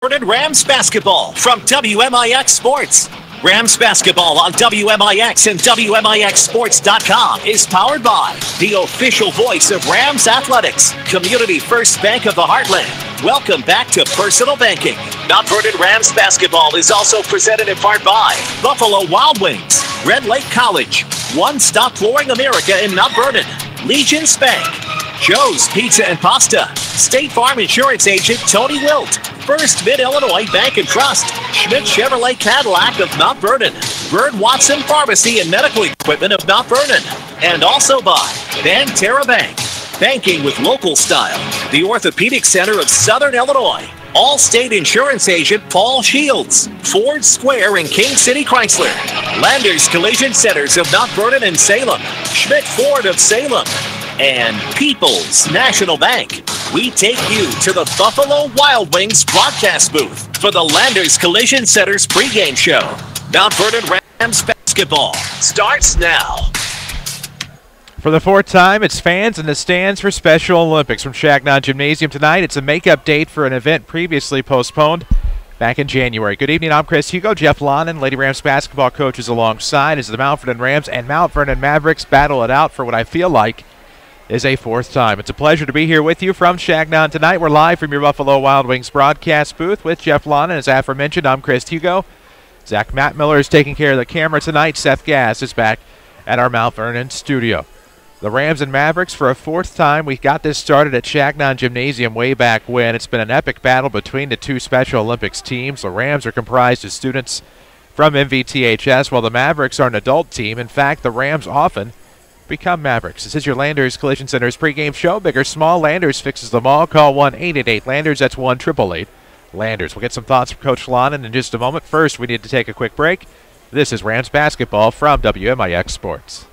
Vernon Rams basketball from WMIX Sports. Rams basketball on WMIX and WMIXsports.com is powered by the official voice of Rams Athletics, Community First Bank of the Heartland. Welcome back to Personal Banking. Mount Vernon Rams basketball is also presented in part by Buffalo Wild Wings, Red Lake College, One Stop Flooring America in Mount Vernon, Legion's Bank, Joe's Pizza and Pasta, State Farm Insurance Agent Tony Wilt, First Mid-Illinois Bank and Trust, Schmidt Chevrolet Cadillac of Mount Vernon, Bird Watson Pharmacy and Medical Equipment of Mount Vernon, and also by Banterra Bank, banking with local style, the Orthopedic Center of Southern Illinois, All-State Insurance Agent Paul Shields, Ford Square and King City Chrysler, Landers Collision Centers of Mount Vernon and Salem, Schmidt Ford of Salem, and People's National Bank. We take you to the Buffalo Wild Wings broadcast booth for the Landers Collision Center's pregame show. Mount Vernon Rams basketball starts now. For the fourth time, it's fans in the stands for Special Olympics from Changnon Gymnasium tonight. It's a makeup date for an event previously postponed back in January. Good evening, I'm Chris Hugo. Jeff Lonnon, Lady Rams basketball coaches alongside as the Mount Vernon Rams and Mount Vernon Mavericks battle it out for what I feel like is a fourth time. It's a pleasure to be here with you from Changnon tonight. We're live from your Buffalo Wild Wings broadcast booth with Jeff Lonnon. As aforementioned, I'm Chris Hugo. Zach Matt Miller is taking care of the camera tonight. Seth Gass is back at our Mount Vernon studio. The Rams and Mavericks for a fourth time. We got this started at Changnon Gymnasium way back when. It's been an epic battle between the two Special Olympics teams. The Rams are comprised of students from MVTHS, while the Mavericks are an adult team. In fact, the Rams often become Mavericks. This is your Landers Collision Center's pregame show. Big or small, Landers fixes them all. Call 1-888-LANDERS. That's 1-888-LANDERS. We'll get some thoughts from Coach Lonnon in just a moment. First, we need to take a quick break. This is Rams basketball from WMIX Sports.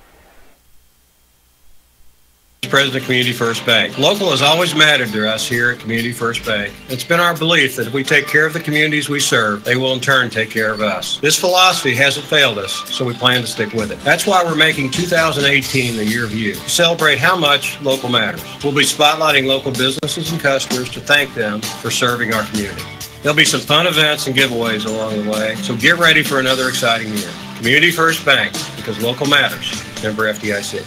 President of Community First Bank. Local has always mattered to us here at Community First Bank. It's been our belief that if we take care of the communities we serve, they will in turn take care of us. This philosophy hasn't failed us, so we plan to stick with it. That's why we're making 2018 the year of you. To celebrate how much local matters. We'll be spotlighting local businesses and customers to thank them for serving our community. There'll be some fun events and giveaways along the way, so get ready for another exciting year. Community First Bank, because local matters. Member FDIC.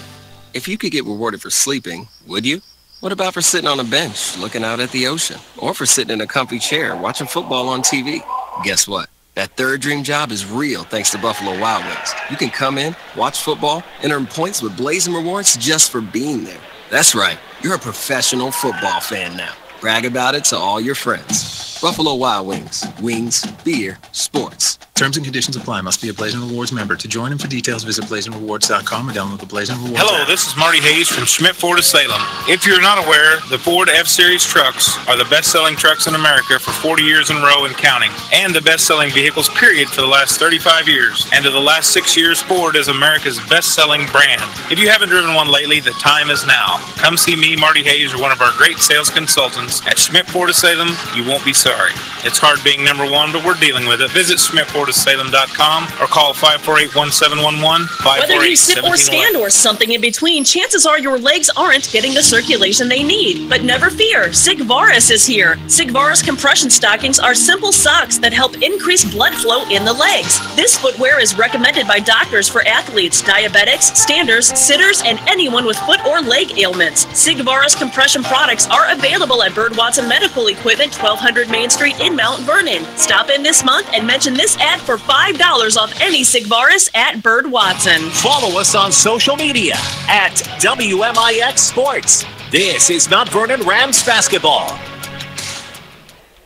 If you could get rewarded for sleeping, would you? What about for sitting on a bench, looking out at the ocean? Or for sitting in a comfy chair, watching football on TV? Guess what? That third dream job is real thanks to Buffalo Wild Wings. You can come in, watch football, and earn points with blazing rewards just for being there. That's right. You're a professional football fan now. Brag about it to all your friends. Buffalo Wild Wings. Wings, beer, sports. Terms and conditions apply. Must be a Blazing Rewards member. To join and for details, visit blazingrewards.com or download the Blazing Rewards Hello, app. this is Marty Hayes from Schmidt Ford of Salem. If you're not aware, the Ford F-Series trucks are the best-selling trucks in America for 40 years in a row and counting, and the best-selling vehicles, period, for the last 35 years. And of the last 6 years, Ford is America's best-selling brand. If you haven't driven one lately, the time is now. Come see me, Marty Hayes, or one of our great sales consultants at Schmidt Ford of Salem. You won't be sorry. It's hard being number one, but we're dealing with it. Visit SchmidtFordofSalem.com or call 548-1711. Whether you sit or stand or something in between, chances are your legs aren't getting the circulation they need. But never fear, Sigvaris is here. Sigvaris compression stockings are simple socks that help increase blood flow in the legs. This footwear is recommended by doctors for athletes, diabetics, standers, sitters, and anyone with foot or leg ailments. Sigvaris compression products are available at Bird Watson Medical Equipment, 1200 Main Street in Mount Vernon. Stop in this month and mention this ad for $5 off any Sigvaris at Bird Watson. Follow us on social media at WMIX Sports. This is Mount Vernon Rams basketball.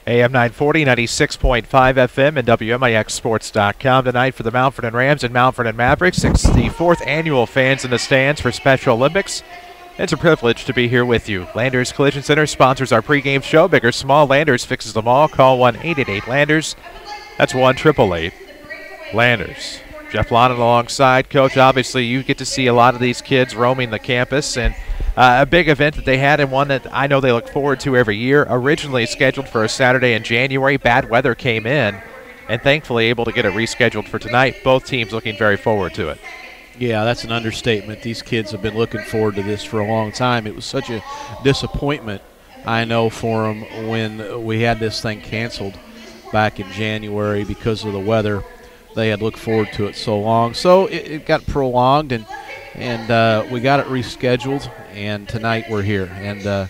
AM 940, 96.5 FM, and WMIXsports.com tonight for the Mount Vernon Rams and Mount Vernon Mavericks. It's the fourth annual Fans in the Stands for Special Olympics. It's a privilege to be here with you. Landers Collision Center sponsors our pregame show. Big or small, Landers fixes them all. Call 1-888-LANDERS. That's 1-888-LANDERS. Jeff Lonnon alongside Coach. Obviously, you get to see a lot of these kids roaming the campus, and a big event that they had, and one that I know they look forward to every year. Originally scheduled for a Saturday in January, bad weather came in, and thankfully able to get it rescheduled for tonight. Both teams looking very forward to it. Yeah, that's an understatement. These kids have been looking forward to this for a long time. It was such a disappointment, I know, for them when we had this thing canceled. back in January because of the weather. They had looked forward to it so long. So it got prolonged, and we got it rescheduled, and tonight we're here. And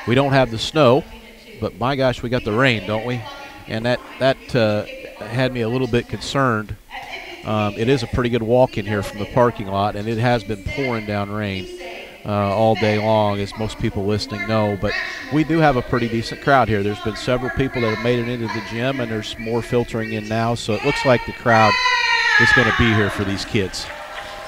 we don't have the snow, but my gosh, we got the rain, don't we? And that had me a little bit concerned. It is a pretty good walk in here from the parking lot, and it has been pouring down rain all day long, as most people listening know. But we do have a pretty decent crowd here. There's been several people that have made it into the gym, and there's more filtering in now, so it looks like the crowd is going to be here for these kids.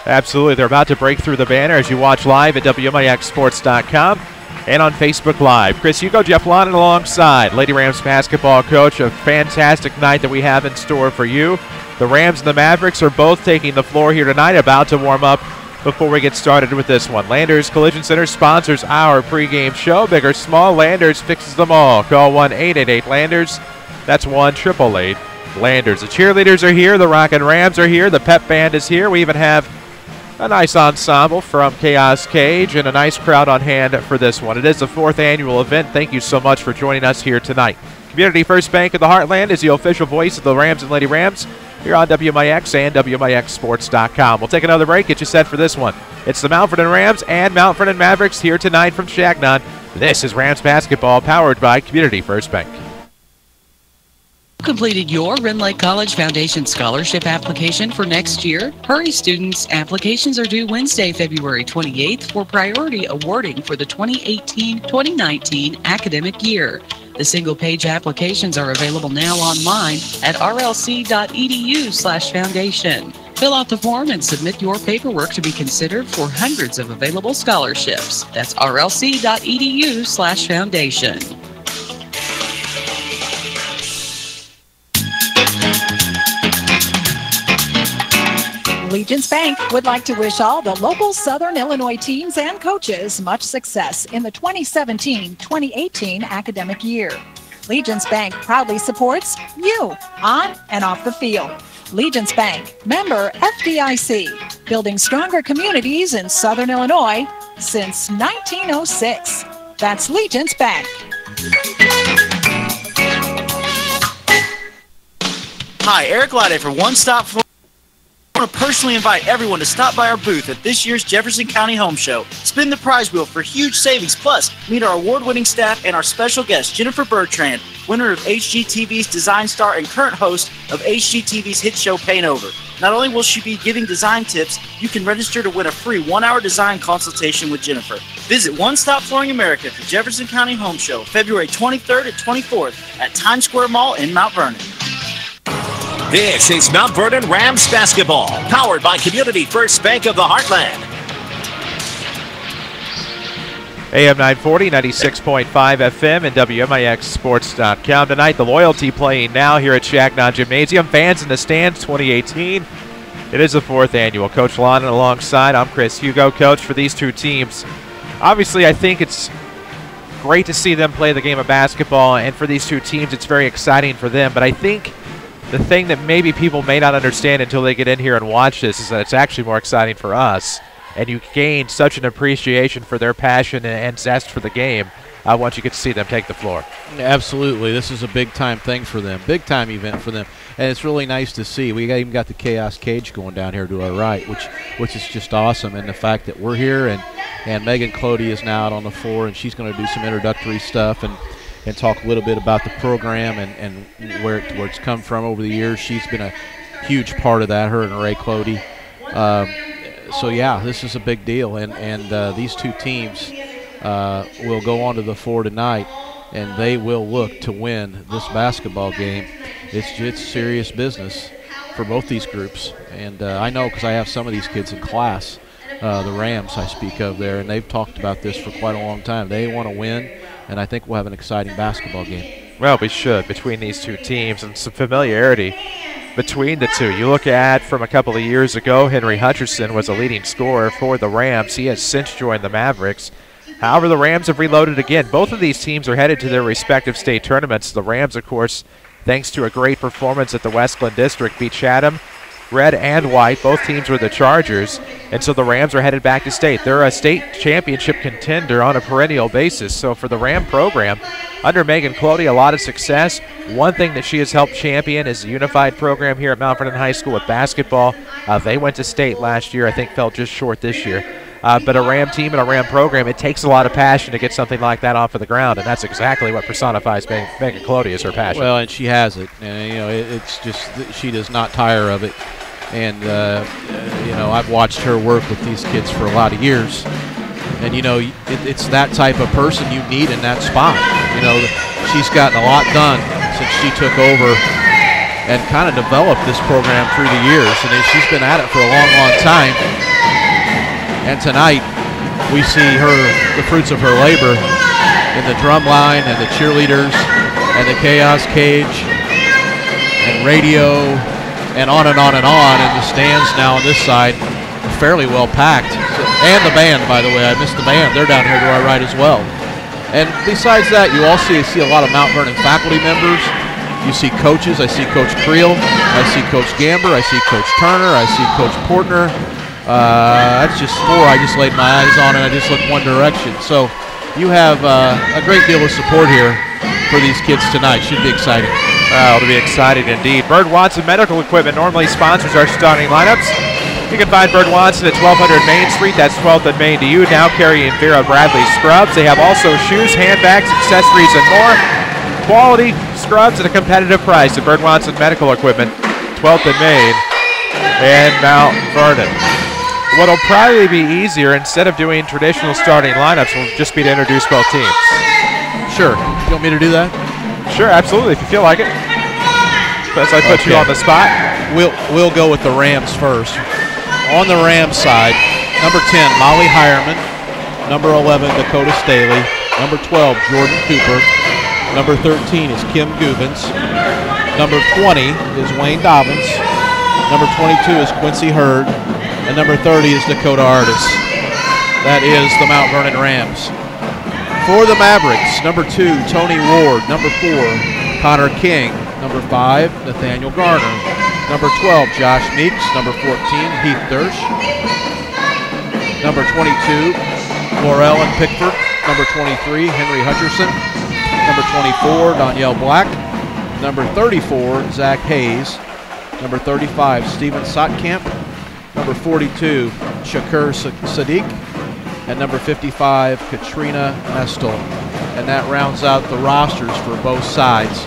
Absolutely. They're about to break through the banner as you watch live at WMIXSports.com and on Facebook Live. Chris Hugo, Jeff Lonnon alongside Lady Rams basketball coach. A fantastic night that we have in store for you. The Rams and the Mavericks are both taking the floor here tonight, about to warm up before we get started with this one. Landers Collision Center sponsors our pregame show. Big or small, Landers fixes them all. Call 1-888-LANDERS. That's 1-888-LANDERS. The cheerleaders are here. The Rockin Rams are here. The Pep Band is here. We even have a nice ensemble from Khaos Kage and a nice crowd on hand for this one. It is the 4th annual event. Thank you so much for joining us here tonight. Community First Bank of the Heartland is the official voice of the Rams and Lady Rams here on WMIX and WMIXSports.com. We'll take another break, get you set for this one. It's the Mount Vernon Rams and Mount Vernon Mavericks here tonight from Changnon. This is Rams basketball powered by Community First Bank. Completed your Rend Lake College Foundation Scholarship application for next year? Hurry, students. Applications are due Wednesday, February 28th for priority awarding for the 2018-2019 academic year. The single-page applications are available now online at rlc.edu/foundation. Fill out the form and submit your paperwork to be considered for hundreds of available scholarships. That's rlc.edu/foundation. Legence Bank would like to wish all the local Southern Illinois teams and coaches much success in the 2017-2018 academic year. Legence Bank proudly supports you on and off the field. Legence Bank, member FDIC, building stronger communities in Southern Illinois since 1906. That's Legence Bank. Hi, Eric Latte for One Stop Flooring. I want to personally invite everyone to stop by our booth at this year's Jefferson County Home Show. Spin the prize wheel for huge savings, plus meet our award-winning staff and our special guest, Jennifer Bertrand, winner of HGTV's Design Star and current host of HGTV's hit show Paint Over. Not only will she be giving design tips, you can register to win a free 1-hour design consultation with Jennifer. Visit One Stop Flooring America for Jefferson County Home Show, February 23rd and 24th at Times Square Mall in Mount Vernon. This is Mount Vernon Rams basketball, powered by Community First Bank of the Heartland. AM 940, 96.5 FM, and WMIXSports.com. Tonight, the Loyalty playing now here at Changnon Gymnasium. Fans in the stands 2018. It is the 4th annual. Coach Lonnon alongside. I'm Chris Hugo, coach for these two teams. Obviously, I think it's great to see them play the game of basketball, and for these two teams, it's very exciting for them. But I think the thing that maybe people may not understand until they get in here and watch this is that it's actually more exciting for us, and you gain such an appreciation for their passion and zest for the game once you get to see them take the floor. Absolutely. This is a big-time thing for them, big-time event for them, and it's really nice to see. We even got the Khaos Kage going down here to our right, which is just awesome, and the fact that we're here and Megan Clody is now out on the floor, and she's going to do some introductory stuff and talk a little bit about the program and where it's come from over the years. She's been a huge part of that, her and Ray Clody. So, yeah, this is a big deal. And these two teams will go on to the floor tonight, and they will look to win this basketball game. It's serious business for both these groups. And I know because I have some of these kids in class, the Rams I speak of there, and they've talked about this for quite a long time. They want to win, and I think we'll have an exciting basketball game. Well, we should, between these two teams, and some familiarity between the two. You look at from a couple of years ago, Henry Hutcherson was a leading scorer for the Rams. He has since joined the Mavericks. However, the Rams have reloaded again. Both of these teams are headed to their respective state tournaments. The Rams, of course, thanks to a great performance at the Westland District, beat Chatham, red and white. Both teams were the Chargers, and so the Rams are headed back to state. They're a state championship contender on a perennial basis. So for the Ram program, under Megan Clody, a lot of success. One thing that she has helped champion is the unified program here at Mount Vernon High School with basketball. They went to state last year. I think fell just short this year. But a Ram team and a Ram program, it takes a lot of passion to get something like that off of the ground, and that's exactly what personifies Megan Clody as her passion. Well, and she has it, and it's just she does not tire of it. And I've watched her work with these kids for a lot of years, and it's that type of person you need in that spot. She's gotten a lot done since she took over and kind of developed this program through the years, and she's been at it for a long, long time. And tonight, we see the fruits of her labor in the drum line and the cheerleaders and the Khaos Kage and radio and on and on and on. And the stands now on this side are fairly well packed. And the band, by the way. I missed the band. They're down here to our right as well. And besides that, you also see a lot of Mount Vernon faculty members. You see coaches. I see Coach Creel. I see Coach Gamber. I see Coach Turner. I see Coach Portner. That's just 4 I just laid my eyes on, and I just looked one direction. So you have a great deal of support here for these kids tonight. Should be exciting. It'll be exciting indeed. Bird Watson Medical Equipment normally sponsors our starting lineups. You can find Bird Watson at 1200 Main Street. That's 12th and Main to you. Now carrying Vera Bradley scrubs. They have also shoes, handbags, accessories, and more. Quality scrubs at a competitive price at Bird Watson Medical Equipment, 12th and Main and Mount Vernon. What'll probably be easier, instead of doing traditional starting lineups, will just be to introduce both teams. Sure. You want me to do that? Sure, absolutely, if you feel like it. As I put you on the spot. We'll go with the Rams first. On the Rams side, number 10, Molly Hireman. Number 11, Dakota Staley. Number 12, Jordan Cooper. Number 13 is Kim Gubens. Number 20 is Wayne Dobbins. Number 22 is Quincy Hurd. And number 30 is Dakota Artis. That is the Mount Vernon Rams. For the Mavericks, number 2, Tony Ward. Number 4, Connor King. Number 5, Nathaniel Garner. Number 12, Josh Meeks. Number 14, Heath Dersh. Number 22, Laurel and Pickford. Number 23, Henry Hutcherson. Number 24, Danielle Black. Number 34, Zach Hayes. Number 35, Steven Sotkamp. Number 42, Shakur Sadiq, and number 55, Katrina Mestel. And that rounds out the rosters for both sides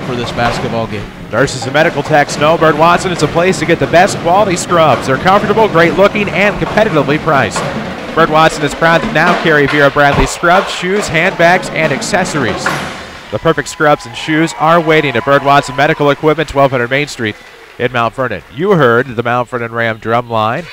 for this basketball game. Nurses and medical techs know Bird Watson is a place to get the best quality scrubs. They're comfortable, great looking, and competitively priced. Bird Watson is proud to now carry Vera Bradley scrubs, shoes, handbags, and accessories. The perfect scrubs and shoes are waiting at Bird Watson Medical Equipment, 1200 Main Street in Mount Vernon. You heard the Mount Vernon Ram drum line.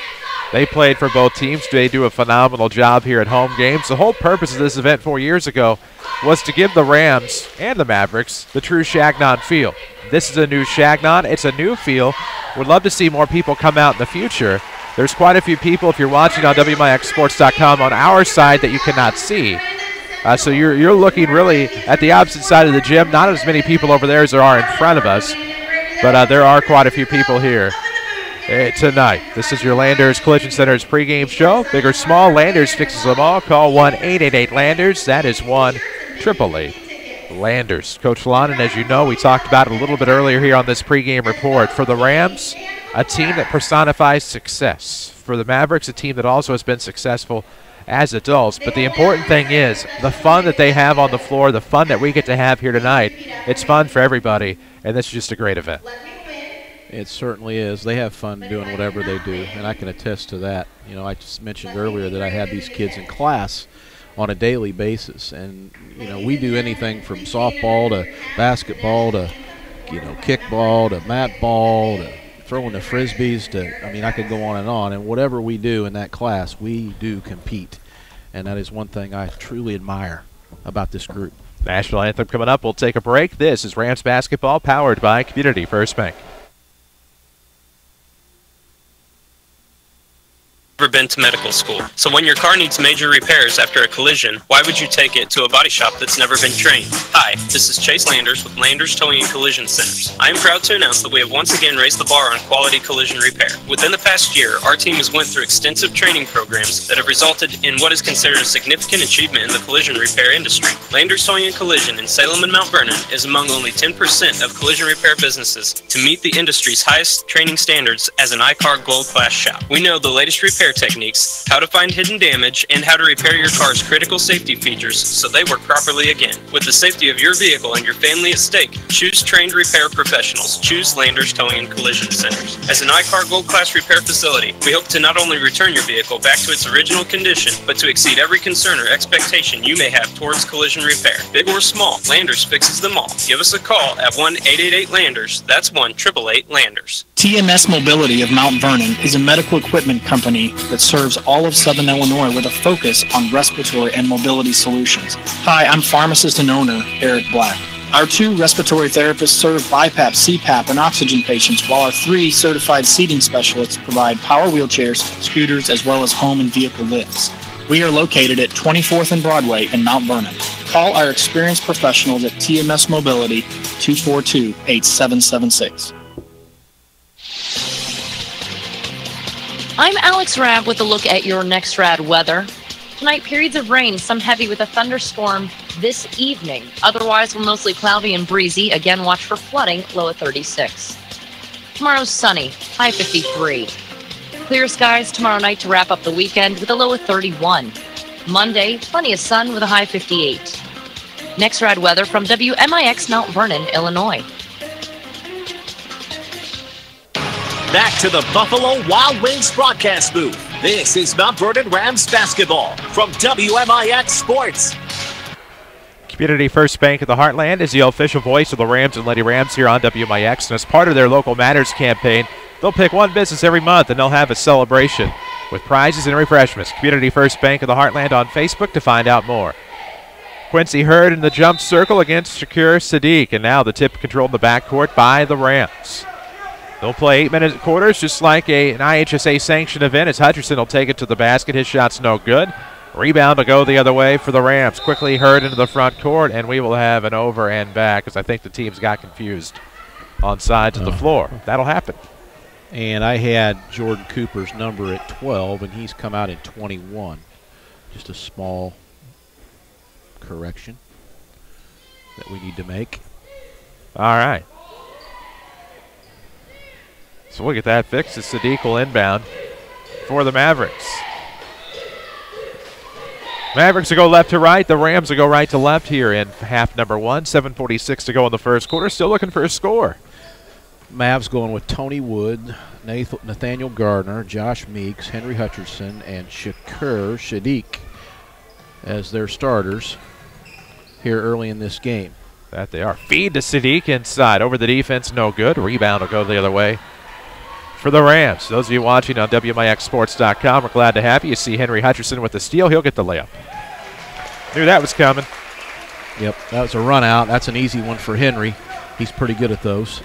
They played for both teams. They do a phenomenal job here at home games. The whole purpose of this event 4 years ago was to give the Rams and the Mavericks the true Changnon feel. This is a new Changnon. It's a new feel. Would love to see more people come out in the future. There's quite a few people, if you're watching on WMIXsports.com, on our side that you cannot see. So you're looking really at the opposite side of the gym. Not as many people over there as there are in front of us. But there are quite a few people here tonight. This is your Landers Collision Center's pregame show. Big or small, Landers fixes them all. Call 1-888-LANDERS. That is 1-888-LANDERS. Coach Lonnon, as you know, we talked about it a little bit earlier here on this pregame report. For the Rams, a team that personifies success. For the Mavericks, a team that also has been successful as adults. But the important thing is the fun that they have on the floor, the fun that we get to have here tonight. It's fun for everybody, and this is just a great event. It certainly is. They have fun doing whatever they do, and I can attest to that. I just mentioned earlier that I had these kids in class on a daily basis, and we do anything from softball to basketball to kickball to mat ball to throwing the frisbees to, I could go on, and whatever we do in that class, we do compete. And that is one thing I truly admire about this group. National anthem coming up. We'll take a break. This is Rams basketball powered by Community First Bank. Never been to medical school. So when your car needs major repairs after a collision, why would you take it to a body shop that's never been trained? Hi, this is Chase Landers with Landers Towing and Collision Centers. I am proud to announce that we have once again raised the bar on quality collision repair. Within the past year, our team has went through extensive training programs that have resulted in what is considered a significant achievement in the collision repair industry. Landers Towing and Collision in Salem and Mount Vernon is among only 10% of collision repair businesses to meet the industry's highest training standards as an iCar Gold Class shop. We know the latest repair techniques, how to find hidden damage, and how to repair your car's critical safety features so they work properly again. With the safety of your vehicle and your family at stake, choose trained repair professionals. Choose Landers Towing and Collision Centers. As an iCar Gold Class repair facility, we hope to not only return your vehicle back to its original condition, but to exceed every concern or expectation you may have towards collision repair. Big or small, Landers fixes them all. Give us a call at 1-888-LANDERS. That's 1-888-LANDERS. TMS Mobility of Mount Vernon is a medical equipment company that serves all of Southern Illinois with a focus on respiratory and mobility solutions. Hi, I'm pharmacist and owner Eric Black. Our 2 respiratory therapists serve BiPAP, CPAP, and oxygen patients, while our 3 certified seating specialists provide power wheelchairs, scooters, as well as home and vehicle lifts. We are located at 24th and Broadway in Mount Vernon. Call our experienced professionals at TMS Mobility 242-8776. I'm Alex Rabb with a look at your next rad weather. Tonight, periods of rain, some heavy with a thunderstorm this evening. Otherwise, we're mostly cloudy and breezy. Again, watch for flooding, low at 36. Tomorrow's sunny, high 53. Clear skies tomorrow night to wrap up the weekend with a low of 31. Monday, plenty of sun with a high 58. Next rad weather from WMIX Mount Vernon, Illinois. Back to the Buffalo Wild Wings broadcast booth. This is Mount Vernon Rams basketball from WMIX Sports. Community First Bank of the Heartland is the official voice of the Rams and Lady Rams here on WMIX. And as part of their Local Matters campaign, they'll pick one business every month and they'll have a celebration with prizes and refreshments. Community First Bank of the Heartland on Facebook to find out more. Quincy Hurd in the jump circle against Shakir Sadiq. And now the tip controlled in the backcourt by the Rams. They'll play 8-minute quarters just like an IHSA sanctioned event as Hutcherson will take it to the basket. His shot's no good. Rebound will go the other way for the Rams. Quickly Hurd into the front court, and we will have an over and back because I think the teams got confused on sides of the floor. That'll happen. And I had Jordan Cooper's number at 12, and he's come out in 21. Just a small correction that we need to make. All right. So we'll get that fixed as Sadiq will inbound for the Mavericks. Mavericks will go left to right. The Rams will go right to left here in half number 1. 7:46 to go in the first quarter. Still looking for a score. Mavs going with Tony Wood, Nathaniel Gardner, Josh Meeks, Henry Hutcherson, and Shakir Sadiq as their starters here early in this game. That they are. Feed to Sadiq inside. Over the defense, no good. Rebound will go the other way for the Rams. Those of you watching on WMIXsports.com, we're glad to have you. You see Henry Hutcherson with the steal. He'll get the layup. Knew that was coming. Yep, that was a run out. That's an easy one for Henry. He's pretty good at those.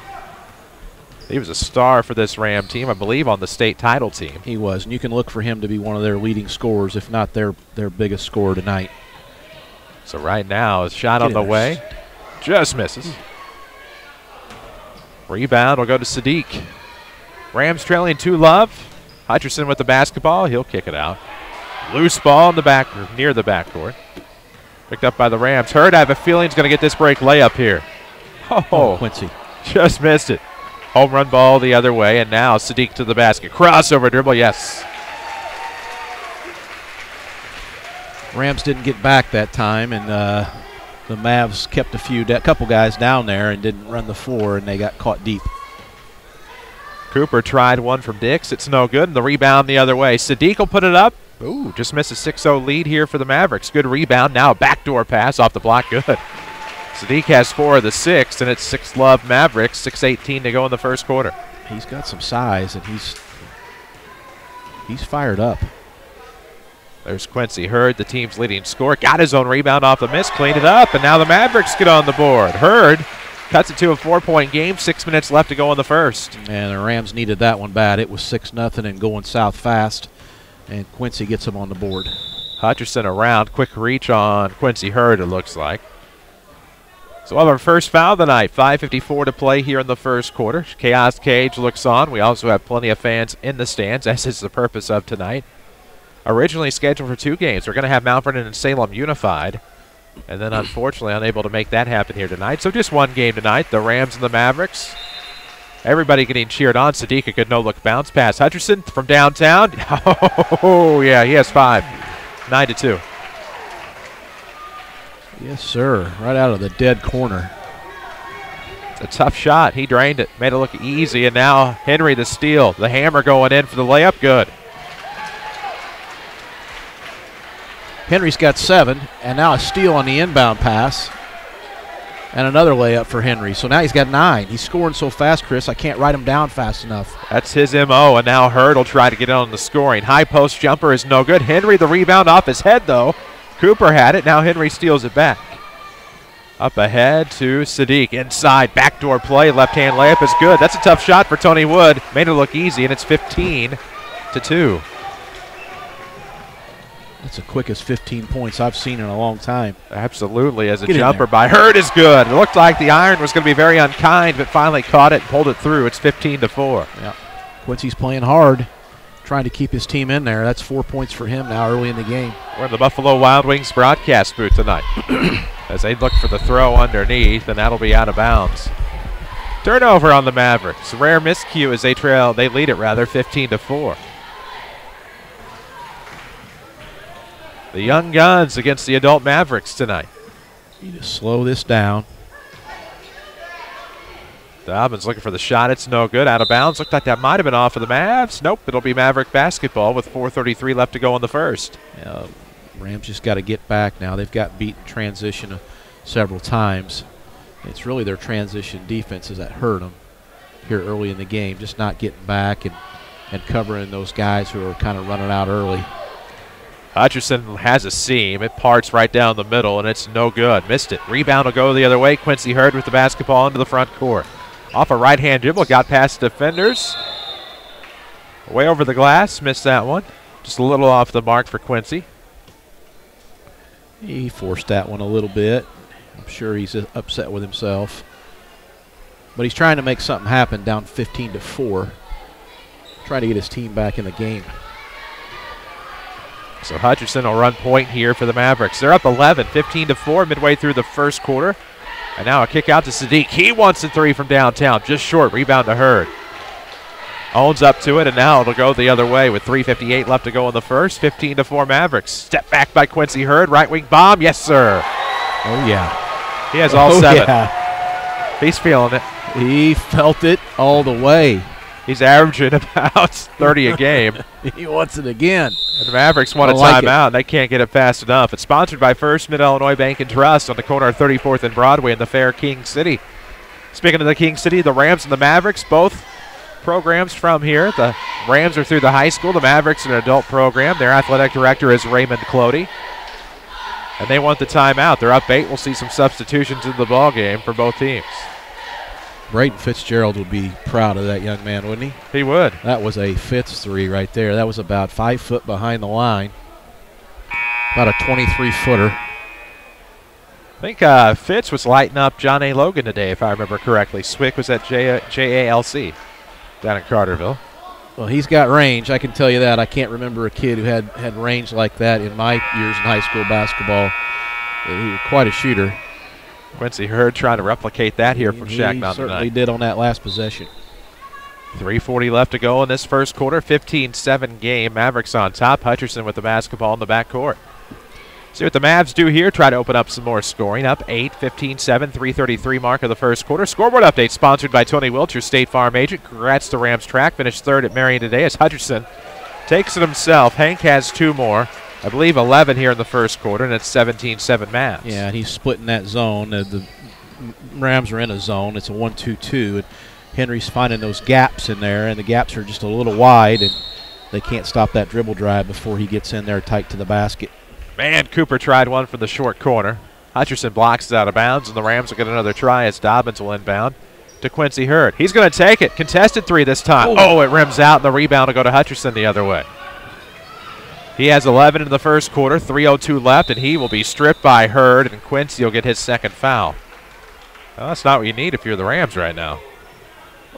He was a star for this Ram team, I believe, on the state title team. He was, and you can look for him to be one of their leading scorers, if not their biggest scorer tonight. So right now, a shot on the way. Just misses. Rebound will go to Sadiq. Rams trailing 2-love. Hutcherson with the basketball. He'll kick it out. Loose ball in the back, near the backcourt. Picked up by the Rams. Hurd, I have a feeling, is going to get this break layup here. Oh, Quincy. Just missed it. Home run ball the other way, and now Sadiq to the basket. Crossover dribble, yes. Rams didn't get back that time, and the Mavs kept a couple guys down there and didn't run the floor, and they got caught deep. Cooper tried one from Dix. It's no good, and the rebound the other way. Sadiq will put it up. Ooh, just missed a 6-0 lead here for the Mavericks. Good rebound. Now a backdoor pass off the block. Good. Sadiq has 4 of the 6, and it's 6-love Mavericks. 6:18 to go in the first quarter. He's got some size, and he's fired up. There's Quincy Hurd, the team's leading scorer. Got his own rebound off the miss, cleaned it up, and now the Mavericks get on the board. Hurd cuts it to a 4-point game. 6 minutes left to go in the first. And the Rams needed that one bad. It was 6-0 and going south fast. And Quincy gets him on the board. Hutcherson around. Quick reach on Quincy Hurd, it looks like. So we'll have our first foul of the night. 5:54 to play here in the first quarter. Khaos Kage looks on. We also have plenty of fans in the stands, as is the purpose of tonight. Originally scheduled for 2 games. We're going to have Mount Vernon and Salem unified. And then, unfortunately, unable to make that happen here tonight. So just 1 game tonight. The Rams and the Mavericks. Everybody getting cheered on. Sadiq, a good no-look bounce pass. Hutcherson from downtown. Oh, yeah, he has 5. 9-2. Yes, sir. Right out of the dead corner. It's a tough shot. He drained it. Made it look easy. And now Henry the steal. The hammer going in for the layup. Good. Henry's got 7, and now a steal on the inbound pass. And another layup for Henry. So now he's got 9. He's scoring so fast, Chris, I can't write him down fast enough. That's his M.O., and now Hurd will try to get on the scoring. High post jumper is no good. Henry the rebound off his head, though. Cooper had it. Now Henry steals it back. Up ahead to Sadiq. Inside, backdoor play. Left-hand layup is good. That's a tough shot for Tony Wood. Made it look easy, and it's 15-2. That's the quickest 15 points I've seen in a long time. Absolutely, as a jumper by Hurd is good. It looked like the iron was going to be very unkind, but finally caught it and pulled it through. It's 15-4. Yeah. Quincy's playing hard, trying to keep his team in there. That's 4 points for him now early in the game. We're in the Buffalo Wild Wings broadcast booth tonight as they look for the throw underneath, and that'll be out of bounds. Turnover on the Mavericks. Rare miscue as they lead it 15-4. The young guns against the adult Mavericks tonight. Need to slow this down. Dobbins looking for the shot. It's no good. Out of bounds. Looked like that might have been off of the Mavs. Nope. It'll be Maverick basketball with 4:33 left to go in the first. Yeah, Rams just got to get back now. They've got beaten transition several times. It's really their transition defenses that hurt them here early in the game. Just not getting back and covering those guys who are kind of running out early. Hutcherson has a seam. It parts right down the middle, and it's no good. Missed it. Rebound will go the other way. Quincy Hurd with the basketball into the front court. Off a right-hand dribble, got past defenders. Way over the glass, missed that one. Just a little off the mark for Quincy. He forced that one a little bit. I'm sure he's upset with himself. But he's trying to make something happen down 15-4. Trying to get his team back in the game. So Hutcherson will run point here for the Mavericks. They're up 11, 15-4 midway through the first quarter. And now a kick out to Sadiq. He wants the 3 from downtown, just short. Rebound to Hurd. Owns up to it, and now it'll go the other way with 3:58 left to go in the first. 15-4 Mavericks. Step back by Quincy Hurd. Right wing bomb. Yes, sir. Oh, yeah. He has all 7. Yeah. He's feeling it. He felt it all the way. He's averaging about 30 a game. He wants it again. And the Mavericks want a timeout. They can't get it fast enough. It's sponsored by First Mid-Illinois Bank and Trust on the corner of 34th and Broadway in the fair King City. Speaking of the King City, the Rams and the Mavericks, both programs from here. The Rams are through the high school. The Mavericks an adult program. Their athletic director is Raymond Clody. And they want the timeout. They're up 8. We'll see some substitutions in the ball game for both teams. Braden Fitzgerald would be proud of that young man, wouldn't he? He would. That was a Fitz 3 right there. That was about 5 foot behind the line. About a 23-footer. I think Fitz was lighting up John A. Logan today, if I remember correctly. Swick was at JALC down in Carterville. Well, he's got range, I can tell you that. I can't remember a kid who had range like that in my years in high school basketball. He was quite a shooter. Quincy Hurd trying to replicate that here from Changnon tonight. He certainly did on that last possession. 3:40 left to go in this first quarter. 15-7 game. Mavericks on top. Hutcherson with the basketball in the backcourt. See what the Mavs do here. Try to open up some more scoring. Up 8, 15-7, 3:33 mark of the first quarter. Scoreboard update sponsored by Tony Wiltshire, State Farm agent. Congrats to Rams track. Finished 3rd at Marion today as Hutcherson takes it himself. Hank has 2 more. I believe 11 here in the first quarter, and it's 17-7 Mavs. Yeah, and he's splitting that zone. The Rams are in a zone. It's a 1-2-2, and Henry's finding those gaps in there, and the gaps are just a little wide, and they can't stop that dribble drive before he gets in there tight to the basket. Man, Cooper tried one from the short corner. Hutcherson blocks it out of bounds, and the Rams will get another try as Dobbins will inbound to Quincy Hurd. He's going to take it. Contested 3 this time. Oh, it rims out, and the rebound will go to Hutcherson the other way. He has 11 in the first quarter, 3:02 left, and he will be stripped by Hurd, and Quincy will get his second foul. Well, that's not what you need if you're the Rams right now.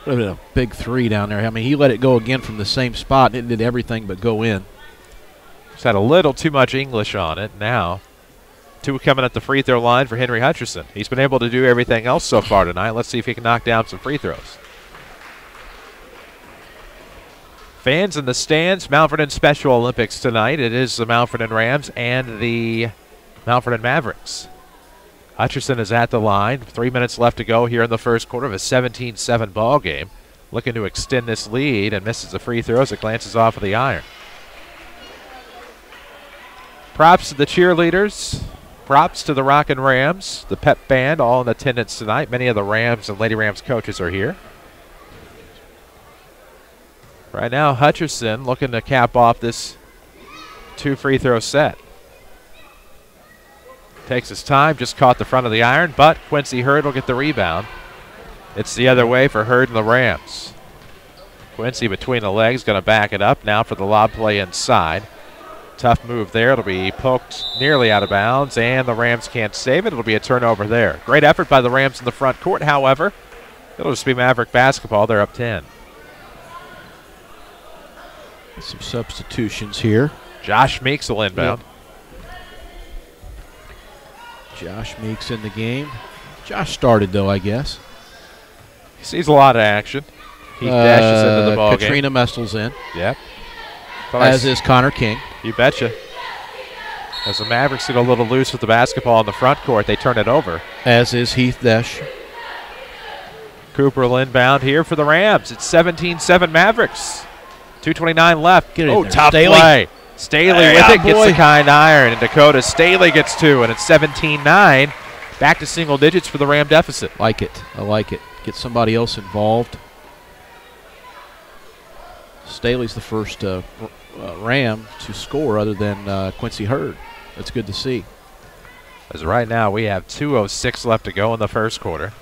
Would have been a big three down there. I mean, he let it go again from the same spot, and it did everything but go in. Just had a little too much English on it. Now, 2 coming at the free throw line for Henry Hutcherson. He's been able to do everything else so far tonight. Let's see if he can knock down some free throws. Fans in the stands, Mount Vernon Special Olympics tonight. It is the Mount Vernon Rams and the Mount Vernon Mavericks. Hutcherson is at the line. 3 minutes left to go here in the first quarter of a 17-7 ball game. Looking to extend this lead and misses the free throws. It glances off of the iron. Props to the cheerleaders. Props to the Rockin Rams, the Pep Band, all in attendance tonight. Many of the Rams and Lady Rams coaches are here. Right now, Hutcherson looking to cap off this 2 free throw set. Takes his time, just caught the front of the iron, but Quincy Hurd will get the rebound. It's the other way for Hurd and the Rams. Quincy between the legs, going to back it up now for the lob play inside. Tough move there. It'll be poked nearly out of bounds, and the Rams can't save it. It'll be a turnover there. Great effort by the Rams in the front court, however. It'll just be Maverick basketball. They're up 10. Some substitutions here. Josh Meeks will inbound. Yep. Josh Meeks in the game. Josh started, though, I guess. He sees a lot of action. He dashes into the ball Katrina game. Mestel's in. Yep. As is Connor King. You betcha. As the Mavericks get a little loose with the basketball in the front court, they turn it over. As is Heath Desch. Cooper will inbound here for the Rams. It's 17-7 Mavericks. 2:29 left. Get in there. Tough Staley. play. Staley with it, gets the kind iron, and Dakota Staley gets 2, and it's 17-9. Back to single digits for the Ram deficit. Like it. I like it. Get somebody else involved. Staley's the first Ram to score other than Quincy Hurd. That's good to see. As right now we have 2:06 left to go in the first quarter.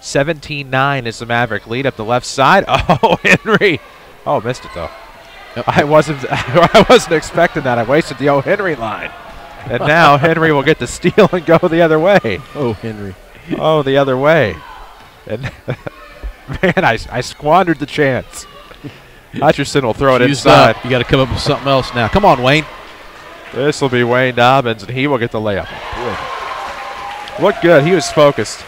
17-9 is the Maverick lead up the left side. Oh, Henry. Oh, missed it though. Yep. I wasn't expecting that. I wasted the Henry line. And now Henry will get the steal and go the other way. Oh, Henry. Oh, the other way. And man, I squandered the chance. Hutcherson will throw it inside. You got to come up with something else now. Come on, Wayne. This will be Wayne Dobbins, and he will get the layup. Looked good. He was focused.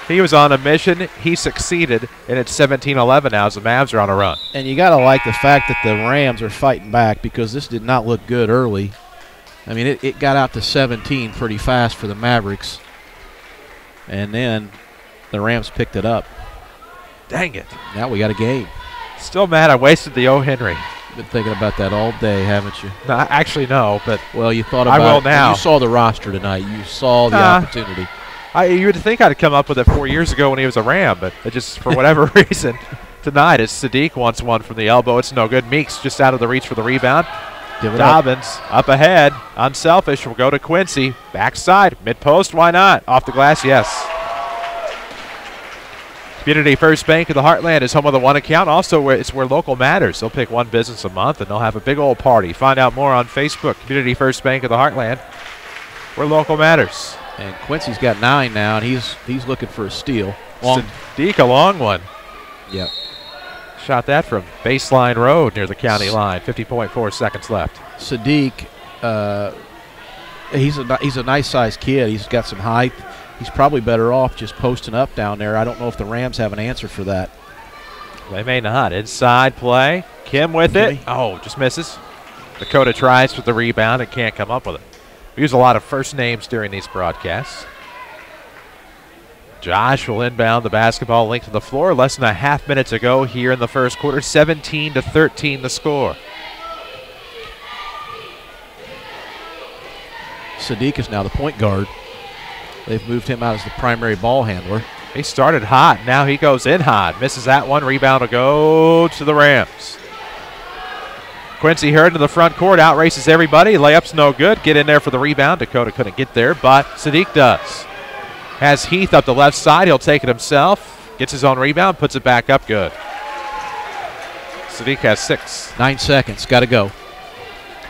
He was on a mission. He succeeded, and it's 17-11 now as the Mavs are on a run. And you got to like the fact that the Rams are fighting back because this did not look good early. I mean, it got out to 17 pretty fast for the Mavericks, and then the Rams picked it up. Dang it. Now we got a game. Still mad I wasted the Henry. Been thinking about that all day, haven't you? No, actually, no, but well, you thought about I will it. now. You saw the roster tonight. You saw the opportunity. You would think I'd come up with it 4 years ago when he was a Ram, but it just, for whatever reason, tonight as Sadiq wants one from the elbow. It's no good. Meeks just out of the reach for the rebound. Dobbins up ahead. Unselfish will go to Quincy. Backside. Mid-post. Why not? Off the glass, yes. Community First Bank of the Heartland is home of the One Account. Also, it's where local matters. They'll pick one business a month, and they'll have a big old party. Find out more on Facebook. Community First Bank of the Heartland, where local matters. And Quincy's got 9 now, and he's looking for a steal. Sadiq, a long one. Yep. Shot that from Baseline Road near the county line. 50.4 seconds left. Sadiq, he's a nice-sized kid. He's got some height. He's probably better off just posting up down there. I don't know if the Rams have an answer for that. They may not. Inside play. Kim with it. Oh, just misses. Dakota tries for the rebound and can't come up with it. We use a lot of first names during these broadcasts. Josh will inbound the basketball linked to the floor. Less than a half minute to go here in the first quarter. 17-13 the score. Sadiq is now the point guard. They've moved him out as the primary ball handler. He started hot. Now he goes in hot. Misses that one. Rebound will go to the Rams. Quincy Hurd in the front court. Outraces everybody. Layup's no good. Get in there for the rebound. Dakota couldn't get there, but Sadiq does. Has Heath up the left side. He'll take it himself. Gets his own rebound. Puts it back up good. Sadiq has 6. 9 seconds. Got to go.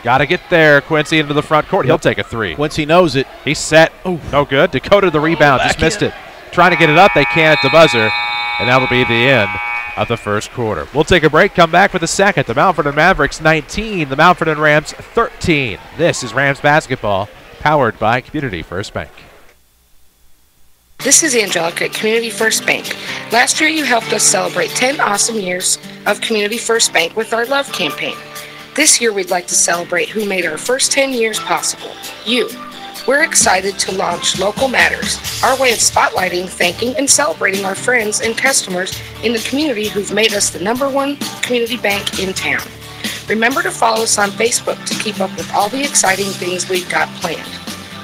Got to get there. Quincy into the front court. He'll take a three. Quincy knows it. He's set. Oh, no good. Dakota the rebound. Just missed it. Trying to get it up. They can't at the buzzer. And that'll be the end of the first quarter. We'll take a break. Come back for the second. The Mount Vernon Mavericks 19. The Mount Vernon Rams 13. This is Rams basketball, powered by Community First Bank. This is Angelica at Community First Bank. Last year you helped us celebrate 10 awesome years of Community First Bank with our Love campaign. This year we'd like to celebrate who made our first 10 years possible, you. We're excited to launch Local Matters, our way of spotlighting, thanking, and celebrating our friends and customers in the community who've made us the #1 community bank in town. Remember to follow us on Facebook to keep up with all the exciting things we've got planned.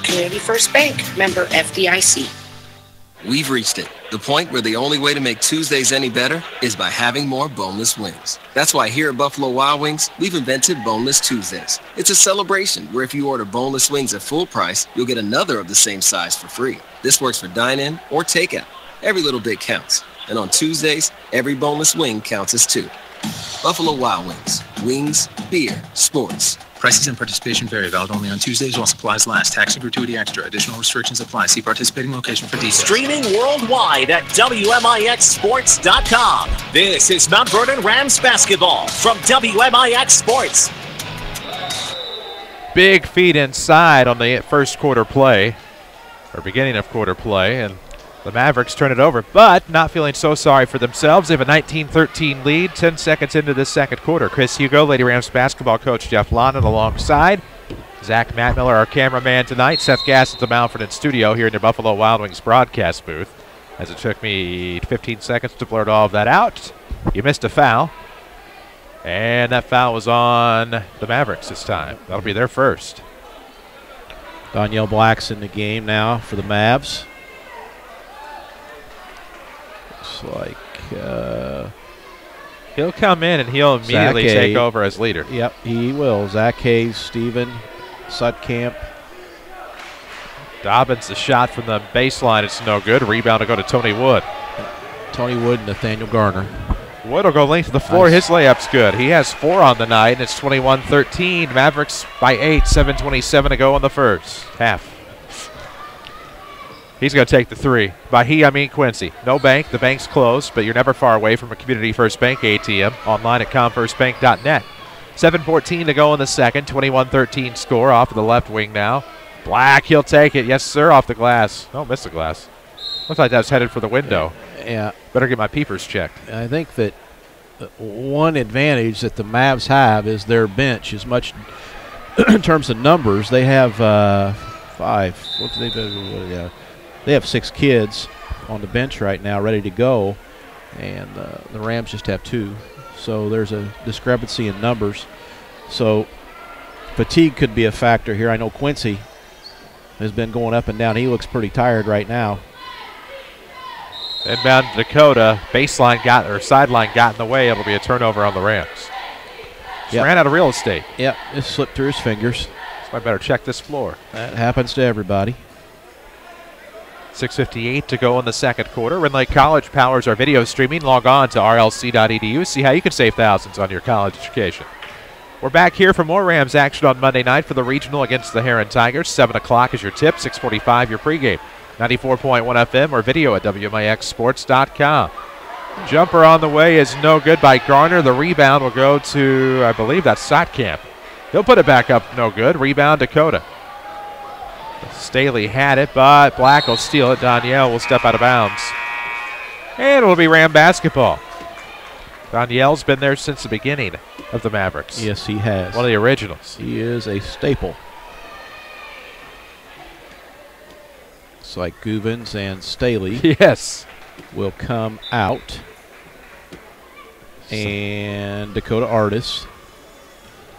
Community First Bank, member FDIC. We've reached it, the point where the only way to make Tuesdays any better is by having more boneless wings. That's why here at Buffalo Wild Wings, we've invented Boneless Tuesdays. It's a celebration where if you order boneless wings at full price, you'll get another of the same size for free. This works for dine-in or takeout. Every little bit counts. And on Tuesdays, every boneless wing counts as two. Buffalo Wild Wings. Wings, beer, sports. Prices and participation vary. Valid only on Tuesdays while supplies last. Tax and gratuity extra. Additional restrictions apply. See participating location for details. Streaming worldwide at WMIXSports.com. This is Mount Vernon Rams basketball from WMIX Sports. Big feed inside on the first quarter play, or beginning of quarter play, and the Mavericks turn it over, but not feeling so sorry for themselves. They have a 19-13 lead, 10 seconds into the second quarter. Chris Hugo, Lady Rams basketball coach Jeff Lonnon alongside. Zach Mattmiller, our cameraman tonight. Seth Gass at the Mount Vernon studio here in the Buffalo Wild Wings broadcast booth. As it took me 15 seconds to blurt all of that out. You missed a foul. And that foul was on the Mavericks this time. That'll be their first. Danielle Black's in the game now for the Mavs. Like he'll come in and he'll immediately take over as leader. Yep, he will. Zach Hayes, Steven Sutkamp. Dobbins, the shot from the baseline. It's no good. Rebound to go to Tony Wood. Tony Wood and Nathaniel Garner. Wood will go length to the floor. Nice. His layup's good. He has 4 on the night, and it's 21-13. Mavericks by 8, 7:27 to go in the first half. He's going to take the three. By he, I mean Quincy. No bank. The bank's closed, but you're never far away from a Community First Bank ATM. Online at comfirstbank.net. 7:14 to go in the second. 21-13 score off of the left wing now. Black, he'll take it. Yes, sir, off the glass. Oh, missed the glass. Looks like that was headed for the window. Yeah. Better get my peepers checked. I think that one advantage that the Mavs have is their bench is much, in terms of numbers, they have 5. What do they do? They have 6 kids on the bench right now ready to go, and the Rams just have 2. So there's a discrepancy in numbers. So fatigue could be a factor here. I know Quincy has been going up and down. He looks pretty tired right now. Inbound to Dakota. Baseline sideline got in the way. It'll be a turnover on the Rams. Just ran out of real estate. Yep, it slipped through his fingers. So I better check this floor. That happens to everybody. 6:58 to go in the second quarter. Ren Lake College powers our video streaming. Log on to rlc.edu. See how you can save thousands on your college education. We're back here for more Rams action on Monday night for the regional against the Heron Tigers. 7 o'clock is your tip. 6:45 your pregame. 94.1 FM or video at WMIXSports.com. Jumper on the way is no good by Garner. The rebound will go to, I believe that's Sotkamp. He'll put it back up, no good. Rebound Dakota. Staley had it, but Black will steal it. Danielle will step out of bounds. And it will be Ram basketball. Danielle's been there since the beginning of the Mavericks. Yes, he has. One of the originals. He is a staple. Looks like Guvens and Staley will come out. And Dakota Artis,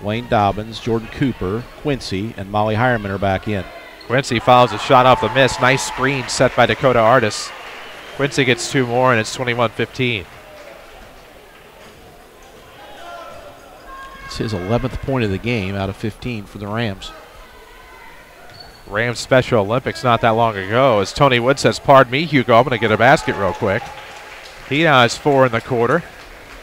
Wayne Dobbins, Jordan Cooper, Quincy, and Molly Hireman are back in. Quincy follows a shot off the miss. Nice screen set by Dakota Artis. Quincy gets 2 more, and it's 21-15. It's his 11th point of the game out of 15 for the Rams. Rams Special Olympics not that long ago. As Tony Wood says, pardon me, Hugo, I'm going to get a basket real quick. He now has 4 in the quarter.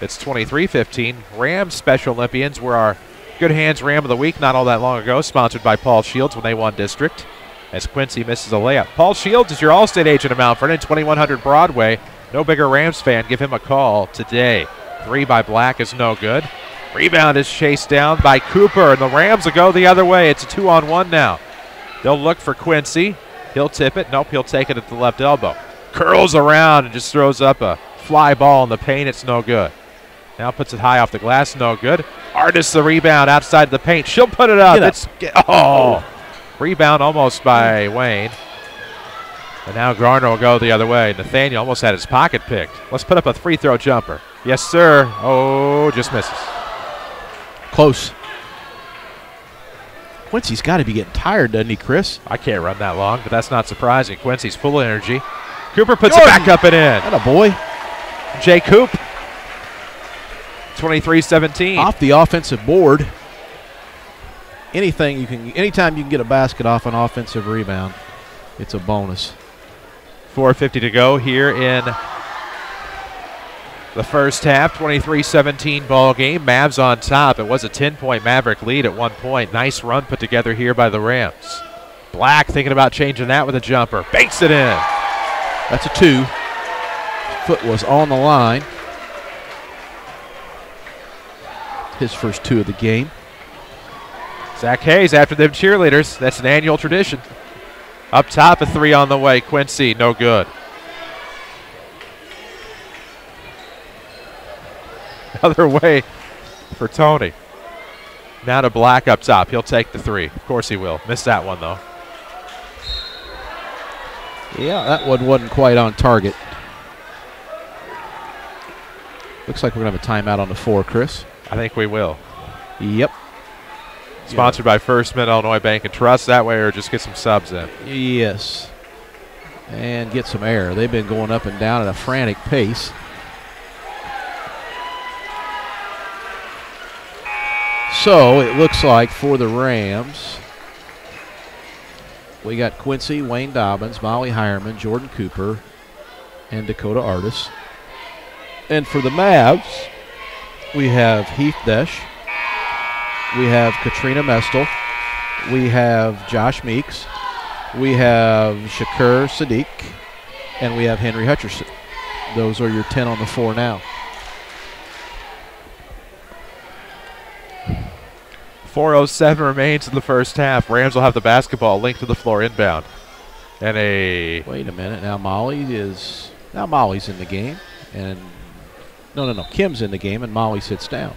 It's 23-15. Rams Special Olympians were our Good Hands Ram of the Week not all that long ago, sponsored by Paul Shields when they won district. As Quincy misses a layup. Paul Shields is your All-State agent of Mount Vernon, 2100 Broadway. No bigger Rams fan. Give him a call today. 3 by Black is no good. Rebound is chased down by Cooper, and the Rams will go the other way. It's a 2-on-1 now. They'll look for Quincy. He'll tip it. Nope, he'll take it at the left elbow. Curls around and just throws up a fly ball in the paint. It's no good. Now puts it high off the glass. No good. Artist the rebound outside the paint. She'll put it up. Rebound almost by Wayne. And now Garner will go the other way. Nathaniel almost had his pocket picked. Let's put up a free throw jumper. Yes, sir. Oh, just misses. Close. Quincy's got to be getting tired, doesn't he, Chris? I can't run that long, but that's not surprising. Quincy's full of energy. Cooper puts it back up and in. That a boy. Jay Coop. 23-17. Off the offensive board. Anytime you can get a basket off an offensive rebound, it's a bonus. 4:50 to go here in the first half. 23-17 ball game. Mavs on top. It was a 10-point Maverick lead at one point. Nice run put together here by the Rams. Black thinking about changing that with a jumper. Banks it in. That's a 2. Foot was on the line. His first 2 of the game. Zach Hayes after them cheerleaders. That's an annual tradition. Up top, a 3 on the way. Quincy, no good. Other way for Tony. Now to Black up top. He'll take the 3. Of course he will. Missed that one, though. Yeah, that one wasn't quite on target. Looks like we're going to have a timeout on the 4, Chris. I think we will. Yep. Sponsored by First Mid-Illinois Bank and Trust. That way, or just get some subs in. Yes. And get some air. They've been going up and down at a frantic pace. So it looks like for the Rams, we got Quincy, Wayne Dobbins, Molly Hireman, Jordan Cooper, and Dakota Artis. And for the Mavs, we have Heath Desch. We have Katrina Mestel. We have Josh Meeks. We have Shakur Sadiq. And we have Henry Hutcherson. Those are your 10 on the 4 now. 4:07 remains in the first half. Rams will have the basketball linked to the floor inbound. And a... Wait a minute. Now Molly's in the game. And no. Kim's in the game, and Molly sits down.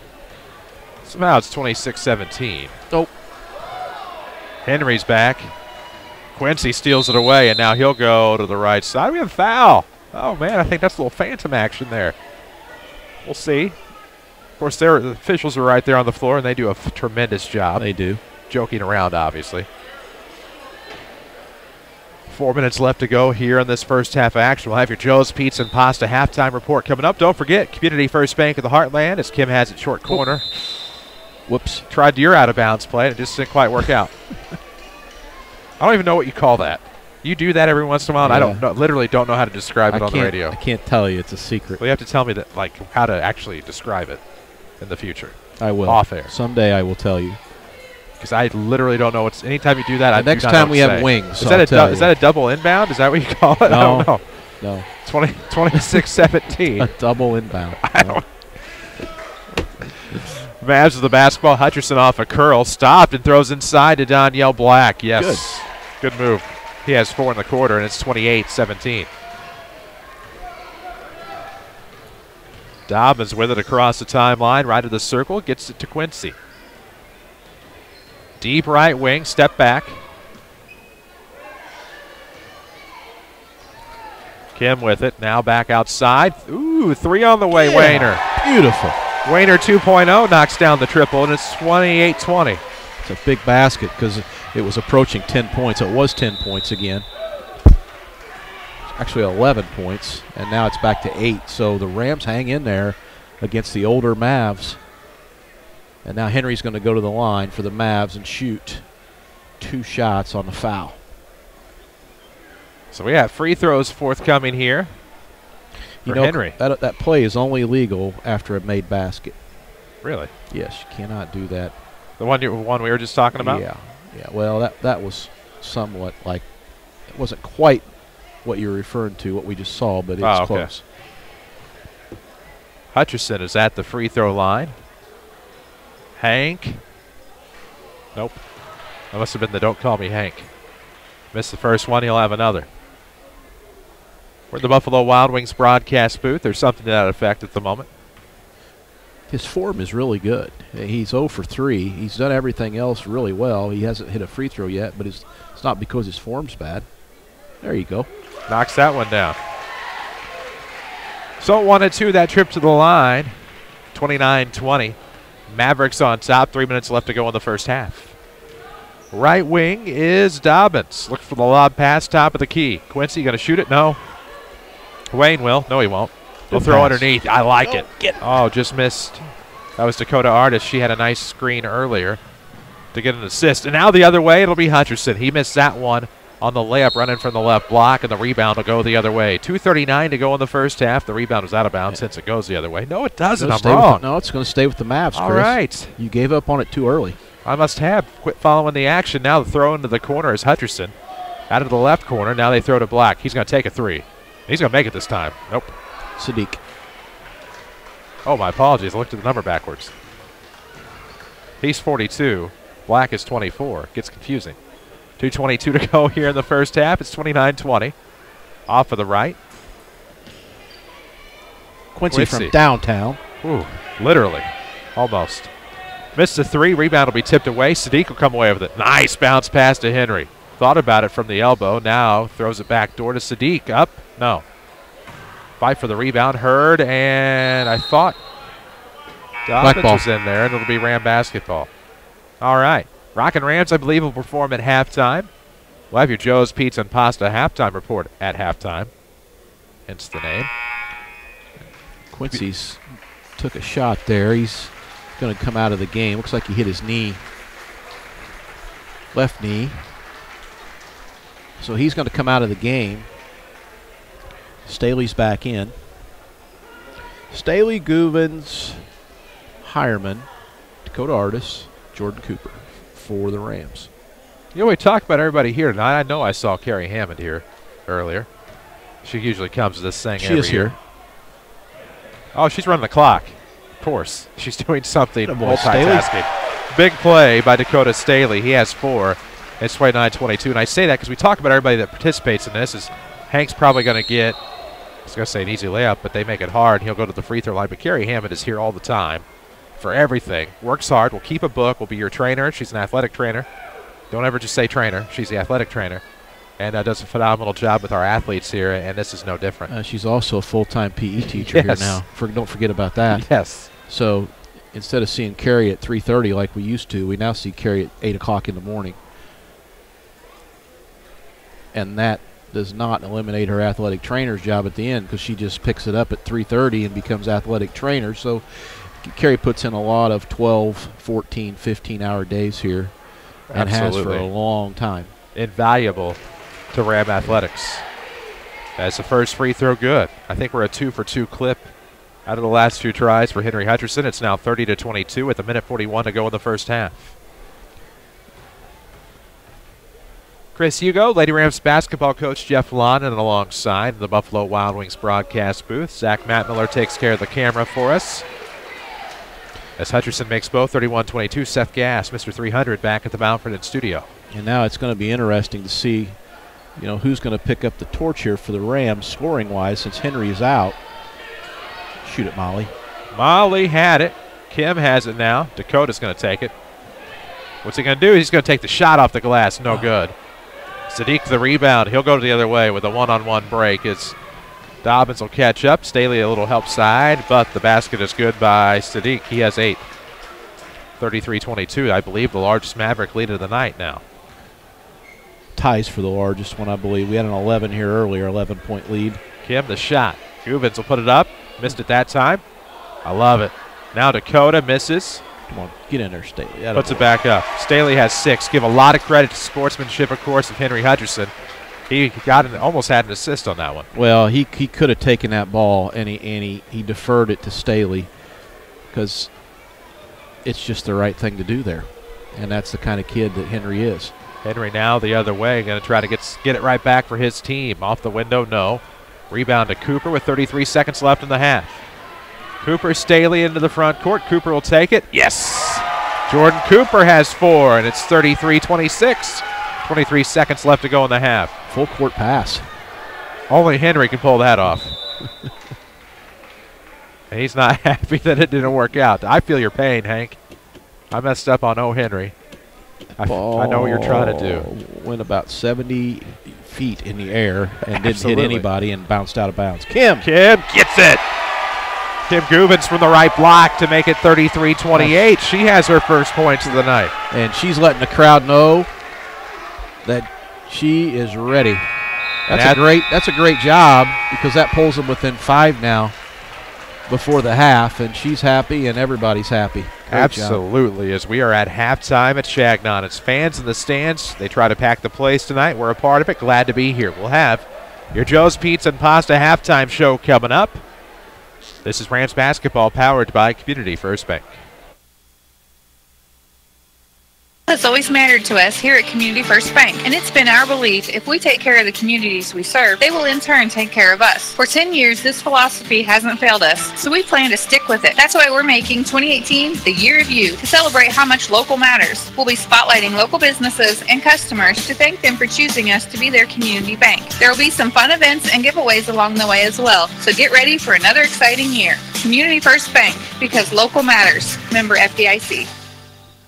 Somehow it's 26-17. Nope. Henry's back. Quincy steals it away, and now he'll go to the right side. We have a foul. Oh, man, I think that's a little phantom action there. We'll see. Of course, the officials are right there on the floor, and they do a tremendous job. They do. Joking around, obviously. 4 minutes left to go here in this first half action. We'll have your Joe's Pizza and Pasta halftime report coming up. Don't forget, Community First Bank of the Heartland, as Kim has it short corner. Whoops. Tried your out-of-bounds play, and it just didn't quite work out. I don't even know what you call that. You do that every once in a while, and I don't know, literally don't know how to describe it on the radio. I can't tell you. It's a secret. Well, you have to tell me that, like, how to actually describe it in the future. I will. Off air. Someday I will tell you. Because I literally don't know what's. Anytime you do that, I next time we have wings. Is that a double inbound? Is that what you call it? No, I don't know. No. 26-17. A double inbound. I don't. Mavs with the basketball. Hutcherson off a curl. Stopped and throws inside to Danielle Black. Yes. Good move. He has 4 in the quarter, and it's 28-17. Dobbins with it across the timeline, right of the circle, gets it to Quincy. Deep right wing, step back. Kim with it, now back outside. Ooh, 3 on the way, Wayner. Beautiful. Wayner 2.0 knocks down the triple, and it's 28-20. It's a big basket because it was approaching 10 points. It was 10 points again. Actually 11 points, and now it's back to 8. So the Rams hang in there against the older Mavs. And now Henry's going to go to the line for the Mavs and shoot 2 shots on the foul. So we have free throws forthcoming here for Henry. That play is only legal after a made basket. Really? Yes, you cannot do that The one we were just talking about? Yeah. Well, that was somewhat like, it wasn't quite what you're referring to, what we just saw, but it's close. Hutcherson is at the free throw line. Hank. Nope. That must have been the don't call me Hank. Missed the first one. He'll have another. We're in the Buffalo Wild Wings broadcast booth. There's something to that effect at the moment. His form is really good. He's 0 for 3. He's done everything else really well. He hasn't hit a free throw yet, but it's not because his form's bad. There you go. Knocks that one down. So 1-2, that trip to the line. 29-20. Mavericks on top. 3 minutes left to go in the first half. Right wing is Dobbins. Look for the lob pass, top of the key. Quincy going to shoot it? No. Wayne will. No, he won't. He'll throw underneath. I like it. Oh, just missed. That was Dakota Artis. She had a nice screen earlier to get an assist. And now the other way, it'll be Hutcherson. He missed that one on the layup running from the left block, and the rebound will go the other way. 2:39 to go in the first half. The rebound was out of bounds since it goes the other way. No, it doesn't. I'm wrong. No, it's going to stay with the Mavs, Chris. All right. You gave up on it too early. I must have. Quit following the action. Now the throw into the corner is Hutcherson. Out of the left corner. Now they throw to Black. He's going to take a three. He's going to make it this time. Nope. Sadiq. Oh, my apologies. I looked at the number backwards. He's 42. Black is 24. Gets confusing. 2:22 to go here in the first half. It's 29-20. Off of the right. Quincy from downtown. Ooh, literally. Almost. Missed the three. Rebound will be tipped away. Sadiq will come away with it. Nice bounce pass to Henry. Thought about it from the elbow. Now throws it back door to Sadiq. Up. No. Fight for the rebound. Hurd, and I thought Dobbins was in there, and it'll be Ram basketball. All right. Rockin Rams, I believe, will perform at halftime. We'll have your Joe's Pizza and Pasta halftime report at halftime. Hence the name. Quincy's took a shot there. He's going to come out of the game. Looks like he hit his knee. Left knee. So he's going to come out of the game. Staley's back in. Staley, Guvens, Hireman, Dakota Artis, Jordan Cooper for the Rams. You know, we talked about everybody here tonight. I know I saw Kerry Hammond here earlier. She usually comes to this thing every year. She is here. Oh, she's running the clock. Of course. She's doing something multitasking. Big play by Dakota Staley. He has 4. It's 29-22. And I say that because we talk about everybody that participates in this. Is Hank's probably going to get, I was going to say an easy layup, but they make it hard. He'll go to the free throw line. But Kerry Hammond is here all the time for everything. Works hard. Will keep a book. Will be your trainer. She's an athletic trainer. Don't ever just say trainer. She's the athletic trainer. And does a phenomenal job with our athletes here, and this is no different. She's also a full-time PE teacher here now. Don't forget about that. Yes. So instead of seeing Kerry at 3:30 like we used to, we now see Kerry at 8 o'clock in the morning. And that does not eliminate her athletic trainer's job at the end, because she just picks it up at 3:30 and becomes athletic trainer. So Kerry puts in a lot of 12, 14, 15-hour days here and has for a long time. Invaluable to Ram Athletics. As the first free throw, good. I think we're a 2-for-2 clip out of the last 2 tries for Henry Hutcherson. It's now 30-22 with 1:41 to go in the first half. Chris Hugo, Lady Rams basketball coach Jeff Lonnon alongside the Buffalo Wild Wings broadcast booth. Zach Mattmiller takes care of the camera for us. As Hutcherson makes both 31-22, Seth Gass, Mr. 300, back at the Mountford studio. And now it's going to be interesting to see, who's going to pick up the torch here for the Rams scoring-wise, since Henry is out. Shoot it, Molly. Molly had it. Kim has it now. Dakota's going to take it. What's he going to do? He's going to take the shot off the glass. No good. Sadiq the rebound. He'll go the other way with a one-on-one break. As Dobbins will catch up. Staley a little help side, but the basket is good by Sadiq. He has 8. 33-22, I believe, the largest Maverick lead of the night now. Ties for the largest one, I believe. We had an 11 here earlier, 11-point lead. Kim the shot. Guvens will put it up. Missed it that time. I love it. Now Dakota misses. Come on, get in there, Staley. Puts it back up. Staley has 6. Give a lot of credit to sportsmanship, of course, of Henry Hutcherson. He almost had an assist on that one. Well, he could have taken that ball, and he deferred it to Staley, because it's just the right thing to do there. And that's the kind of kid that Henry is. Henry now the other way, going to try to get it right back for his team. Off the window, no. Rebound to Cooper with 33 seconds left in the half. Cooper Staley into the front court. Cooper will take it. Yes! Jordan Cooper has 4, and it's 33-26. 23 seconds left to go in the half. Full court pass. Only Henry can pull that off. And he's not happy that it didn't work out. I feel your pain, Hank. I messed up on O. Henry. I know what you're trying to do. Went about 70 feet in the air and didn't hit anybody and bounced out of bounds. Kim gets it. Kim Gubens from the right block to make it 33-28. She has her first points of the night. And she's letting the crowd know that she is ready. That's a great job, because that pulls them within 5 now before the half, and she's happy and everybody's happy. Absolutely, as we are at halftime at Changnon. It's fans in the stands. They try to pack the place tonight. We're a part of it. Glad to be here. We'll have your Joe's Pizza and Pasta halftime show coming up. This is Rams basketball powered by Community First Bank. Has always mattered to us here at Community First Bank, and it's been our belief if we take care of the communities we serve, they will in turn take care of us. For 10 years, this philosophy hasn't failed us, so we plan to stick with it. That's why we're making 2018 the year of you, to celebrate how much local matters. We'll be spotlighting local businesses and customers to thank them for choosing us to be their community bank. There will be some fun events and giveaways along the way as well, so get ready for another exciting year. Community First Bank, because local matters. Member FDIC.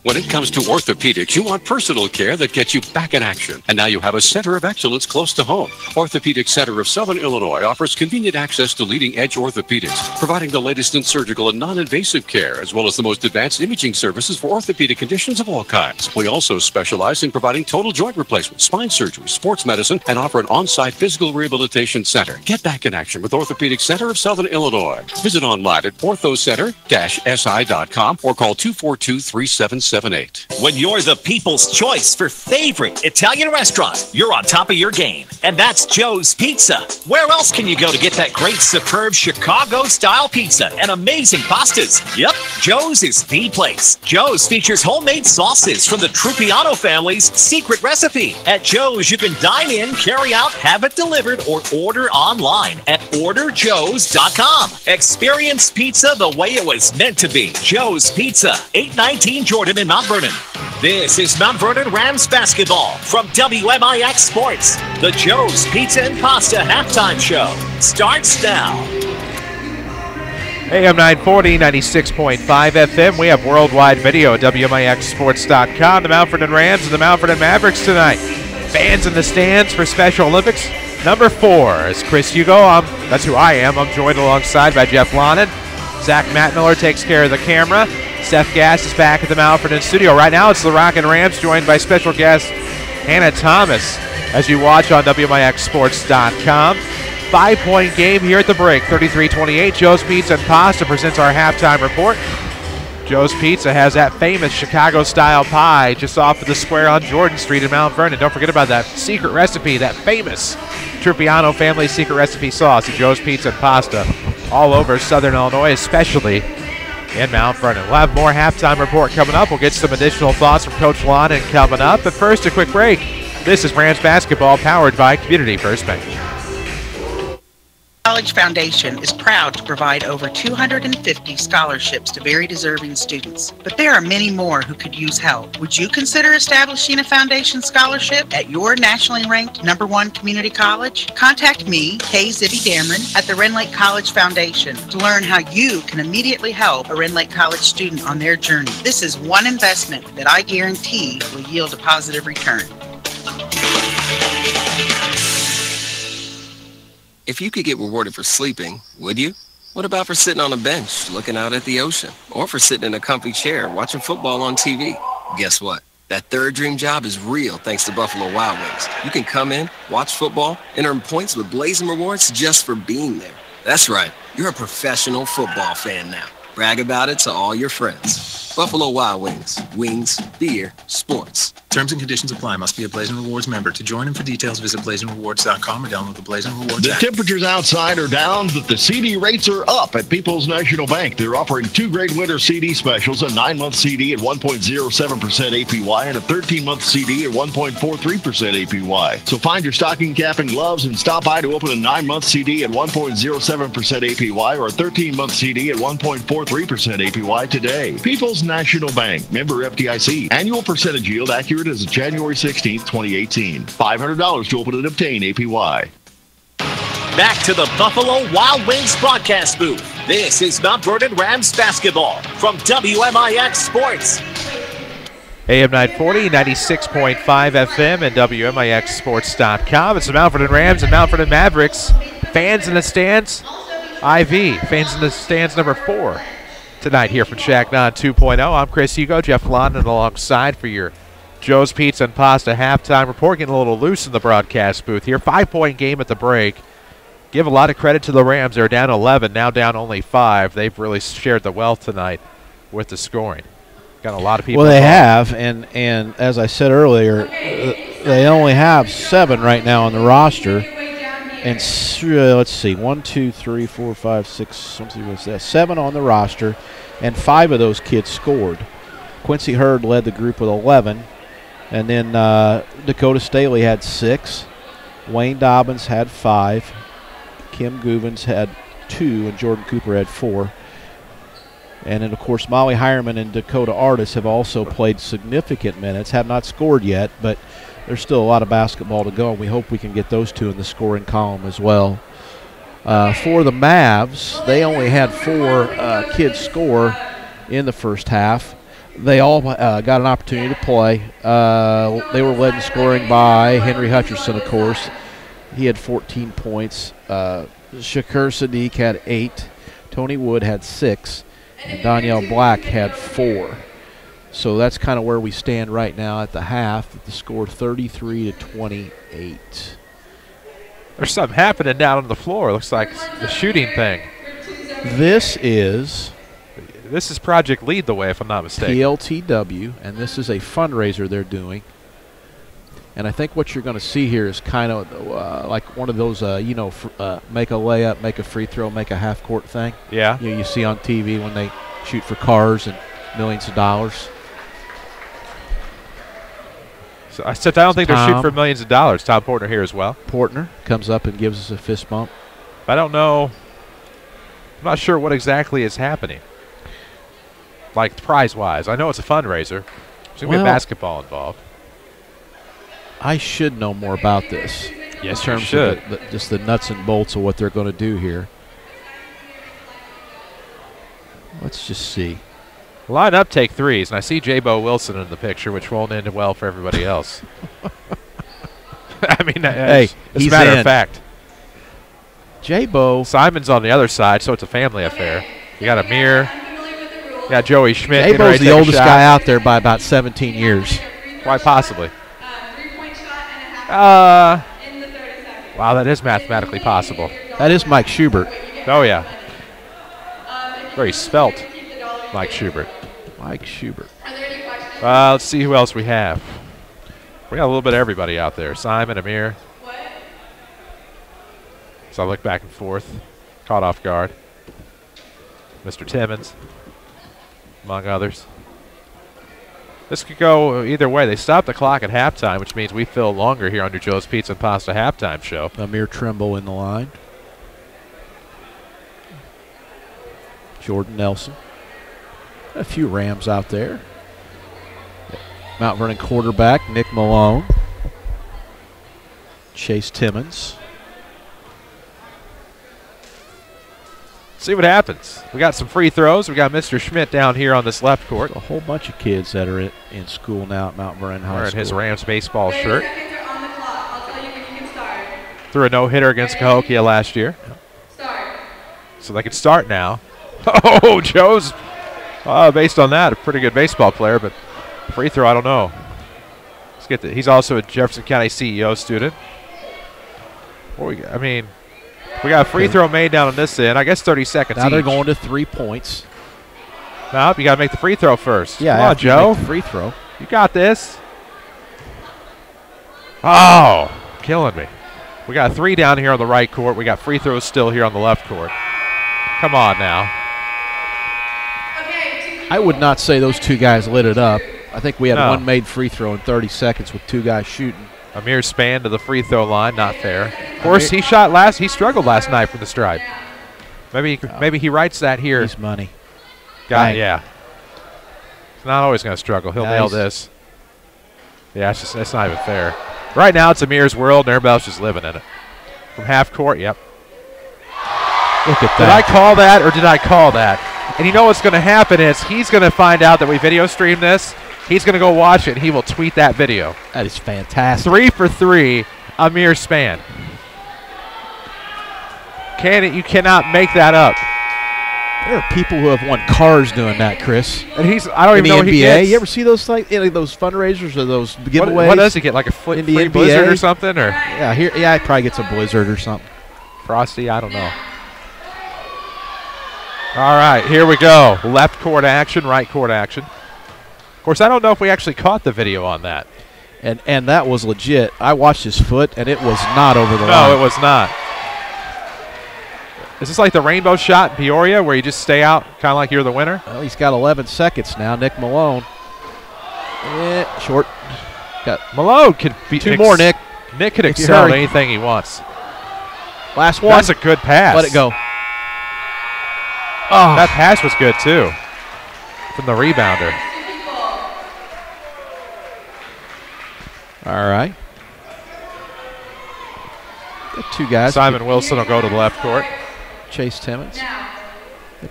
When it comes to orthopedics, you want personal care that gets you back in action. And now you have a center of excellence close to home. Orthopedic Center of Southern Illinois offers convenient access to leading-edge orthopedics, providing the latest in surgical and non-invasive care, as well as the most advanced imaging services for orthopedic conditions of all kinds. We also specialize in providing total joint replacement, spine surgery, sports medicine, and offer an on-site physical rehabilitation center. Get back in action with Orthopedic Center of Southern Illinois. Visit online at orthocenter-si.com or call 242-3778. When you're the people's choice for favorite Italian restaurant, you're on top of your game. And that's Joe's Pizza. Where else can you go to get that great, superb Chicago-style pizza and amazing pastas? Yep, Joe's is the place. Joe's features homemade sauces from the Trupiano family's secret recipe. At Joe's, you can dine in, carry out, have it delivered, or order online at orderjoes.com. Experience pizza the way it was meant to be. Joe's Pizza, 819 Jordan in Mount Vernon. This is Mount Vernon Rams basketball from WMIX Sports. The Joe's Pizza and Pasta halftime show starts now. AM 940, 96.5 FM. We have worldwide video at WMIXsports.com. The Mount Vernon Rams and the Mount Vernon Mavericks tonight. Fans in the stands for Special Olympics. Number 4 is Chris Hugo. That's who I am. I'm joined alongside by Jeff Lonnon. Zach Mattmiller takes care of the camera. Seth Gass is back at the Mount Vernon studio. Right now it's the Rockin Rams, joined by special guest Hannah Thomas, as you watch on WMIXsports.com. 5-point game here at the break, 33-28. Joe's Pizza and Pasta presents our halftime report. Joe's Pizza has that famous Chicago-style pie just off of the square on Jordan Street in Mount Vernon. Don't forget about that secret recipe, that famous Trupiano family secret recipe sauce at Joe's Pizza and Pasta all over Southern Illinois, especially in Mount Vernon. We'll have more halftime report coming up. We'll get some additional thoughts from Coach Lonnon coming up. But first, a quick break. This is Rams basketball powered by Community First Bank. College Foundation is proud to provide over 250 scholarships to very deserving students, but there are many more who could use help. Would you consider establishing a foundation scholarship at your nationally ranked #1 community college? Contact me, Kay Zibby Dameron, at the Ren Lake College Foundation to learn how you can immediately help a Ren Lake College student on their journey. This is one investment that I guarantee will yield a positive return. If you could get rewarded for sleeping, would you? What about for sitting on a bench, looking out at the ocean? Or for sitting in a comfy chair, watching football on TV? Guess what? That third dream job is real thanks to Buffalo Wild Wings. You can come in, watch football, and earn points with Blazing Rewards just for being there. That's right. You're a professional football fan now. Brag about it to all your friends. Buffalo Wild Wings. Wings, beer, sports. Terms and conditions apply. Must be a Blazing Rewards member. To join and for details, visit blazingrewards.com or download the Blazing Rewards The app. temperatures outside are down, but the CD rates are up at People's National Bank. They're offering 2 great winter CD specials, a 9-month CD at 1.07% APY and a 13-month CD at 1.43% APY. So find your stocking cap and gloves and stop by to open a 9-month CD at 1.07% APY or a 13-month CD at 1.43% APY today. People's National Bank, member FDIC. Annual percentage yield accurate as of January 16, 2018. $500 to open and obtain APY. Back to the Buffalo Wild Wings broadcast booth. This is Mount Vernon Rams basketball from WMIX Sports. AM 940, 96.5 FM, and WMIXsports.com. It's the Mount Vernon Rams and Mount Vernon Mavericks. Fans in the stands, IV. Fans in the stands number 4. Tonight here from Changnon 2.0. I'm Chris Hugo, Jeff Lonnon alongside for your Joe's Pizza and Pasta halftime report. Getting a little loose in the broadcast booth here. 5-point game at the break. Give a lot of credit to the Rams. They're down 11, now down only 5. They've really shared the wealth tonight with the scoring. Got a lot of people. Well, they have, and as I said earlier, they only have 7 right now on the roster. And let's see, 1, 2, 3, 4, 5, 6, what's that? 7 on the roster, and 5 of those kids scored. Quincy Hurd led the group with 11, and then Dakota Staley had 6. Wayne Dobbins had 5. Kim Guvens had 2, and Jordan Cooper had 4. And then, of course, Molly Hireman and Dakota Artis have also played significant minutes, have not scored yet, but there's still a lot of basketball to go, and we hope we can get those 2 in the scoring column as well. For the Mavs, they only had 4 kids score in the first half. They all got an opportunity to play. They were led in scoring by Henry Hutcherson, of course. He had 14 points. Shakur Sadiq had 8. Tony Wood had 6. And Danielle Black had 4. So that's kind of where we stand right now at the half. The score 33-28. There's something happening down on the floor. Looks like the shooting thing. This is Project Lead the Way, if I'm not mistaken. PLTW, and this is a fundraiser they're doing. And I think what you're going to see here is kind of like one of those, make a layup, make a free throw, make a half-court thing. Yeah. You see on TV when they shoot for cars and millions of dollars. So I don't think they're shooting for millions of dollars. Tom Portner here as well. Portner comes up and gives us a fist bump. I don't know. I'm not sure what exactly is happening. Like prize-wise. I know it's a fundraiser. There's going to be basketball involved. I should know more about this. Yes, in terms of just the nuts and bolts of what they're going to do here. Let's just see. Line up, take threes, and I see J-Bo Wilson in the picture, which won't end well for everybody else. I mean, hey, as a matter of fact. J-Bo. Simon's on the other side, so it's a family affair. You got Amir. You got Joey Schmidt. J-Bo's the oldest guy out there by about 17 years. Quite possibly. Wow, that is mathematically possible. That is Mike Schubert. Oh, yeah. Very svelte, Mike Schubert. Mike Schubert. Let's see who else we have. We got a little bit of everybody out there. Simon, Amir. So I look back and forth. Caught off guard. Mr. Timmons, among others. This could go either way. They stopped the clock at halftime, which means we fill longer here under Joe's Pizza and Pasta halftime show. Amir Trimble in the line. Jordan Nelson. A few Rams out there. Mount Vernon quarterback Nick Malone. Chase Timmons. See what happens. We got some free throws. We got Mr. Schmidt down here on this left court. A whole bunch of kids that are in school now at Mount Vernon High School. Wearing his Rams baseball shirt. Threw a no-hitter against Cahokia last year. So they can start now. Oh, Joe's, based on that, a pretty good baseball player, but free throw, I don't know. Let's get he's also a Jefferson County CEO student. We got a free throw made down on this end. I guess 30 seconds Now each. they're going to 3 points. Nope, you got to make the free throw first. Yeah, come on, Joe. Free throw. You got this. Oh, killing me. We got 3 down here on the right court. We got free throws still here on the left court. Come on now. I would not say those 2 guys lit it up. I think we had one made free throw in 30 seconds with 2 guys shooting. Amir Span to the free throw line, not fair. Of course, he struggled last night from the stripe. Maybe he writes that here. He's money. Yeah. He's not always going to struggle. He'll nail this. Yeah, that's not even fair. Right now, it's Amir's world, and everybody else just living in it. From half court, yep. Look at that. Did I call that, or did I call that? And you know what's going to happen is he's going to find out that we video stream this. He's going to go watch it, and he will tweet that video. That is fantastic. 3 for 3, Amir Span. You cannot make that up. There are people who have won cars doing that, Chris. And I don't even know what he gets. You ever see those those fundraisers or those giveaways? What does he get? Like a free blizzard or something? Or he probably gets a blizzard or something. Frosty, I don't know. All right, here we go. Left court action, right court action. Of course, I don't know if we actually caught the video on that. And that was legit. I watched his foot, and it was not over the line. No, it was not. Is this like the rainbow shot in Peoria where you just stay out, kind of like you're the winner? Well, he's got 11 seconds now. Nick Malone. Short. Malone can be 2 more, Nick. Nick can excel at anything he wants. Last one. That's a good pass. Let it go. Oh. That pass was good, too, from the rebounder. All right. Got 2 guys. Simon Wilson will go to the left court. Chase Timmons.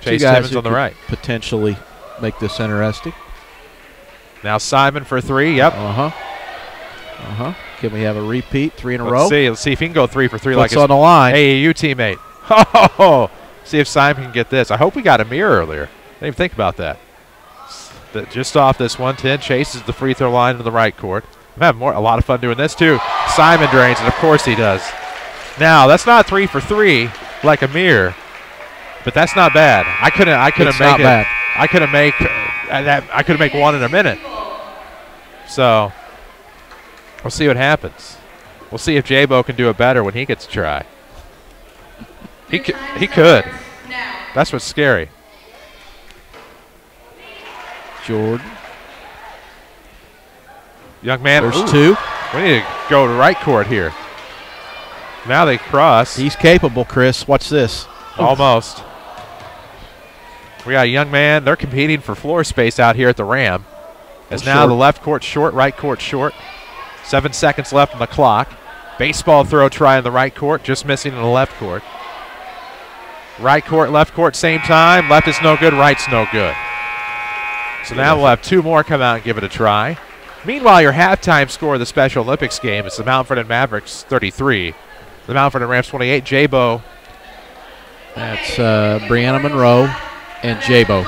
Chase Timmons on the right. Potentially make this interesting. Now Simon for 3. Yep. Can we have a repeat? 3 in a row? Let's see if he can go 3 for 3 like his on the line. AAU teammate. See if Simon can get this. I hope we got a mirror earlier. Didn't even think about that. Just off this 110, chases the free throw line to the right court. I'm having a lot of fun doing this too. Simon drains it. Of course he does. Now that's not 3 for 3 like Amir, but that's not bad. I couldn't make it. Bad. I couldn't make one in a minute. So we'll see what happens. We'll see if J-Bo can do it better when he gets a try. He could. That's what's scary. Jordan. Young man. There's 2. We need to go to right court here. Now they cross. He's capable, Chris. Watch this. Almost. We got a young man. They're competing for floor space out here at the Ram. As now the left court short, right court short. 7 seconds left on the clock. Baseball throw try in the right court, just missing in the left court. Right court, left court, same time. Left is no good, right's no good. So now we'll have 2 more come out and give it a try. Meanwhile, your halftime score of the Special Olympics game is the Mount Vernon Mavericks 33. The Mount Vernon Rams 28. J-Bo. That's Brianna Monroe and J-Bo.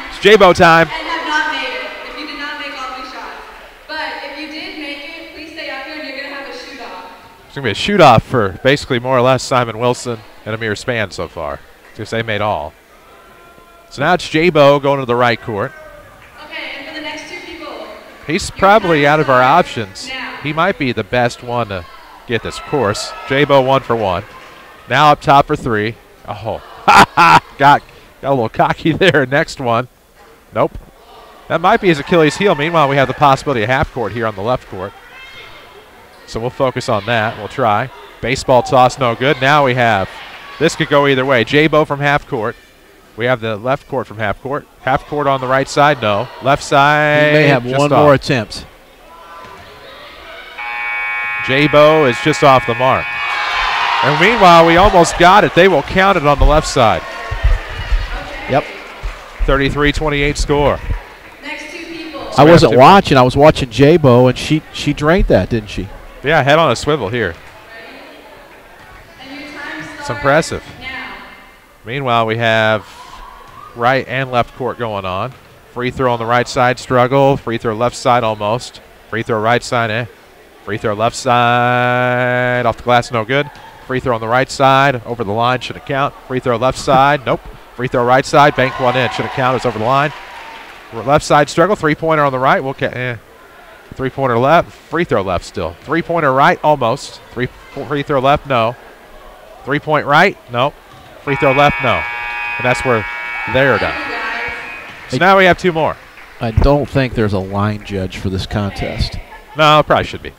It's J-Bo time. And have not made it if you did not make all 3 shots. But if you did make it, please stay out here and you're going to have a shoot-off. It's going to be a shoot-off for basically more or less Simon Wilson and Amir Span so far, because they made all. So now it's J-Bo going to the right court. Okay, and for the next 2 people. He's probably out of our options. He might be the best one to get this course. J-Bo 1 for 1. Now up top for 3. Oh, got a little cocky there. Next one. Nope. That might be his Achilles heel. Meanwhile, we have the possibility of half court here on the left court. So we'll focus on that. We'll try. Baseball toss, no good. Now we have, this could go either way. J-Bo from half court. We have the left court from half court. Half court on the right side, no. Left side, he may have one more attempt. J-Bo is just off the mark. And meanwhile, we almost got it. They will count it on the left side. Yep. 33-28 score. Next 2 people. I wasn't watching. I was watching J-Bo, and she drained that, didn't she? Yeah, head on a swivel here. It's impressive. Meanwhile, we have right and left court going on. Free throw on the right side, struggle. Free throw left side, almost. Free throw right side, Free throw left side, off the glass, no good. Free throw on the right side, over the line, shouldn't count. Free throw left side, nope. Free throw right side, banked one in. Shouldn't count. It's over the line. Left side struggle. Three-pointer on the right. Three-pointer left. Free throw left still. Three-pointer right, almost. Free throw left, no. Three-point right, no. Free throw left, no. And that's where they're done. So now we have two more. I don't think there's a line judge for this contest. No, probably should be.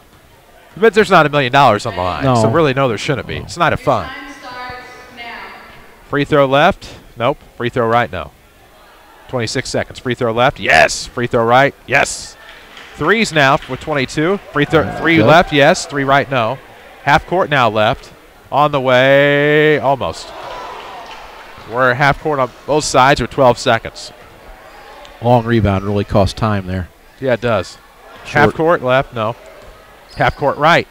But there's not $1 million on the line. No. So really, no, there shouldn't be. It's not a fun. Free throw left, nope. Free throw right, no. 26 seconds. Free throw left, yes. Free throw right, yes. Threes now with 22. Three left, yes. Three right, no. Half court now left. On the way, almost. We're half court on both sides with 12 seconds. Long rebound really costs time there. Yeah, it does. Half court left, no. Half court right.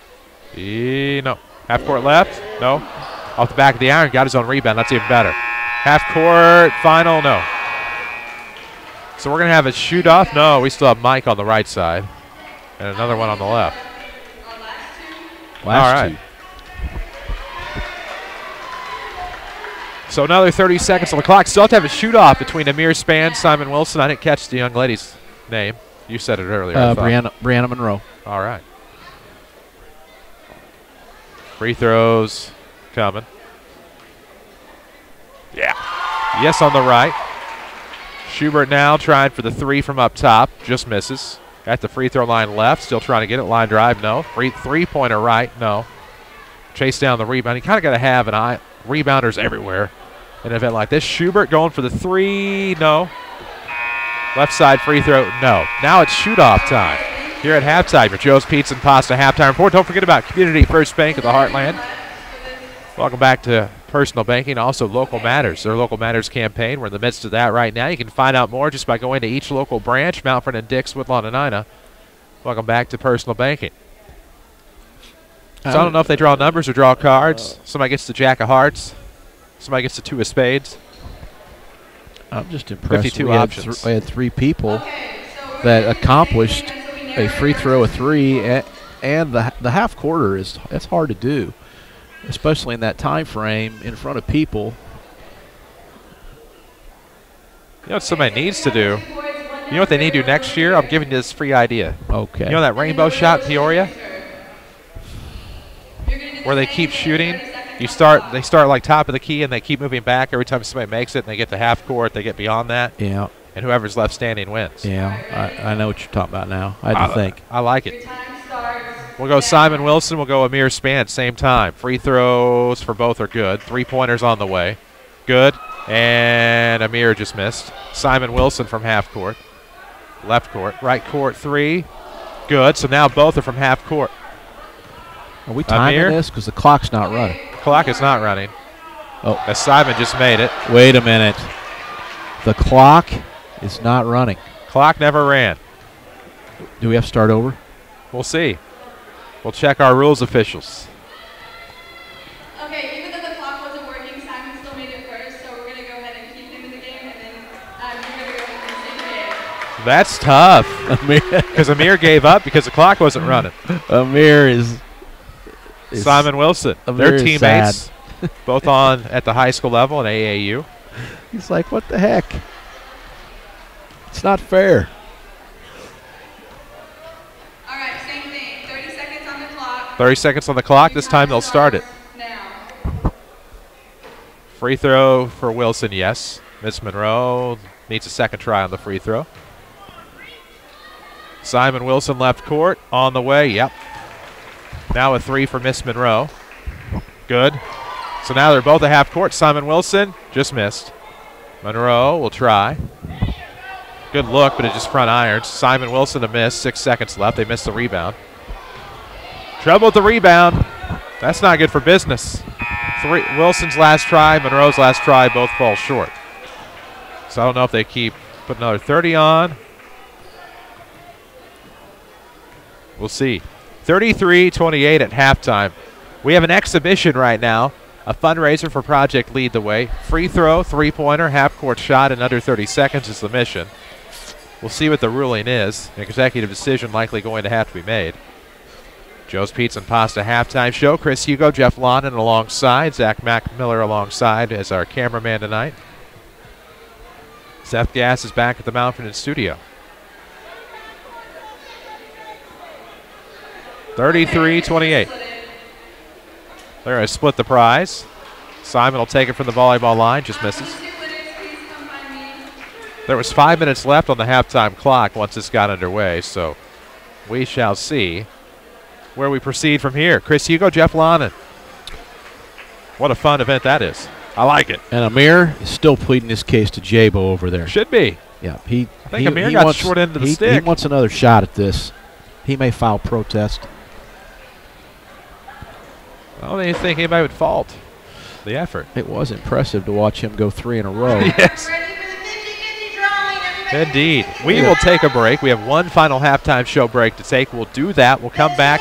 No. Half court left, no. Off the back of the iron, got his own rebound. That's even better. Half court final, no. So we're going to have a shoot off. No, we still have Mike on the right side. And another one on the left. Last two. So another 30 seconds on the clock. Still have to have a shoot off between Amir Span, Simon Wilson. I didn't catch the young lady's name. You said it earlier. Brianna Monroe. All right. Free throws coming. Yeah. Yes on the right. Schubert now trying for the three from up top. Just misses. At the free throw line left. Still trying to get it. Line drive, no. Three-pointer right, no. Chase down the rebound. You kind of got to have an eye. Rebounders everywhere in an event like this. Schubert going for the three, no. Left side free throw, no. Now it's shoot-off time here at halftime for Joe's Pizza and Pasta Halftime Report. Don't forget about Community First Bank of the Heartland. Welcome back to Personal Banking, also Local Matters, their Local Matters campaign. We're in the midst of that right now. You can find out more just by going to each local branch, Mount Vernon and Dix, Woodlawn and Ina. Welcome back to Personal Banking. So I don't know if they draw numbers or draw cards. Somebody gets the Jack of Hearts. Somebody gets the Two of Spades. I'm just impressed. 52 options. We had three people that accomplished a free throw, a three, and the half quarter that's hard to do, especially in that time frame in front of people. You know what somebody needs to do? You know what they need to do next year? I'm giving you this free idea. Okay. You know that rainbow shot in Peoria? Where they keep shooting? They start like top of the key and they keep moving back every time somebody makes it, and they get to half court, they get beyond that. Yeah. And whoever's left standing wins. Yeah, I know what you're talking about now. I had to think. I like it. We'll go Simon Wilson. We'll go Amir Span. Same time. Free throws for both are good. Three-pointers on the way. Good. And Amir just missed. Simon Wilson from half court. Left court. Right court three. Good. So now both are from half court. Are we timing this? Because the clock's not running. The clock is not running. Oh. As Simon just made it. Wait a minute. The clock is not running. Clock never ran. Do we have to start over? We'll see. We'll check our rules officials. Okay, even though the clock wasn't working, Simon still made it first, so we're going to go ahead and keep him in the game, and then you're going to go ahead and save the game. That's tough. Because Amir gave up because the clock wasn't running. Amir is Simon Wilson. Amir They're teammates, both on at the high school level in AAU. He's like, what the heck? It's not fair. All right, same thing. 30 seconds on the clock. 30 seconds on the clock. This time they'll start it. Now. Free throw for Wilson, yes. Miss Monroe needs a second try on the free throw. Simon Wilson left court on the way. Yep. Now a three for Miss Monroe. Good. So now they're both at half court. Simon Wilson just missed. Monroe will try. Good look, but it just front irons. Simon Wilson a miss. 6 seconds left. They missed the rebound. Trouble with the rebound. That's not good for business. Wilson's last try, Monroe's last try, both fall short. So I don't know if they keep put another 30 on. We'll see. 33-28 at halftime. We have an exhibition right now. A fundraiser for Project Lead the Way. Free throw, three-pointer, half-court shot in under 30 seconds is the mission. We'll see what the ruling is. An executive decision likely going to have to be made. Joe's Pizza and Pasta halftime show. Chris Hugo, Jeff Lonnon alongside. Zach Miller alongside as our cameraman tonight. Seth Gass is back at the Mount Vernon studio. 33-28. They're going to split the prize. Simon will take it from the volleyball line, just misses. There was 5 minutes left on the halftime clock once this got underway, so we shall see where we proceed from here. Chris Hugo, Jeff Lonnon. What a fun event that is. I like it. And Amir is still pleading his case to Jabo over there. Should be. Yeah, I think Amir got short end of the stick. He wants another shot at this. He may file protest. I don't even think anybody would fault the effort. It was impressive to watch him go 3 in a row. Yes. Indeed. We will take a break. We have one final halftime show break to take. We'll do that. We'll come back.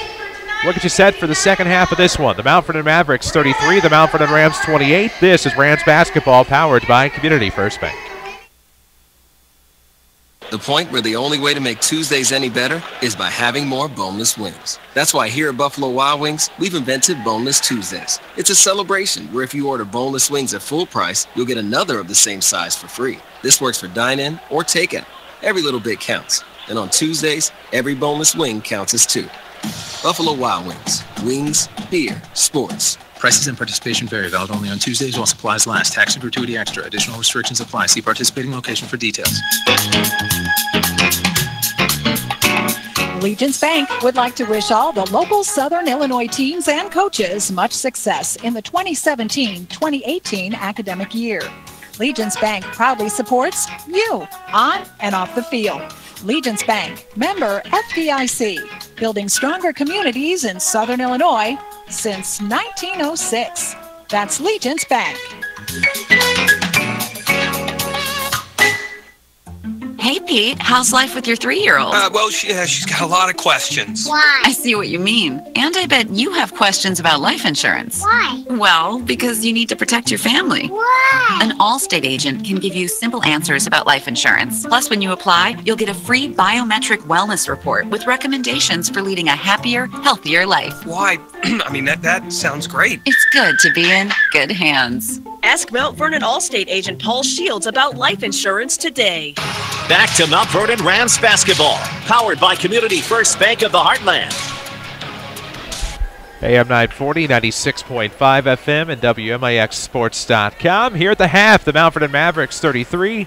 Look at you set for the second half of this one. The Mount Vernon Mavericks 33, the Mount Vernon Rams 28. This is Rams basketball powered by Community First Bank. The point where the only way to make Tuesdays any better is by having more boneless wings. That's why here at Buffalo Wild Wings, we've invented Boneless Tuesdays. It's a celebration where if you order boneless wings at full price, you'll get another of the same size for free. This works for dine-in or takeout. Every little bit counts. And on Tuesdays, every boneless wing counts as 2. Buffalo Wild Wings. Wings, beer, sports. Prices and participation vary. Valid only on Tuesdays while supplies last. Tax and gratuity extra. Additional restrictions apply. See participating location for details. Legence Bank would like to wish all the local Southern Illinois teams and coaches much success in the 2017-2018 academic year. Legence Bank proudly supports you on and off the field. Legence Bank, member FDIC, building stronger communities in Southern Illinois since 1906. That's Legence Bank. Hey, Pete, how's life with your 3-year-old? Well, she's got a lot of questions. Why? I see what you mean. And I bet you have questions about life insurance. Why? Well, because you need to protect your family. Why? An Allstate agent can give you simple answers about life insurance. Plus, when you apply, you'll get a free biometric wellness report with recommendations for leading a happier, healthier life. Why? I mean, that sounds great. It's good to be in good hands. Ask Mount Vernon Allstate agent Paul Shields about life insurance today. Back to Mount Vernon Rams basketball, powered by Community First Bank of the Heartland. AM 940, 96.5 FM, and WMIX Sports.com. Here at the half, the Mount Vernon Mavericks 33,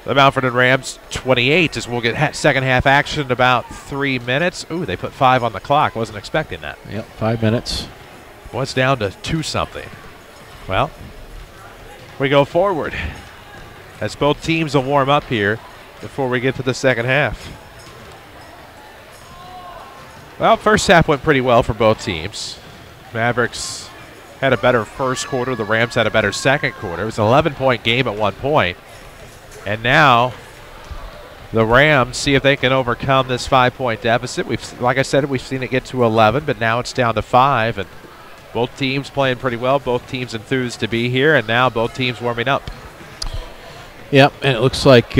the Mount Vernon Rams 28, as we'll get second half action in about 3 minutes. Ooh, they put 5 on the clock. Wasn't expecting that. Yep, 5 minutes. Well, it's down to 2-something. Well, we go forward as both teams will warm up here before we get to the second half. Well, first half went pretty well for both teams. Mavericks had a better first quarter. The Rams had a better second quarter. It was an 11-point game at one point. And now the Rams see if they can overcome this 5-point deficit. Like I said, we've seen it get to 11, but now it's down to 5. And both teams playing pretty well. Both teams enthused to be here, and now both teams warming up. Yep, and it looks like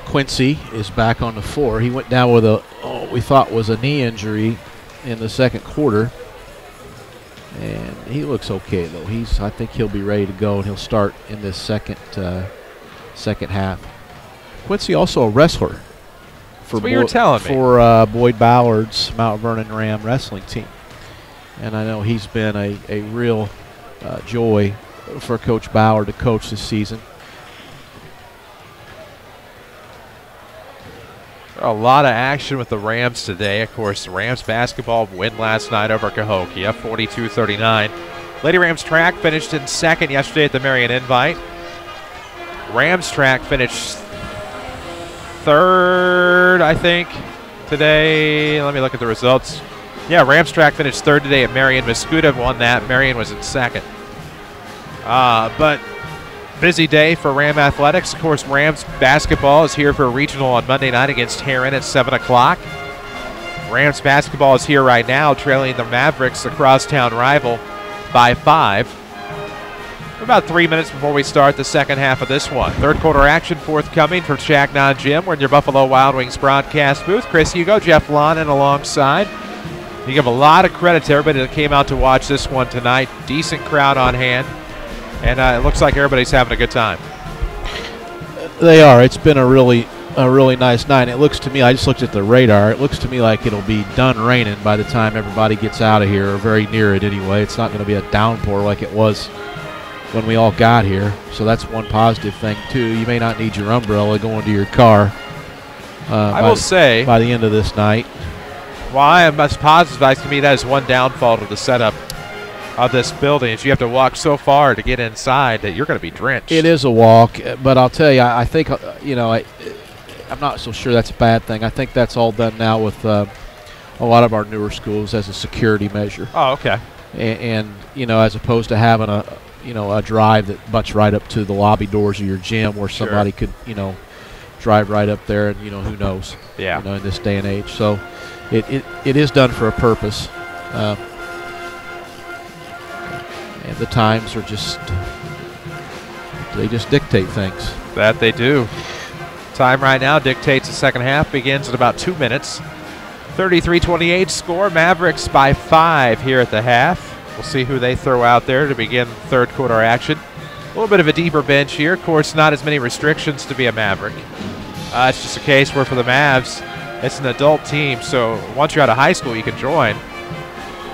Quincy is back on the floor. He went down with what we thought was a knee injury in the second quarter, and he looks okay though. I think he'll be ready to go, and he'll start in this second half. Quincy also a wrestler for Boyd Ballard's Mount Vernon Ram wrestling team, and I know he's been a real joy for Coach Ballard to coach this season. A lot of action with the Rams today. Of course, the Rams basketball win last night over Cahokia, 42-39. Lady Rams track finished in second yesterday at the Marion Invite. Rams track finished third, I think, today. Let me look at the results. Yeah, Rams track finished third today at Marion. Mascuda won that. Marion was in second. But busy day for Ram Athletics. Of course, Rams basketball is here for a regional on Monday night against Heron at 7 o'clock. Rams basketball is here right now, trailing the Mavericks, the crosstown rival, by 5. About 3 minutes before we start the second half of this one. Third quarter action forthcoming from Changnon Gym. We're in your Buffalo Wild Wings broadcast booth. Chris Hugo, Jeff Lonnon alongside. You give a lot of credit to everybody that came out to watch this one tonight. Decent crowd on hand. And it looks like everybody's having a good time. They are. It's been a really nice night. It looks to me, I just looked at the radar, it looks to me like it'll be done raining by the time everybody gets out of here, or very near it anyway. It's not going to be a downpour like it was when we all got here. So that's one positive thing, too. You may not need your umbrella going to your car. I will say, by the end of this night. Well, I am as positive as can be. That is one downfall to the setup of this building is you have to walk so far to get inside that you're going to be drenched. It is a walk, but I'll tell you, I think, I'm not so sure that's a bad thing. I think that's all done now with a lot of our newer schools as a security measure. Oh, okay. And as opposed to having a drive that butts right up to the lobby doors of your gym where somebody could, drive right up there and, who knows. Yeah. In this day and age. So it is done for a purpose. And the times are they just dictate things. That they do. Time right now dictates the second half. Begins in about 2 minutes. 33-28 score. Mavericks by 5 here at the half. We'll see who they throw out there to begin third quarter action. A little bit of a deeper bench here. Of course, not as many restrictions to be a Maverick. It's just a case where for the Mavs, it's an adult team. So once you're out of high school, you can join.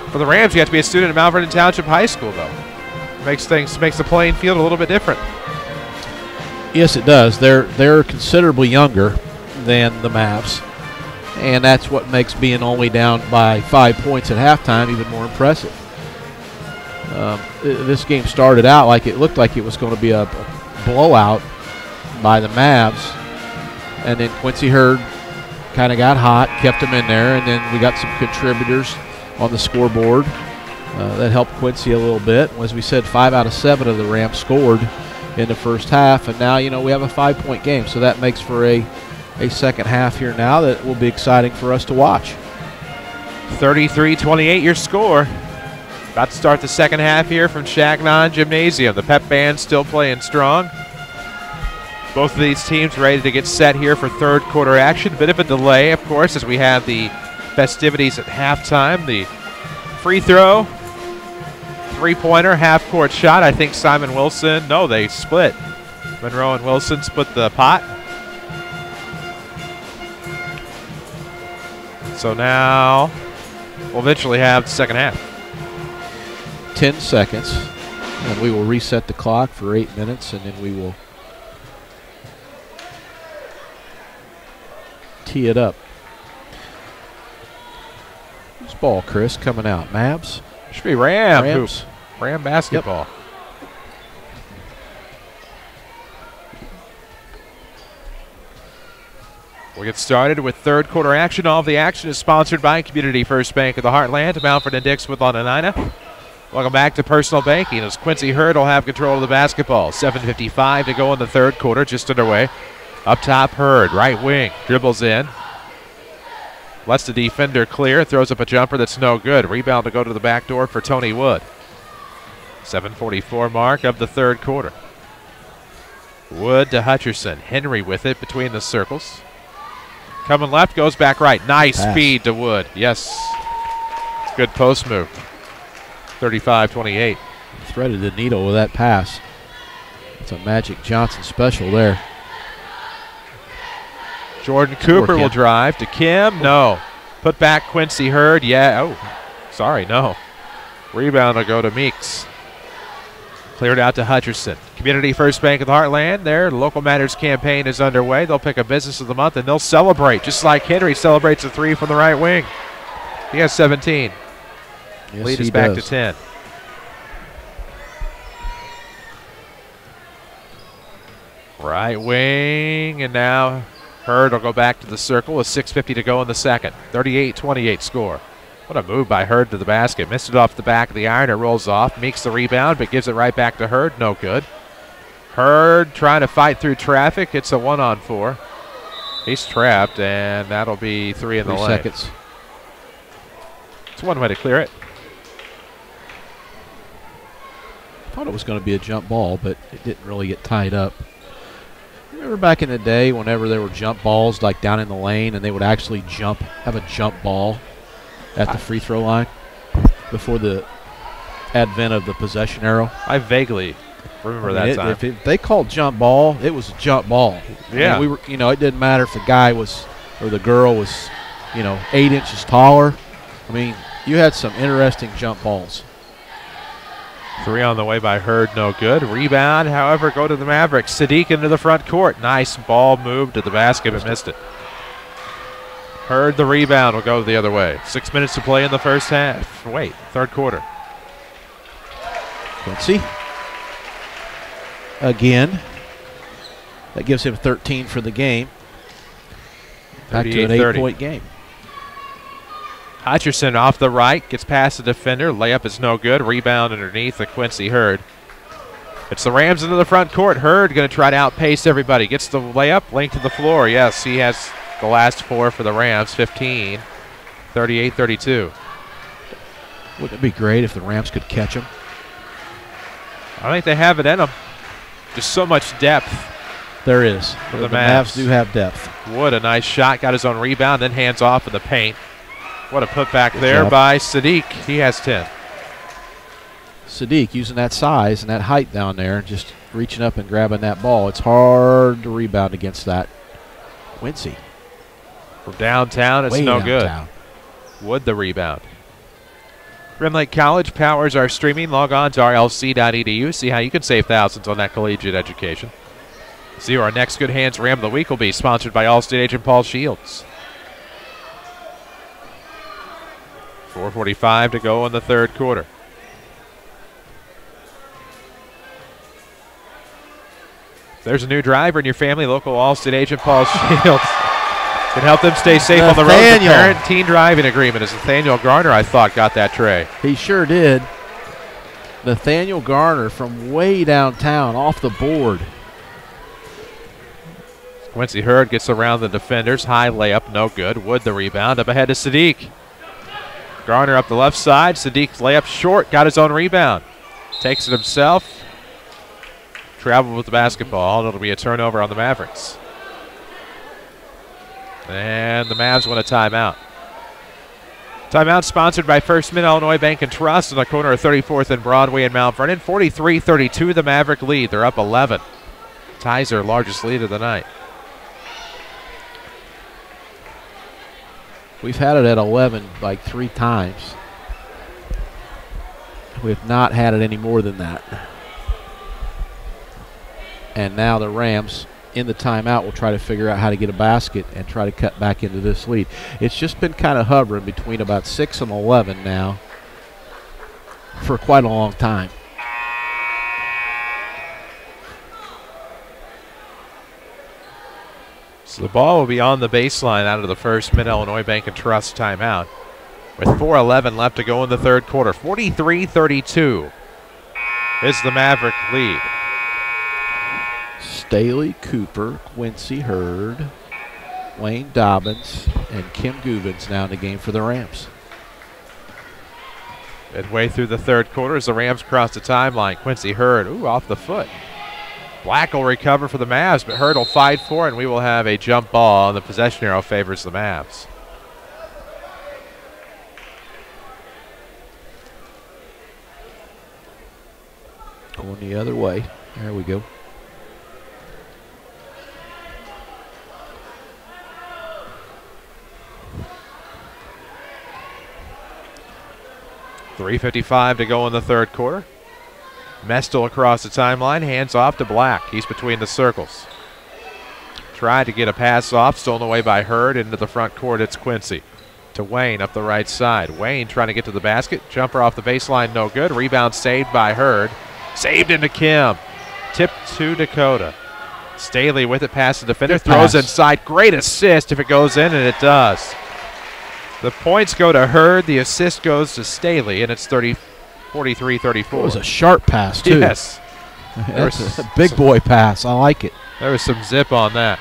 For the Rams, you have to be a student at Vernon Township High School, though. Makes the playing field a little bit different. Yes, it does. They're considerably younger than the Mavs, and that's what makes being only down by 5 points at halftime even more impressive. This game started out like it looked like it was going to be a blowout by the Mavs, and then Quincy Hurd kind of got hot, kept them in there, and then we got some contributors on the scoreboard that helped Quincy a little bit. As we said, 5 out of 7 of the Rams scored in the first half, and now we have a 5-point game, so that makes for a second half here now that will be exciting for us to watch. 33-28 your score. About to start the second half here from Changnon Gymnasium. The Pep Band still playing strong. Both of these teams ready to get set here for third quarter action. Bit of a delay, of course, as we have the festivities at halftime. The free throw, three-pointer, half-court shot. I think Simon Wilson, no, they split. Monroe and Wilson split the pot. So now we'll eventually have the second half. 10 seconds, and we will reset the clock for 8 minutes, and then we will tee it up. Who's ball, Chris, coming out? Mavs? Should be Rams. Rams. Ram basketball. Yep. We'll get started with third quarter action. All of the action is sponsored by Community First Bank of the Heartland, Mountford and Dix with Lonnon. Welcome back to Personal Banking as Quincy Hurd will have control of the basketball. 7:55 to go in the third quarter, just underway. Up top, Hurd, right wing, dribbles in. Lets the defender clear, throws up a jumper that's no good. Rebound to go to the back door for Tony Wood. 7:44 mark of the third quarter. Wood to Hutcherson. Henry with it between the circles. Coming left, goes back right. Nice pass. Speed to Wood. Yes. Good post move. 35-28. Threaded the needle with that pass. It's a Magic Johnson special there. Jordan Cooper will drive to Kim. No. Put back Quincy Hurd. Yeah. Oh, sorry. No. Rebound will go to Meeks. Cleared out to Hutcherson. Community First Bank of the Heartland. Their Local Matters campaign is underway. They'll pick a business of the month and they'll celebrate, just like Henry celebrates a three from the right wing. He has 17. Yes, Lead is back to 10. Right wing, and now Hurd will go back to the circle with 6:50 to go in the second. 38-28 score. What a move by Hurd to the basket. Missed it off the back of the iron. It rolls off. Meeks the rebound, but gives it right back to Hurd. No good. Hurd trying to fight through traffic. It's a 1-on-4. He's trapped, and that'll be 3 in the lane. 3 seconds. It's one way to clear it. Thought it was going to be a jump ball, but it didn't really get tied up. Remember back in the day whenever there were jump balls like down in the lane and they would actually have a jump ball at the free throw line before the advent of the possession arrow? I vaguely Remember that time. If they called jump ball, it was a jump ball. Yeah. I mean, it didn't matter if the guy was or the girl was, 8 inches taller. I mean, you had some interesting jump balls. 3 on the way by Hurd, no good. Rebound, however, go to the Mavericks. Sadiq into the front court. Nice ball move to the basket, but missed it. Hurd, the rebound, will go the other way. 6 minutes to play in the first half. Third quarter. Quincy. Again. That gives him 13 for the game. Back to an 8-point game. Hutcherson off the right, gets past the defender. Layup is no good. Rebound underneath the Quincy Hurd. It's the Rams into the front court. Hurd going to try to outpace everybody. Gets the layup, linked to the floor. Yes, he has the last 4 for the Rams, 15, 38-32. Wouldn't it be great if the Rams could catch him? I think they have it in them. Just so much depth. There is. The Mavs do have depth. Wood, a nice shot, got his own rebound, then hands off in the paint. What a putback there by Sadiq. He has 10. Sadiq using that size and that height down there, just reaching up and grabbing that ball. It's hard to rebound against that. Quincy. From downtown, it's no good. Wood the rebound. Grim Lake College powers our streaming. Log on to rlc.edu. See how you can save thousands on that collegiate education. See who our next Good Hands Ram of the Week will be, sponsored by Allstate agent Paul Shields. 4:45 to go in the third quarter. If there's a new driver in your family, local Allstate agent Paul Shields can help them stay safe on the road. The parent-teen driving agreement is Nathaniel Garner, I thought, got that tray. He sure did. Nathaniel Garner from way downtown, off the board. Quincy Hurd gets around the defenders. High layup, no good. Wood the rebound. Up ahead to Sadiq. Garner up the left side. Sadiq's layup short. Got his own rebound. Takes it himself. Traveled with the basketball. It'll be a turnover on the Mavericks. And the Mavs win a timeout. Timeout sponsored by First Mid-Illinois Bank and Trust on the corner of 34th and Broadway in Mount Vernon. 43-32, the Maverick lead. They're up 11. Ties their largest lead of the night. We've had it at 11 like 3 times. We have not had it any more than that. And now the Rams, in the timeout, will try to figure out how to get a basket and try to cut back into this lead. It's just been kind of hovering between about 6 and 11 now for quite a long time. So the ball will be on the baseline out of the First Mid-Illinois Bank and Trust timeout with 4:11 left to go in the third quarter. 43-32 is the Maverick lead. Staley, Cooper, Quincy Hurd, Wayne Dobbins, and Kim Gubens now in the game for the Rams. Midway through the third quarter as the Rams cross the timeline. Quincy Hurd, off the foot. Black will recover for the Mavs, but Hurd will fight for it, and we will have a jump ball, and the possession arrow favors the Mavs. Going the other way. There we go. .355 to go in the third quarter. Mestel across the timeline, hands off to Black. He's between the circles. Tried to get a pass off, stolen away by Hurd into the front court. It's Quincy to Wayne up the right side. Wayne trying to get to the basket. Jumper off the baseline, no good. Rebound saved by Hurd. Saved into Kim. Tipped to Dakota. Staley with it past the defender. Throws inside. Great assist if it goes in, and it does. The points go to Hurd. The assist goes to Staley, and it's 43-34. It was a sharp pass, too. Yes. That's a big boy pass. I like it. There was some zip on that.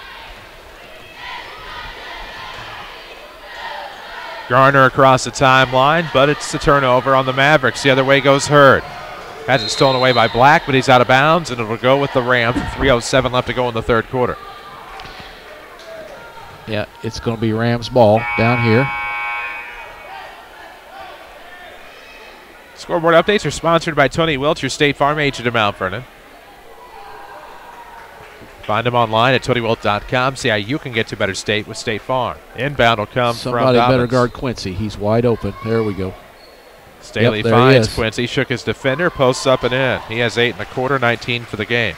Garner across the timeline, but it's the turnover on the Mavericks. The other way goes Hurd. Has it stolen away by Black, but he's out of bounds, and it'll go with the Rams. 3:07 left to go in the third quarter. Yeah, it's going to be Rams ball down here. Scoreboard updates are sponsored by Tony Welch, your State Farm agent in Mount Vernon. Find them online at TonyWilt.com. See how you can get to better state with State Farm. Inbound will come from Somebody better Dobbins. guard Quincy. He's wide open. There we go. Staley there finds he is. Quincy, shook his defender, posts up and in. He has 8 1/4, 19 for the game.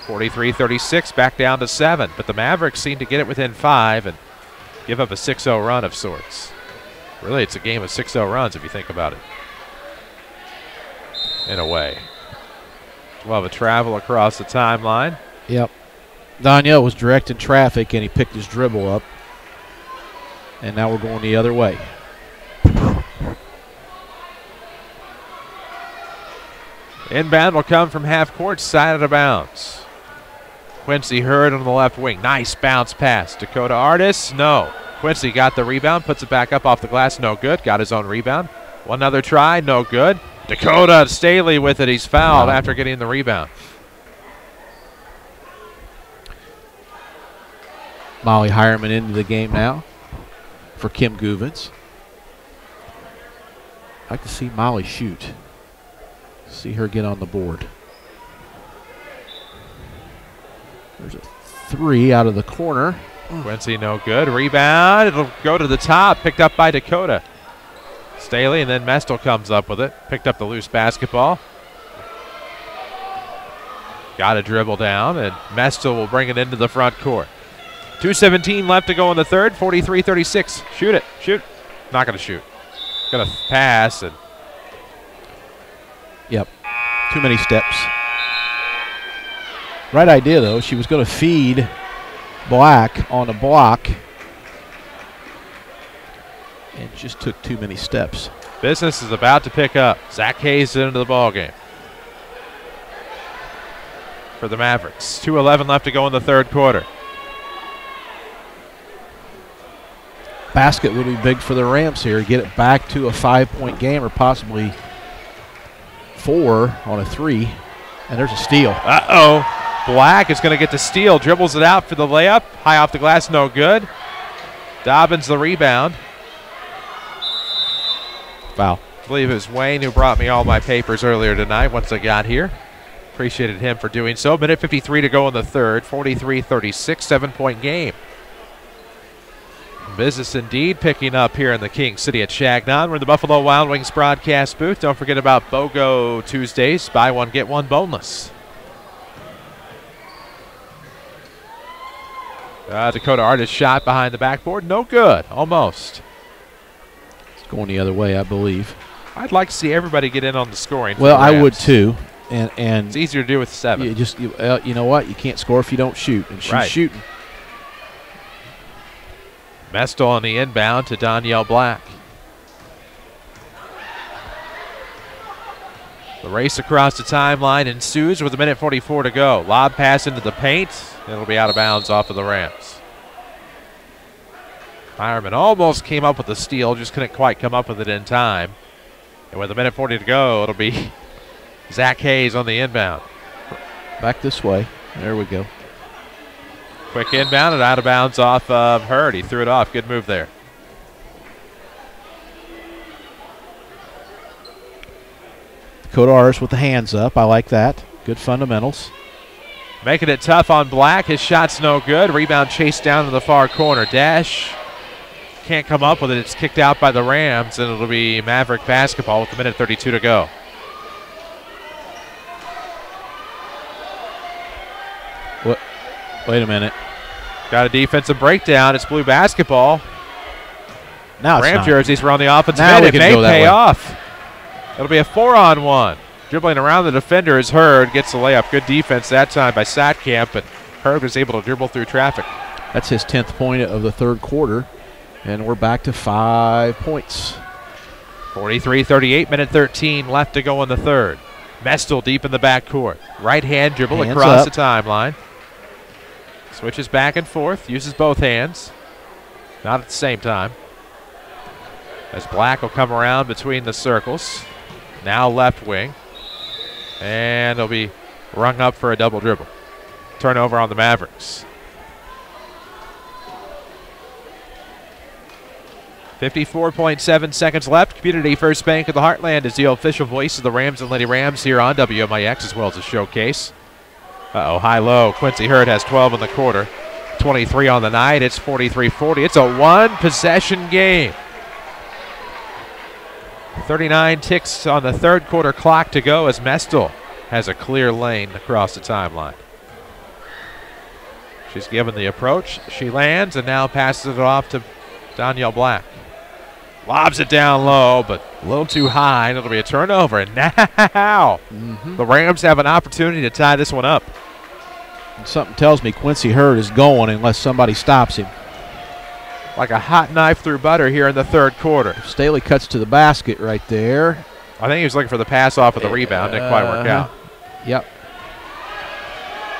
43-36, back down to 7. But the Mavericks seem to get it within 5 and give up a 6-0 run of sorts. Really, it's a game of 6-0 runs if you think about it. In a way. We'll have a travel across the timeline. Yep. Daniel was directing traffic, and he picked his dribble up. And now we're going the other way. Inbound will come from half court, side out of bounds. Quincy Hurd on the left wing. Nice bounce pass. Dakota Artis, no. Quincy got the rebound, puts it back up off the glass, no good. Got his own rebound. One other try, no good. Dakota Staley with it. He's fouled after getting the rebound. Molly Hireman into the game now for Kim Guvens. I'd like to see Molly shoot. See her get on the board. There's a 3 out of the corner. Quincy no good. Rebound. It'll go to the top. Picked up by Dakota. Staley, and then Mestel comes up with it. Picked up the loose basketball. Got a dribble down, and Mestel will bring it into the front court. 2:17 left to go in the third. 43-36. Shoot it. Shoot. Not going to shoot. Going to pass. And yep. Too many steps. Right idea, though. She was going to feed Black on a block. And just took too many steps. Business is about to pick up. Zach Hayes into the ball game for the Mavericks. 2:11 left to go in the third quarter. Basket would be big for the Rams here. Get it back to a 5-point game or possibly 4 on a 3. And there's a steal. Uh-oh. Black is going to get the steal. Dribbles it out for the layup. High off the glass, no good. Dobbins the rebound. Foul. I believe it was Wayne who brought me all my papers earlier tonight once I got here. Appreciated him for doing so. Minute 53 to go in the third. 43-36, 7-point game. Business indeed picking up here in the King City at Changnon. We're in the Buffalo Wild Wings broadcast booth. Don't forget about BOGO Tuesdays. Buy one, get one boneless. Dakota Artis shot behind the backboard. No good. Almost. It's going the other way, I believe. I'd like to see everybody get in on the scoring. Well, I would too. And it's easier to do with 7. You know what? You can't score if you don't shoot. And she's shooting. Mestel on the inbound to Danielle Black. The race across the timeline ensues with 1:44 to go. Lob pass into the paint. It'll be out of bounds off of the Rams. Hireman almost came up with the steal, just couldn't quite come up with it in time. And with 1:40 to go, it'll be Zach Hayes on the inbound. Back this way. There we go. Quick inbound and out of bounds off of Hurd. He threw it off. Good move there. Dakota Artis with the hands up. I like that. Good fundamentals. Making it tough on Black. His shot's no good. Rebound chased down to the far corner. Dash can't come up with it. It's kicked out by the Rams, and it'll be Maverick basketball with 1:32 to go. What? Wait a minute. Got a defensive breakdown. It's blue basketball. Now it's Ram jerseys were on the offensive now end. we It can may go that pay way. off. It'll be a 4-on-1. Dribbling around the defender is Hurd. Gets the layup. Good defense that time by Satkamp, but Hurd was able to dribble through traffic. That's his 10th point of the third quarter, and we're back to 5 points. 43-38, minute 13 left to go in the third. Mestel deep in the backcourt. Right hand dribble Hands across up. the timeline. Switches back and forth, uses both hands. Not at the same time. As Black will come around between the circles. Now left wing. And he'll be rung up for a double dribble. Turnover on the Mavericks. 54.7 seconds left. Community First Bank of the Heartland is the official voice of the Rams and Lady Rams here on WMIX, as well as a showcase. High-low. Quincy Hurd has 12 in the quarter. 23 on the night. It's 43-40. It's a one-possession game. 39 ticks on the third quarter clock to go as Mestel has a clear lane across the timeline. She's given the approach. She lands and now passes it off to Danielle Black. Lobs it down low, but a little too high, and it'll be a turnover. And now the Rams have an opportunity to tie this one up. And something tells me Quincy Hurd is going unless somebody stops him. Like a hot knife through butter here in the third quarter. Staley cuts to the basket right there. I think he was looking for the pass off of the rebound. Didn't quite work out. Yep.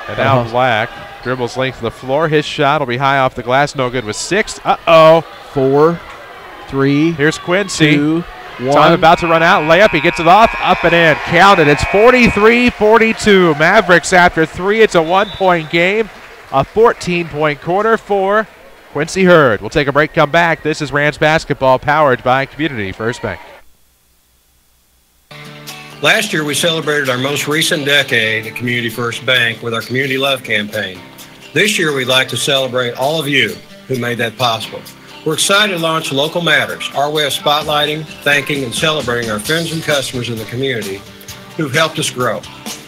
And now Black dribbles length of the floor. His shot will be high off the glass. No good with 6. Uh-oh. 4, 3. Here's Quincy. 2, 1. Time about to run out. Layup. He gets it off. Up and in. Counted. It's 43-42. Mavericks after 3. It's a 1-point game. A 14-point quarter for Quincy Hurd. We'll take a break, come back. This is Rams basketball powered by Community First Bank. Last year, we celebrated our most recent decade at Community First Bank with our Community Love campaign. This year, we'd like to celebrate all of you who made that possible. We're excited to launch Local Matters, our way of spotlighting, thanking, and celebrating our friends and customers in the community who've helped us grow.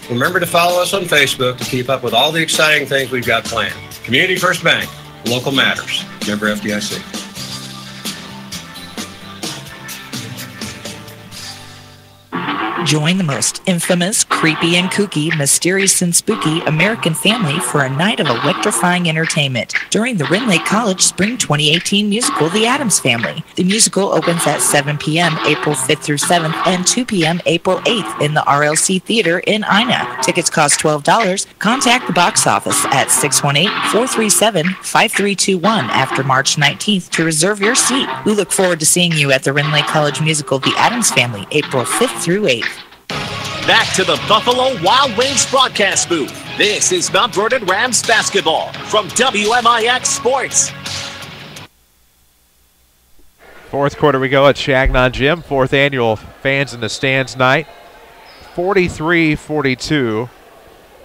Remember to follow us on Facebook to keep up with all the exciting things we've got planned. Community First Bank, Local Matters, member FDIC. Join the most infamous, creepy and kooky, mysterious and spooky American family for a night of electrifying entertainment during the Rend Lake College Spring 2018 musical, The Addams Family. The musical opens at 7 p.m. April 5th through 7th and 2 p.m. April 8th in the RLC Theater in Ina. Tickets cost $12. Contact the box office at 618-437-5321 after March 19th to reserve your seat. We look forward to seeing you at the Rend Lake College musical, The Addams Family, April 5th through 8th. Back to the Buffalo Wild Wings broadcast booth. This is Mount Vernon Rams basketball from WMIX Sports. Fourth quarter we go at Changnon Gym, 4th annual Fans in the Stands night. 43-42.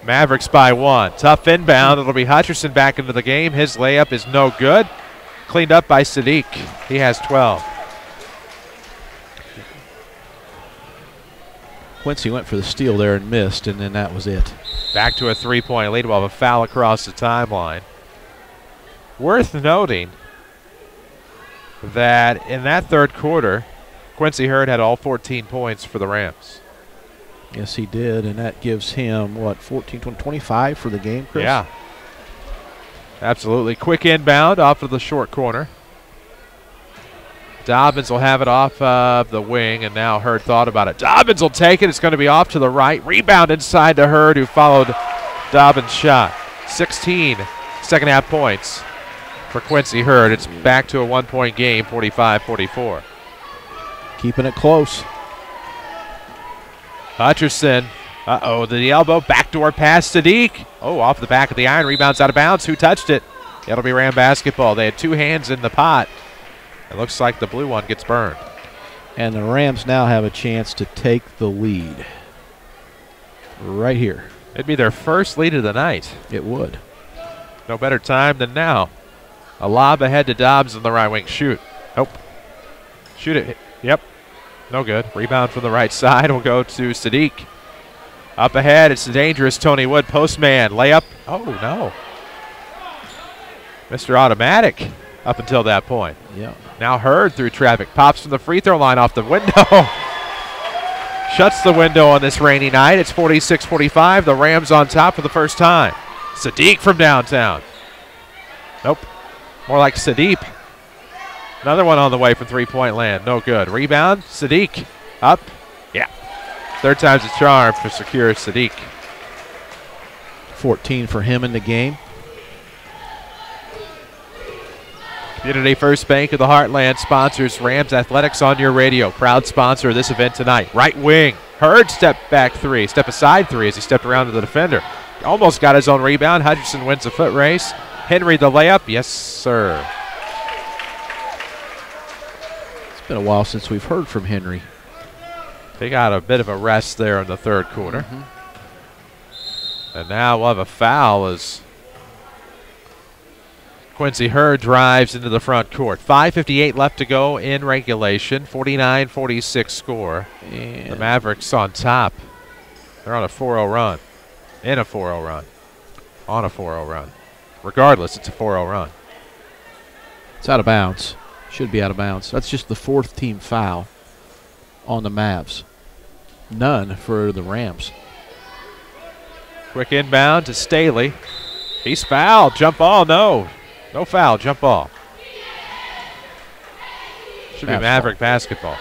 Mavericks by 1. Tough inbound. It'll be Hutcherson back into the game. His layup is no good. Cleaned up by Sadiq. He has 12. Quincy went for the steal there and missed, and then that was it. Back to a three-point lead. We'll have a foul across the timeline. Worth noting that in that third quarter, Quincy Hurd had all 14 points for the Rams. Yes, he did, and that gives him, what, 14, 20, 25 for the game, Chris? Yeah. Absolutely. Quick inbound off of the short corner. Dobbins will have it off of the wing, and now Hurd thought about it. Dobbins will take it. It's going to be off to the right. Rebound inside to Hurd, who followed Dobbins' shot. 16 second-half points for Quincy Hurd. It's back to a one-point game, 45-44. Keeping it close. Hutcherson. Uh-oh, the elbow. Backdoor pass to Sadiq. Oh, off the back of the iron. Rebounds out of bounds. Who touched it? It'll be Ram basketball. They had two hands in the pot. It looks like the blue one gets burned. And the Rams now have a chance to take the lead. Right here. It'd be their first lead of the night. It would. No better time than now. A lob ahead to Dobbs on the right wing. Shoot. Nope. Shoot it. Yep. No good. Rebound from the right side will go to Sadiq. Up ahead, it's the dangerous Tony Wood. Postman. Layup. Oh, no. Mr. Automatic up until that point. Yeah. Now Hurd through traffic. Pops from the free throw line off the window. Shuts the window on this rainy night. It's 46-45. The Rams on top for the first time. Sadiq from downtown. Nope. More like Sadiq. Another one on the way from three-point land. No good. Rebound. Sadiq. Up. Yeah. Third time's a charm for Secure Sadiq. 14 for him in the game. Community First Bank of the Heartland sponsors Rams Athletics on your radio. Proud sponsor of this event tonight. Right wing. Hurd step back three. Step aside three as he stepped around to the defender. Almost got his own rebound. Hutcherson wins the foot race. Henry the layup. Yes, sir. It's been a while since we've heard from Henry. They got a bit of a rest there in the third quarter. And now we'll have a foul as Quincy Hurd drives into the front court. 5:58 left to go in regulation. 49-46 score. And the Mavericks on top. They're on a 4-0 run. In a 4-0 run. On a 4-0 run. Regardless, it's a 4-0 run. It's out of bounds. Should be out of bounds. That's just the 4th team foul on the Mavs. None for the Rams. Quick inbound to Staley. He's fouled. Jump ball, no. No foul, jump ball. Should be Maverick basketball.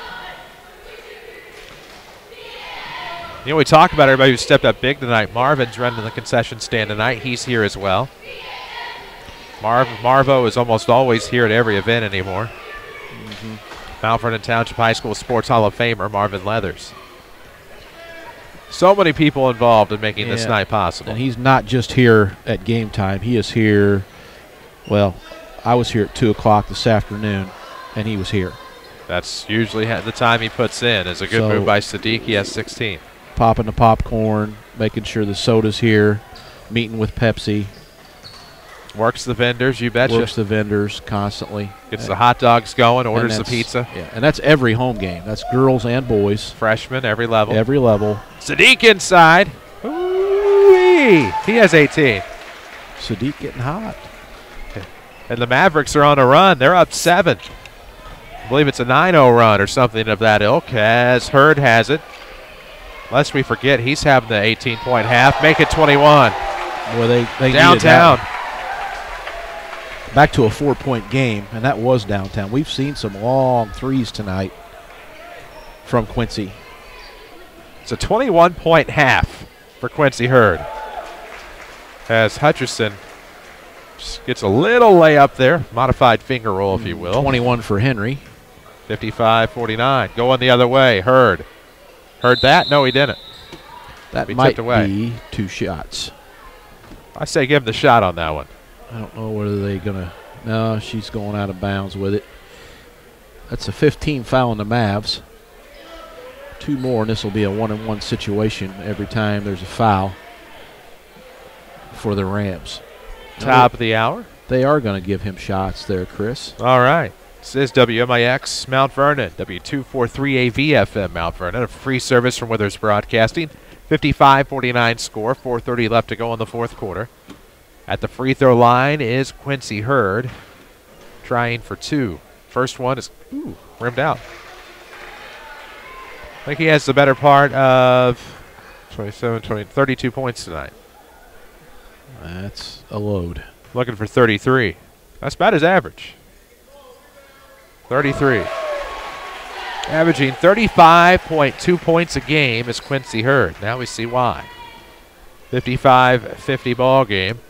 You know, we talk about everybody who stepped up big tonight. Marvin's running the concession stand tonight. He's here as well. Marvo is almost always here at every event anymore. Mount Vernon Township High School Sports Hall of Famer Marvin Leathers. So many people involved in making this night possible. And he's not just here at game time. He is here. Well, I was here at 2 o'clock this afternoon, and he was here. That's usually the time he puts in. Is a good move by Sadiq. He has 16. Popping the popcorn, making sure the soda's here, meeting with Pepsi. Works the vendors, you betcha. Works the vendors constantly. Gets the hot dogs going, orders the pizza. Yeah, and that's every home game. That's girls and boys. Freshmen, every level. Every level. Sadiq inside. Ooh-wee. He has 18. Sadiq getting hot. And the Mavericks are on a run. They're up 7. I believe it's a 9-0 run or something of that ilk, as Hurd has it. Lest we forget, he's having the 18-point half. Make it 21. Boy, they downtown. Back to a 4-point game, and that was downtown. We've seen some long threes tonight from Quincy. It's a 21-point half for Quincy Hurd. As Hutcherson gets a little layup there, modified finger roll, if you will. 21 for Henry. 55-49. Going the other way, Hurd. Heard that? No, he didn't. That might be 2 shots. I say give him the shot on that one. I don't know whether they're going to. No, she's going out of bounds with it. That's a 15 foul on the Mavs. 2 more, and this will be a 1-on-1 situation every time there's a foul for the Rams. Top of the hour. They are going to give him shots there, Chris. All right. This is WMIX Mount Vernon, W243 AVFM Mount Vernon, a free service from Withers Broadcasting. 55-49 score, 4:30 left to go in the 4th quarter. At the free throw line is Quincy Hurd, trying for 2. First one is rimmed out. I think he has the better part of 32 points tonight. That's a load. Looking for 33. That's about his average. 33. Averaging 35.2 points a game is Quincy Hurd. Now we see why. 55-50 ball game.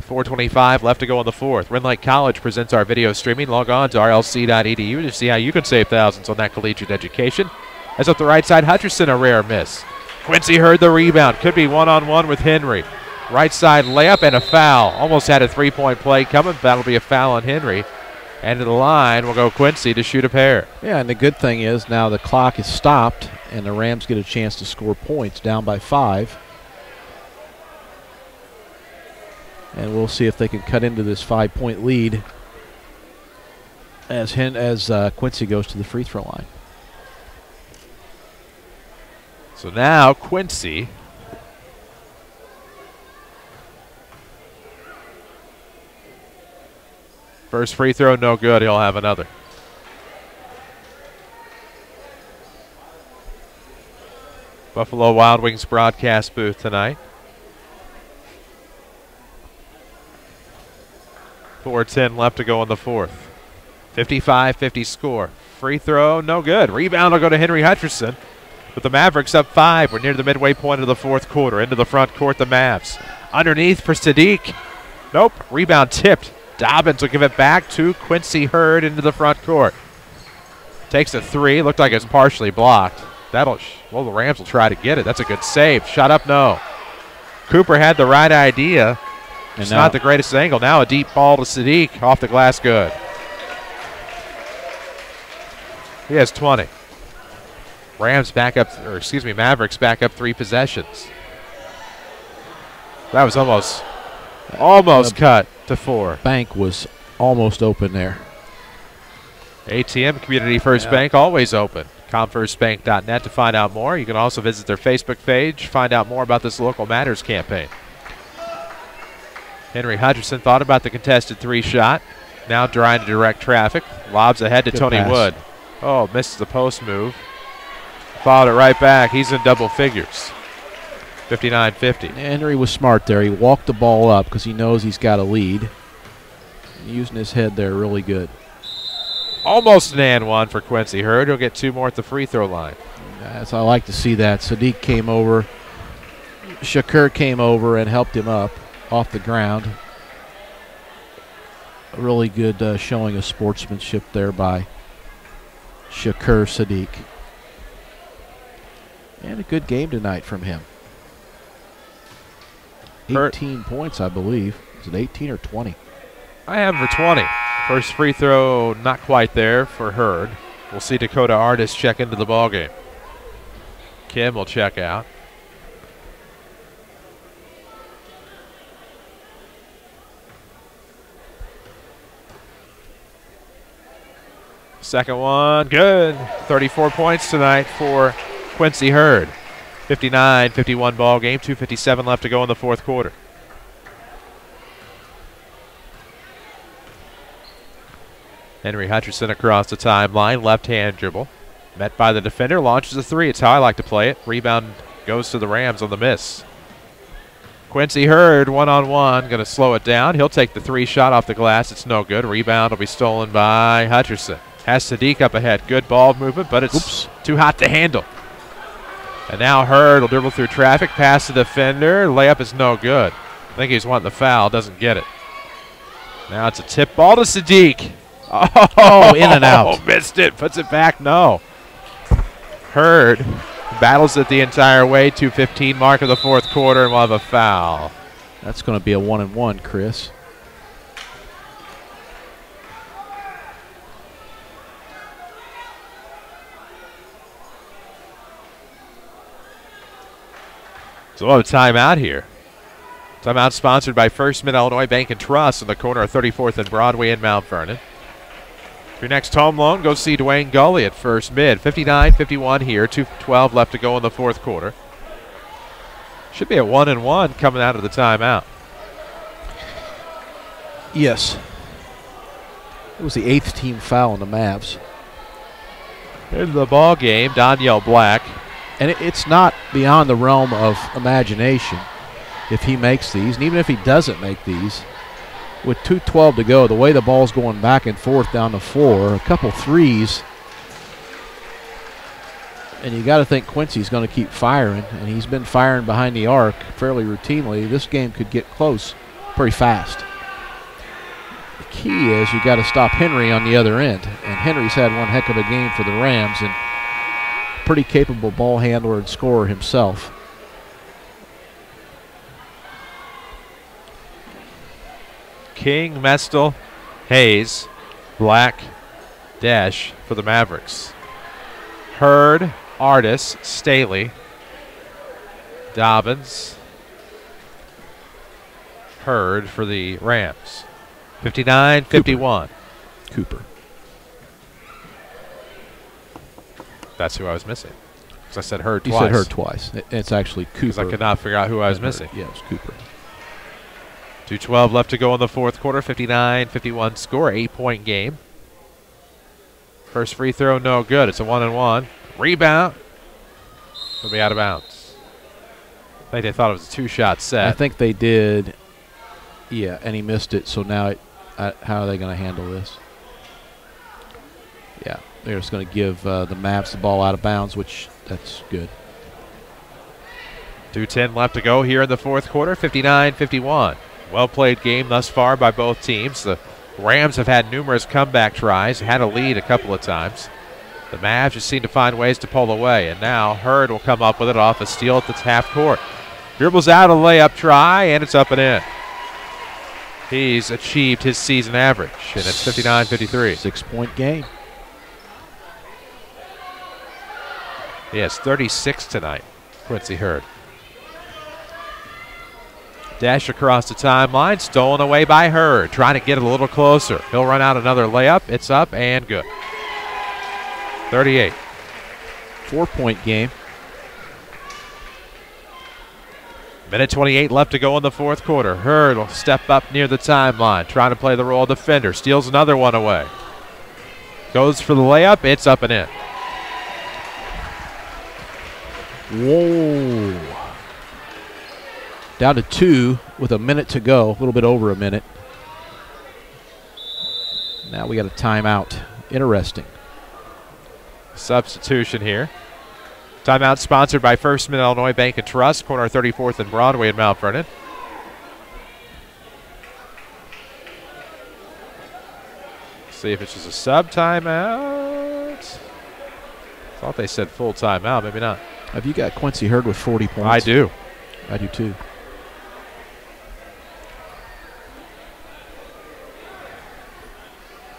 4:25 left to go in the 4th. Rend Lake College presents our video streaming. Log on to rlc.edu to see how you can save thousands on that collegiate education. As up the right side, Hutcherson, a rare miss. Quincy Hurd the rebound. Could be one-on-one with Henry. Right side layup and a foul. Almost had a 3-point play coming. That'll be a foul on Henry. And to the line will go Quincy to shoot a pair. Yeah, and the good thing is now the clock is stopped, and the Rams get a chance to score points, down by 5. And we'll see if they can cut into this 5-point lead as Quincy goes to the free throw line. So now Quincy first free throw, no good. He'll have another. Buffalo Wild Wings broadcast booth tonight. 4:10 left to go in the 4th. 55-50 score. Free throw, no good. Rebound will go to Henry Hutcherson. With the Mavericks up 5, we're near the midway point of the 4th quarter. Into the front court, the Mavs. Underneath for Sadiq. Nope, rebound tipped. Dobbins will give it back to Quincy Hurd into the front court. Takes a 3, looked like it's partially blocked. Well, the Rams will try to get it. That's a good save. Shot up, no. Cooper had the right idea. It's not the greatest angle. Now a deep ball to Sadiq. Off the glass, good. He has 20. Mavericks back up 3 possessions. That was almost cut to 4. Bank was almost open there. ATM Community First Bank, always open. ComFirstBank.net to find out more. You can also visit their Facebook page, find out more about this Local Matters campaign. Henry Hutcherson thought about the contested 3-shot. Now trying to direct traffic. Lobs ahead to Tony Wood. Oh, misses the post move. Followed it right back. He's in double figures. 59-50. Henry was smart there. He walked the ball up because he knows he's got a lead. Using his head there really good. Almost an and one for Quincy Hurd. He'll get 2 more at the free throw line. Yes, I like to see that. Sadiq came over. Shakur came over and helped him up off the ground. A really good showing of sportsmanship there by Shakur Sadiq. And a good game tonight from him. 18 points, I believe. Is it 18 or 20? I have him for 20. First free throw, not quite there for Hurd. We'll see Dakota Artis check into the ballgame. Kim will check out. Second one, good. 34 points tonight for Quincy Hurd. 59-51 ball game, 2:57 left to go in the fourth quarter. Henry Hutcherson across the timeline, left-hand dribble. Met by the defender, launches a 3. It's how I like to play it. Rebound goes to the Rams on the miss. Quincy Hurd, one-on-one, going to slow it down. He'll take the 3-shot off the glass. It's no good. Rebound will be stolen by Hutcherson. Has Sadiq up ahead. Good ball movement, but it's too hot to handle. And now Hurd will dribble through traffic, pass the defender. Layup is no good. I think he's wanting the foul, doesn't get it. Now it's a tip ball to Sadiq. Oh, in and out. Missed it, puts it back, no. Hurd battles it the entire way, 2:15 mark of the fourth quarter, and we'll have a foul. That's going to be a 1-and-1, Chris. So we'll have a timeout here. Timeout sponsored by First Mid-Illinois Bank and Trust on the corner of 34th and Broadway in Mount Vernon. For your next home loan, go see Dwayne Gully at First Mid. 59-51 here, 2:12 left to go in the fourth quarter. Should be a 1-and-1 coming out of the timeout. Yes. It was the 8th team foul on the Mavs. In the ball game, Danielle Black. And it's not beyond the realm of imagination if he makes these. And even if he doesn't make these, with 2:12 to go, the way the ball's going back and forth down the floor, a couple threes, and you got to think Quincy's going to keep firing, and he's been firing behind the arc fairly routinely. This game could get close pretty fast. The key is you got to stop Henry on the other end, and Henry's had one heck of a game for the Rams, and pretty capable ball handler and scorer himself. King, Mestel, Hayes, Black, Dash for the Mavericks. Hurd, Artis, Staley, Dobbins, Hurd for the Rams. 59-51. Cooper. That's who I was missing. Because I said Hurd You twice. said Hurd twice. It's actually Cooper. Because I could not figure out who I was missing. Yeah, it was Cooper. 2:12 left to go in the fourth quarter. 59-51 score. 8-point game. First free throw, no good. It's a 1-and-1. Rebound. It'll be out of bounds. I think they thought it was a 2-shot set. I think they did. Yeah, and he missed it. So now, how are they going to handle this? Yeah, they're just going to give the Mavs the ball out of bounds, which that's good. 2:10 left to go here in the fourth quarter. 59-51. Well-played game thus far by both teams. The Rams have had numerous comeback tries, had a lead a couple of times. The Mavs just seem to find ways to pull away, and now Hurd will come up with it off a steal at the half court. Dribbles out a layup try, and it's up and in. He's achieved his season average, and it's 59-53. 6-point game. He has 36 tonight, Quincy Hurd. Dash across the timeline, stolen away by Hurd. Trying to get it a little closer. He'll run out another layup. It's up and good. 38. 4-point game. Minute 28 left to go in the fourth quarter. Hurd will step up near the timeline, trying to play the role of defender. Steals another one away. Goes for the layup. It's up and in. Whoa. Down to 2 with a minute to go, a little bit over a minute. Now we got a timeout. Interesting. Substitution here. Timeout sponsored by First Mid-Illinois Bank and Trust, corner 34th and Broadway in Mount Vernon. See if it's just a sub timeout. Thought they said full timeout, maybe not. Have you got Quincy Hurd with 40 points? I do. I do too.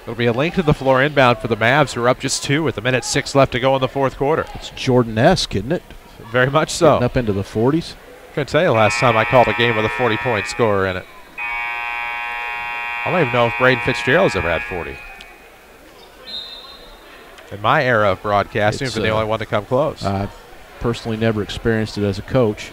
It'll be a link to the floor inbound for the Mavs, who are up just 2 with a minute 6 left to go in the fourth quarter. It's Jordan-esque, isn't it? Very much so. Getting up into the 40s. I'm going to tell you last time I called a game with a 40-point scorer in it. I don't even know if Braden Fitzgerald's ever had 40. In my era of broadcasting, he's been the only one to come close. I've personally never experienced it as a coach.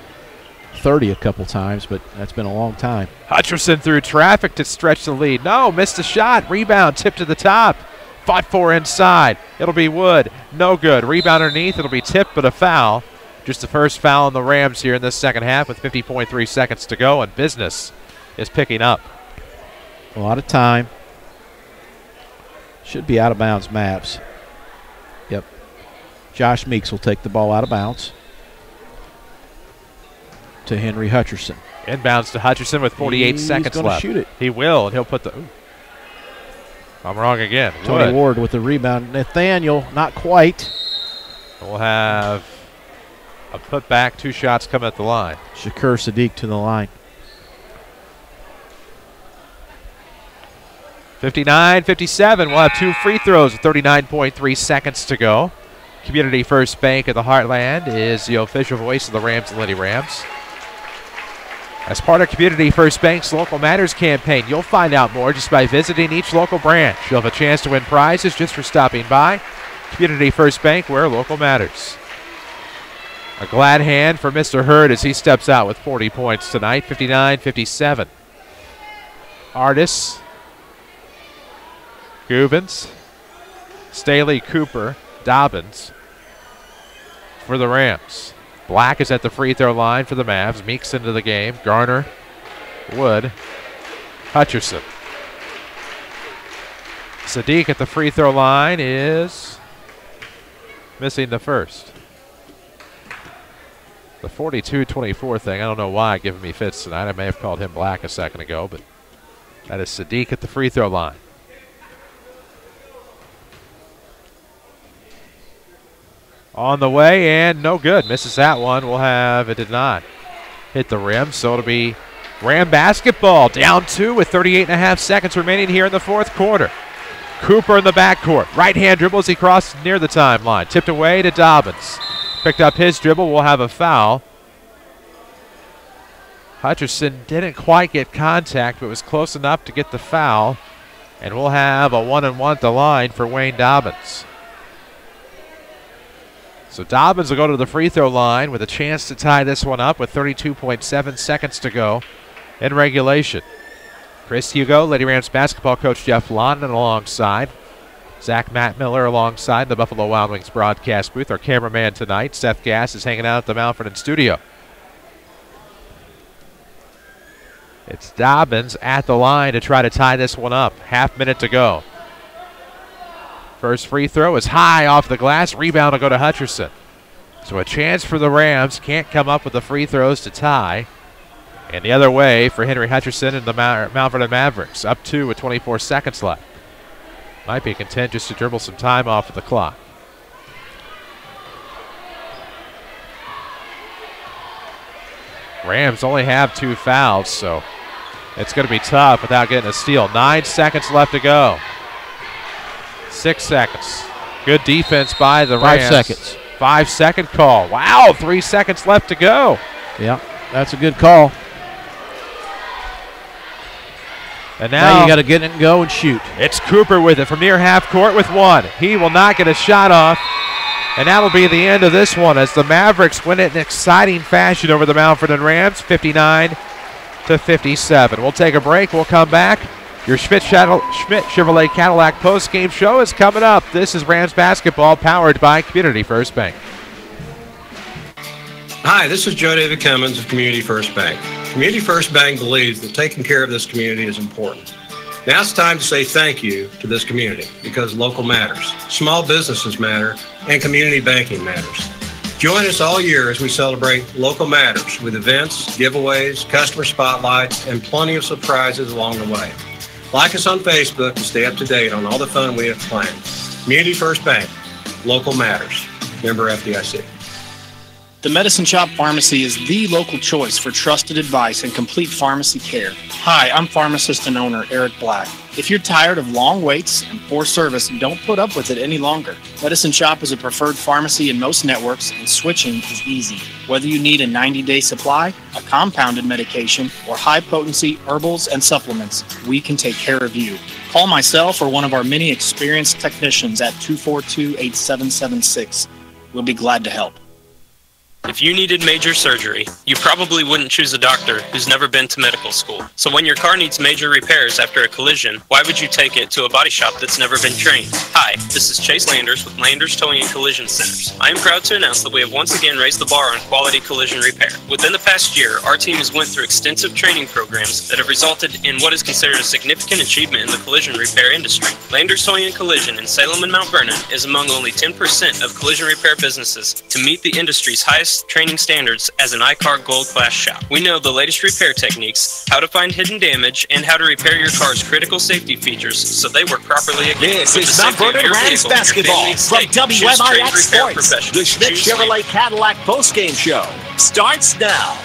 30 a couple times, but that's been a long time. Hutcherson through traffic to stretch the lead. No, missed the shot. Rebound, tip to the top. Fought for inside. It'll be Wood. No good. Rebound underneath. It'll be tipped, but a foul. Just the first foul on the Rams here in this second half with 50.3 seconds to go, and business is picking up. A lot of time. Should be out of bounds, Mavs. Yep. Josh Meeks will take the ball out of bounds to Henry Hutcherson. Inbounds to Hutcherson with 48 seconds left. Shoot it. He will, and he'll put the... Ooh. I'm wrong again. Tony Ward with the rebound. Nathaniel, not quite. We'll have a putback, 2 shots come at the line. Shakur Sadiq to the line. 59-57. We'll have 2 free throws with 39.3 seconds to go. Community First Bank of the Heartland is the official voice of the Rams and Lady Rams. As part of Community First Bank's Local Matters campaign, you'll find out more just by visiting each local branch. You'll have a chance to win prizes just for stopping by. Community First Bank, where local matters. A glad hand for Mr. Hurd as he steps out with 40 points tonight, 59-57. Artis, Gubens, Staley, Cooper, Dobbins for the Rams. Black is at the free throw line for the Mavs. Meeks into the game. Garner, Wood, Hutcherson. Sadiq at the free throw line is missing the first. The 42-24 thing, I don't know why giving me fits tonight. I may have called him Black a second ago, but that is Sadiq at the free throw line. On the way, and no good. Misses that one. We'll have, it did not hit the rim, so it'll be Ram basketball. Down 2 with 38.5 seconds remaining here in the fourth quarter. Cooper in the backcourt. Right-hand dribble as he crosses near the timeline. Tipped away to Dobbins. Picked up his dribble. We'll have a foul. Hutcherson didn't quite get contact, but was close enough to get the foul. And we'll have a 1-and-1 at the line for Wayne Dobbins. So Dobbins will go to the free throw line with a chance to tie this one up with 32.7 seconds to go in regulation. Chris Hugo, Lady Rams basketball coach Jeff Lonnon alongside. Zach Matt Miller alongside the Buffalo Wild Wings broadcast booth. Our cameraman tonight, Seth Gass, is hanging out at the Mount Vernon studio. It's Dobbins at the line to try to tie this one up. Half minute to go. First free throw is high off the glass. Rebound will go to Hutcherson. So a chance for the Rams. Can't come up with the free throws to tie. And the other way for Henry Hutcherson and the Mount Vernon Mavericks. Up 2 with 24 seconds left. Might be content just to dribble some time off of the clock. Rams only have 2 fouls, so it's going to be tough without getting a steal. 9 seconds left to go. 6 seconds. Good defense by the Rams. 5 seconds. 5-second call. Wow, 3 seconds left to go. Yeah, that's a good call. And now you got to get it and go and shoot. It's Cooper with it from near half court with one. He will not get a shot off. And that'll be the end of this one as the Mavericks win it in exciting fashion over the Mount Vernon Rams, 59-57. We'll take a break. We'll come back. Your Schmidt Chevrolet Cadillac post-game show is coming up. This is Rams basketball powered by Community First Bank. Hi, this is Joe David Cummins of Community First Bank. Community First Bank believes that taking care of this community is important. Now it's time to say thank you to this community because local matters, small businesses matter, and community banking matters. Join us all year as we celebrate local matters with events, giveaways, customer spotlights, and plenty of surprises along the way. Like us on Facebook to stay up to date on all the fun we have planned. Community First Bank, local matters. Member FDIC. The Medicine Shop Pharmacy is the local choice for trusted advice and complete pharmacy care. Hi, I'm pharmacist and owner Eric Black. If you're tired of long waits and poor service, don't put up with it any longer. Medicine Shop is a preferred pharmacy in most networks, and switching is easy. Whether you need a 90-day supply, a compounded medication, or high-potency herbals and supplements, we can take care of you. Call myself or one of our many experienced technicians at 242-8776. We'll be glad to help. If you needed major surgery, you probably wouldn't choose a doctor who's never been to medical school. So when your car needs major repairs after a collision, why would you take it to a body shop that's never been trained? Hi, this is Chase Landers with Landers Towing and Collision Centers. I am proud to announce that we have once again raised the bar on quality collision repair. Within the past year, our team has went through extensive training programs that have resulted in what is considered a significant achievement in the collision repair industry. Landers Towing and Collision in Salem and Mount Vernon is among only 10% of collision repair businesses to meet the industry's highest training standards as an ICAR Gold Class shop. We know the latest repair techniques, how to find hidden damage, and how to repair your car's critical safety features so they work properly again. This is Mount Vernon Rams basketball from WMIX Sports. The Schmidt Chevrolet Cadillac postgame show starts now.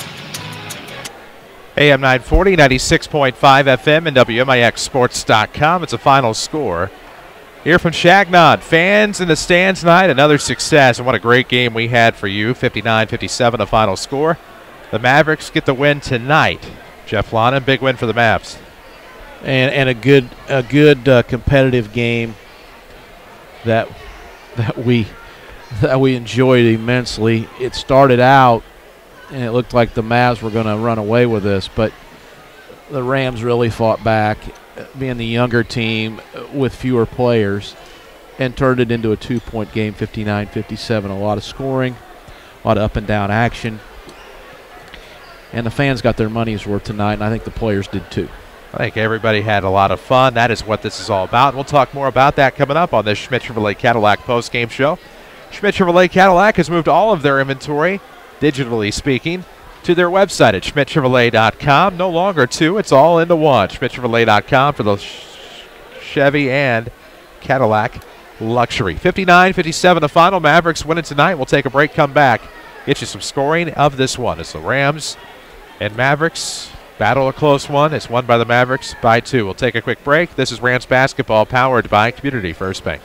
AM 940, 96.5 FM, and WMIXsports.com. It's a final score here from Changnon. Fans in the stands tonight, another success, and what a great game we had for you. 59-57, a final score. The Mavericks get the win tonight. Jeff Lonnon, big win for the Mavs. And a good competitive game that we enjoyed immensely. It started out, and it looked like the Mavs were going to run away with this, but the Rams really fought back, being the younger team with fewer players, and turned it into a two-point game, 59-57. A lot of scoring, a lot of up-and-down action. And the fans got their money's worth tonight, and I think the players did too. I think everybody had a lot of fun. That is what this is all about. We'll talk more about that coming up on this Schmidt Chevrolet Cadillac postgame show. Schmidt Chevrolet Cadillac has moved all of their inventory, digitally speaking, to their website at schmidtchevrolet.com. No longer two, it's all into one. schmidtchevrolet.com for the Chevy and Cadillac luxury. 59-57 the final. Mavericks win it tonight. We'll take a break, come back, get you some scoring of this one. It's the Rams and Mavericks battle, a close one. It's won by the Mavericks by 2. We'll take a quick break. This is Rams basketball powered by Community First Bank.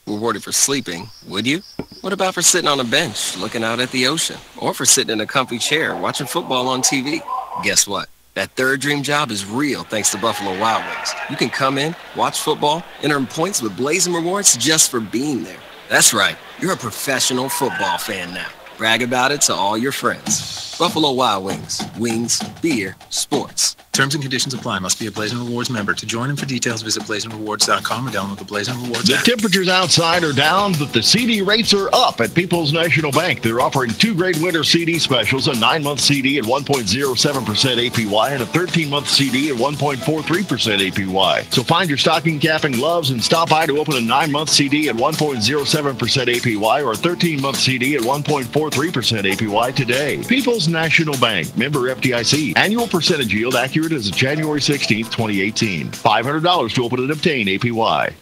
Rewarded for sleeping, would you? What about for sitting on a bench, looking out at the ocean? Or for sitting in a comfy chair, watching football on TV? Guess what? That third dream job is real thanks to Buffalo Wild Wings. You can come in, watch football, and earn points with Blazing Rewards just for being there. That's right, you're a professional football fan now. Brag about it to all your friends. Buffalo Wild Wings. Wings, beer, sports. Terms and conditions apply. Must be a Blazing Rewards member. To join and for details, visit blazingrewards.com or download the Blazing Rewards app. The temperatures outside are down, but the CD rates are up at People's National Bank. They're offering 2 great winter CD specials, a 9-month CD at 1.07% APY and a 13-month CD at 1.43% APY. So find your stocking cap and gloves and stop by to open a 9-month CD at 1.07% APY or a 13-month CD at 1.43% APY today. People's National Bank, member FDIC. Annual percentage yield accurate as of January 16th, 2018. $500 to open and obtain APY.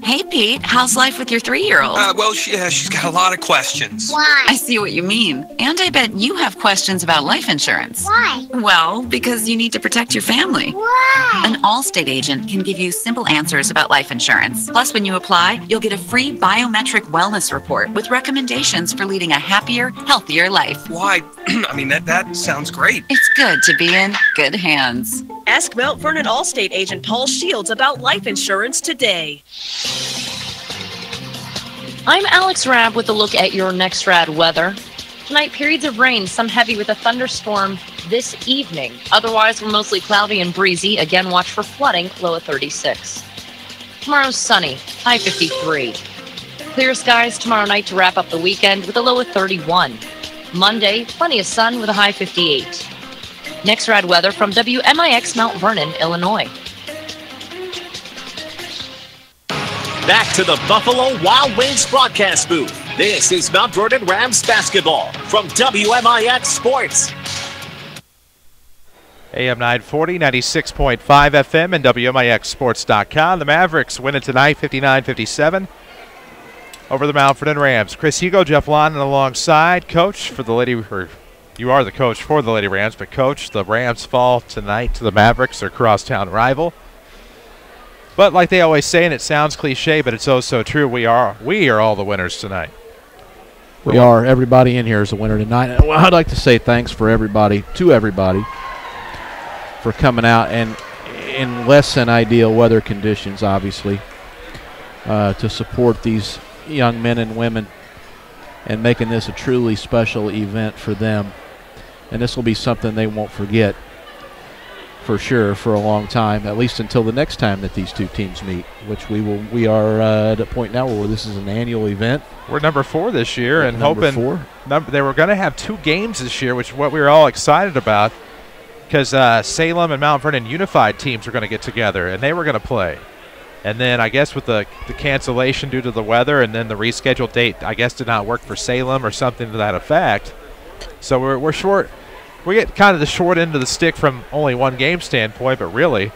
Hey, Pete, how's life with your 3-year-old? Well, she's got a lot of questions. Why? I see what you mean. And I bet you have questions about life insurance. Why? Well, because you need to protect your family. Why? An Allstate agent can give you simple answers about life insurance. Plus, when you apply, you'll get a free biometric wellness report with recommendations for leading a happier, healthier life. Why? I mean, that sounds great. It's good to be in good hands. Ask Mount Vernon Allstate agent Paul Shields about life insurance today. I'm Alex Rabb with a look at your next rad weather. Tonight, periods of rain, some heavy with a thunderstorm this evening. Otherwise, we're mostly cloudy and breezy. Again, watch for flooding, low of 36. Tomorrow's sunny, high 53. Clear skies tomorrow night to wrap up the weekend with a low of 31. Monday, plenty of sun with a high 58. Next rad weather from WMIX Mount Vernon, Illinois. Back to the Buffalo Wild Wings broadcast booth. This is Mount Vernon Rams basketball from WMIX Sports. AM 940, 96.5 FM, and WMIXsports.com. The Mavericks win it tonight, 59-57, over the Mount Vernon Rams. Chris Hugo, Jeff Lonnon alongside. Coach for the Lady, or you are the coach for the Lady Rams, but Coach, the Rams fall tonight to the Mavericks, their crosstown rival. But like they always say, and it sounds cliche, but it's oh so true, we are all the winners tonight. We are. Everybody in here is a winner tonight. And I'd like to say thanks to everybody for coming out and in less than ideal weather conditions, obviously, to support these young men and women and making this a truly special event for them. And this will be something they won't forget for sure for a long time, at least until the next time that these two teams meet, which we are at a point now where this is an annual event. We're number 4 this year, and number hoping 4. They were going to have 2 games this year, which is what we were all excited about, because Salem and Mount Vernon Unified teams were going to get together, and they were going to play. And then I guess with the cancellation due to the weather, and then the rescheduled date, I guess did not work for Salem or something to that effect. So we're short. We get kind of the short end of the stick from only one game standpoint, but really,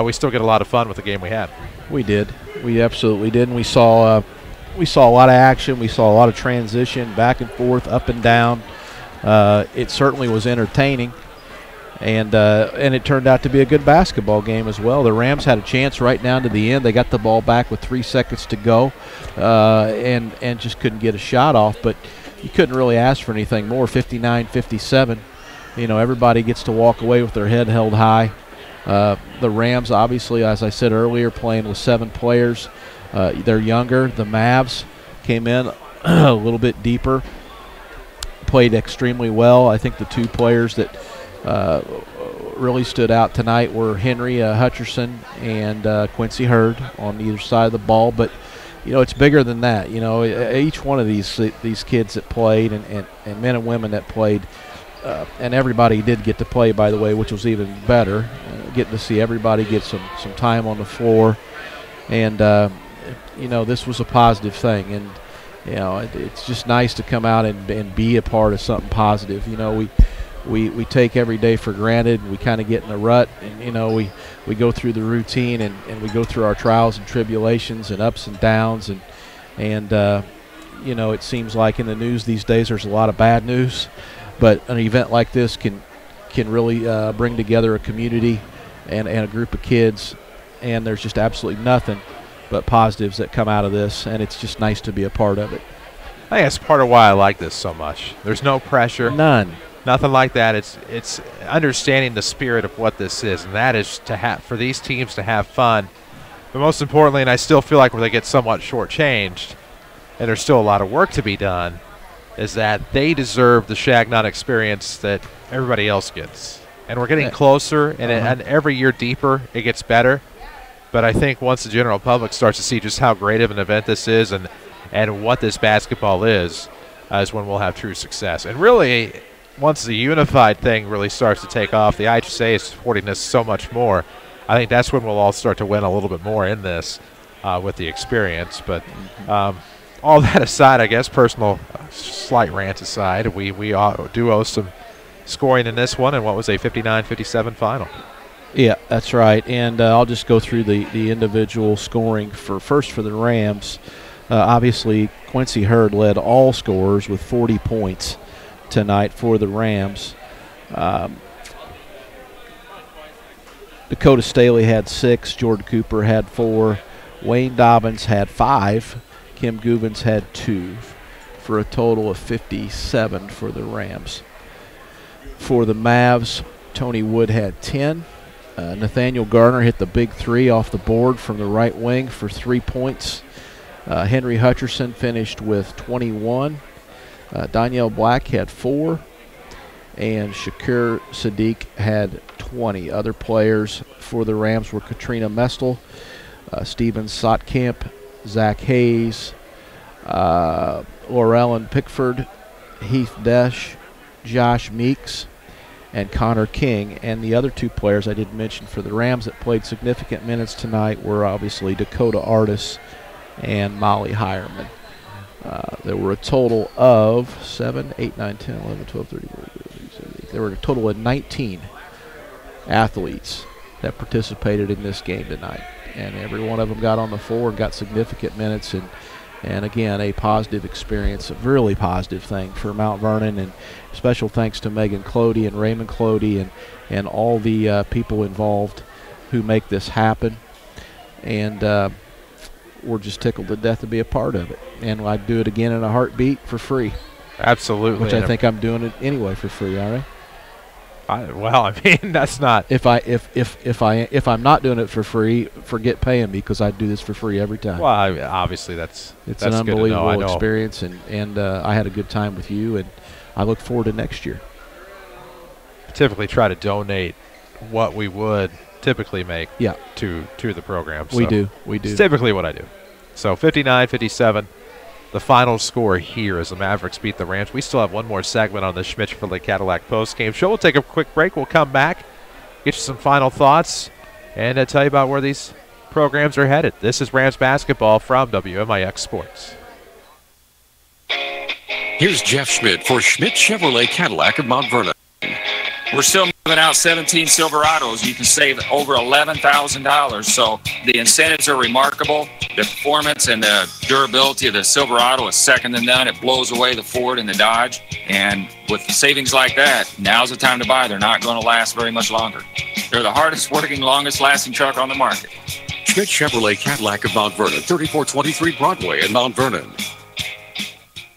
we still get a lot of fun with the game we had. We did. We absolutely did. And we saw a lot of action. We saw a lot of transition, back and forth, up and down. It certainly was entertaining, and it turned out to be a good basketball game as well. The Rams had a chance right down to the end. They got the ball back with 3 seconds to go, and just couldn't get a shot off. But you couldn't really ask for anything more. 59-57. You know, everybody gets to walk away with their head held high. The Rams, obviously, as I said earlier, playing with 7 players. They're younger. The Mavs came in a little bit deeper, played extremely well. I think the 2 players that really stood out tonight were Henry Hutcherson and Quincy Hurd on either side of the ball. But, you know, it's bigger than that. You know, each one of these kids that played and men and women that played, and everybody did get to play, by the way, which was even better. Getting to see everybody get some time on the floor. And, you know, this was a positive thing. And, you know, it's just nice to come out and be a part of something positive. You know, we take every day for granted. We kind of get in a rut. And, you know, we go through the routine and we go through our trials and tribulations and ups and downs. And you know, it seems like in the news these days there's a lot of bad news. But an event like this can really bring together a community and a group of kids, and there's just absolutely nothing but positives that come out of this, and it's just nice to be a part of it. I think that's part of why I like this so much. There's no pressure. None. Nothing like that. It's understanding the spirit of what this is, and that is for these teams to have fun. But most importantly, and I still feel like where they get somewhat shortchanged, and there's still a lot of work to be done, is that they deserve the Changnon experience that everybody else gets. And we're getting closer, and every year deeper, it gets better. But I think once the general public starts to see just how great of an event this is and what this basketball is when we'll have true success. And really, once the unified thing really starts to take off, the IHSA is supporting this so much more. I think that's when we'll all start to win a little bit more in this with the experience. But all that aside, I guess, personal slight rant aside, we do owe some scoring in this one, and what was a 59-57 final. Yeah, that's right. And I'll just go through the individual scoring for the Rams. Obviously, Quincy Hurd led all scorers with 40 points tonight for the Rams. Dakota Staley had 6. Jordan Cooper had 4. Wayne Dobbins had 5. Kim Guvens had 2 for a total of 57 for the Rams. For the Mavs, Tony Wood had 10. Nathaniel Garner hit the big 3 off the board from the right wing for 3 points. Henry Hutcherson finished with 21. Danielle Black had 4. And Shakir Sadiq had 20. Other players for the Rams were Katrina Mestel, Steven Sotkamp, Zach Hayes, Laurellen Pickford, Heath Desch, Josh Meeks, and Connor King. And the other 2 players I didn't mention for the Rams that played significant minutes tonight were obviously Dakota Artis and Molly Hireman. There were a total of 7, 8, 9, 10, 11, 12, 13, 14, 15, 16. There were a total of 19 athletes that participated in this game tonight. And every one of them got on the floor and got significant minutes. And again, a positive experience, a really positive thing for Mount Vernon. And special thanks to Megan Clody and Raymond Clody and all the people involved who make this happen. And we're just tickled to death to be a part of it. And I'd do it again in a heartbeat for free. Absolutely. Which I think I'm doing it anyway for free, all right? Well, I mean, that's not. If I'm not doing it for free, forget paying me, because I do this for free every time. Well, obviously that's an unbelievable experience, and I had a good time with you, and I look forward to next year. Typically try to donate what we would typically make to the program. So we do. It's typically what I do. So 59-57. The final score here as the Mavericks beat the Rams. We still have one more segment on the Schmidt-Chevrolet Cadillac postgame show. We'll take a quick break. We'll come back, get you some final thoughts, and tell you about where these programs are headed. This is Rams basketball from WMIX Sports. Here's Jeff Schmidt for Schmidt Chevrolet Cadillac of Mount Vernon. We're still moving out 17 Silverados. You can save over $11,000. So the incentives are remarkable. The performance and the durability of the Silverado is second to none. It blows away the Ford and the Dodge. And with savings like that, now's the time to buy. They're not going to last very much longer. They're the hardest working, longest lasting truck on the market. Schmidt Chevrolet Cadillac of Mount Vernon, 3423 Broadway in Mount Vernon.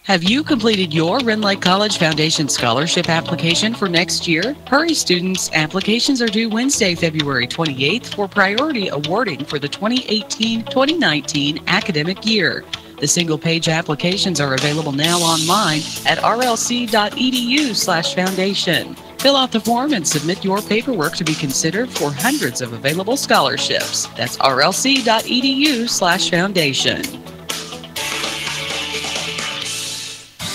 Have you completed your Rend Lake College Foundation Scholarship application for next year? Hurry, students. Applications are due Wednesday, February 28th for priority awarding for the 2018-2019 academic year. The single-page applications are available now online at rlc.edu/foundation. Fill out the form and submit your paperwork to be considered for hundreds of available scholarships. That's rlc.edu/foundation.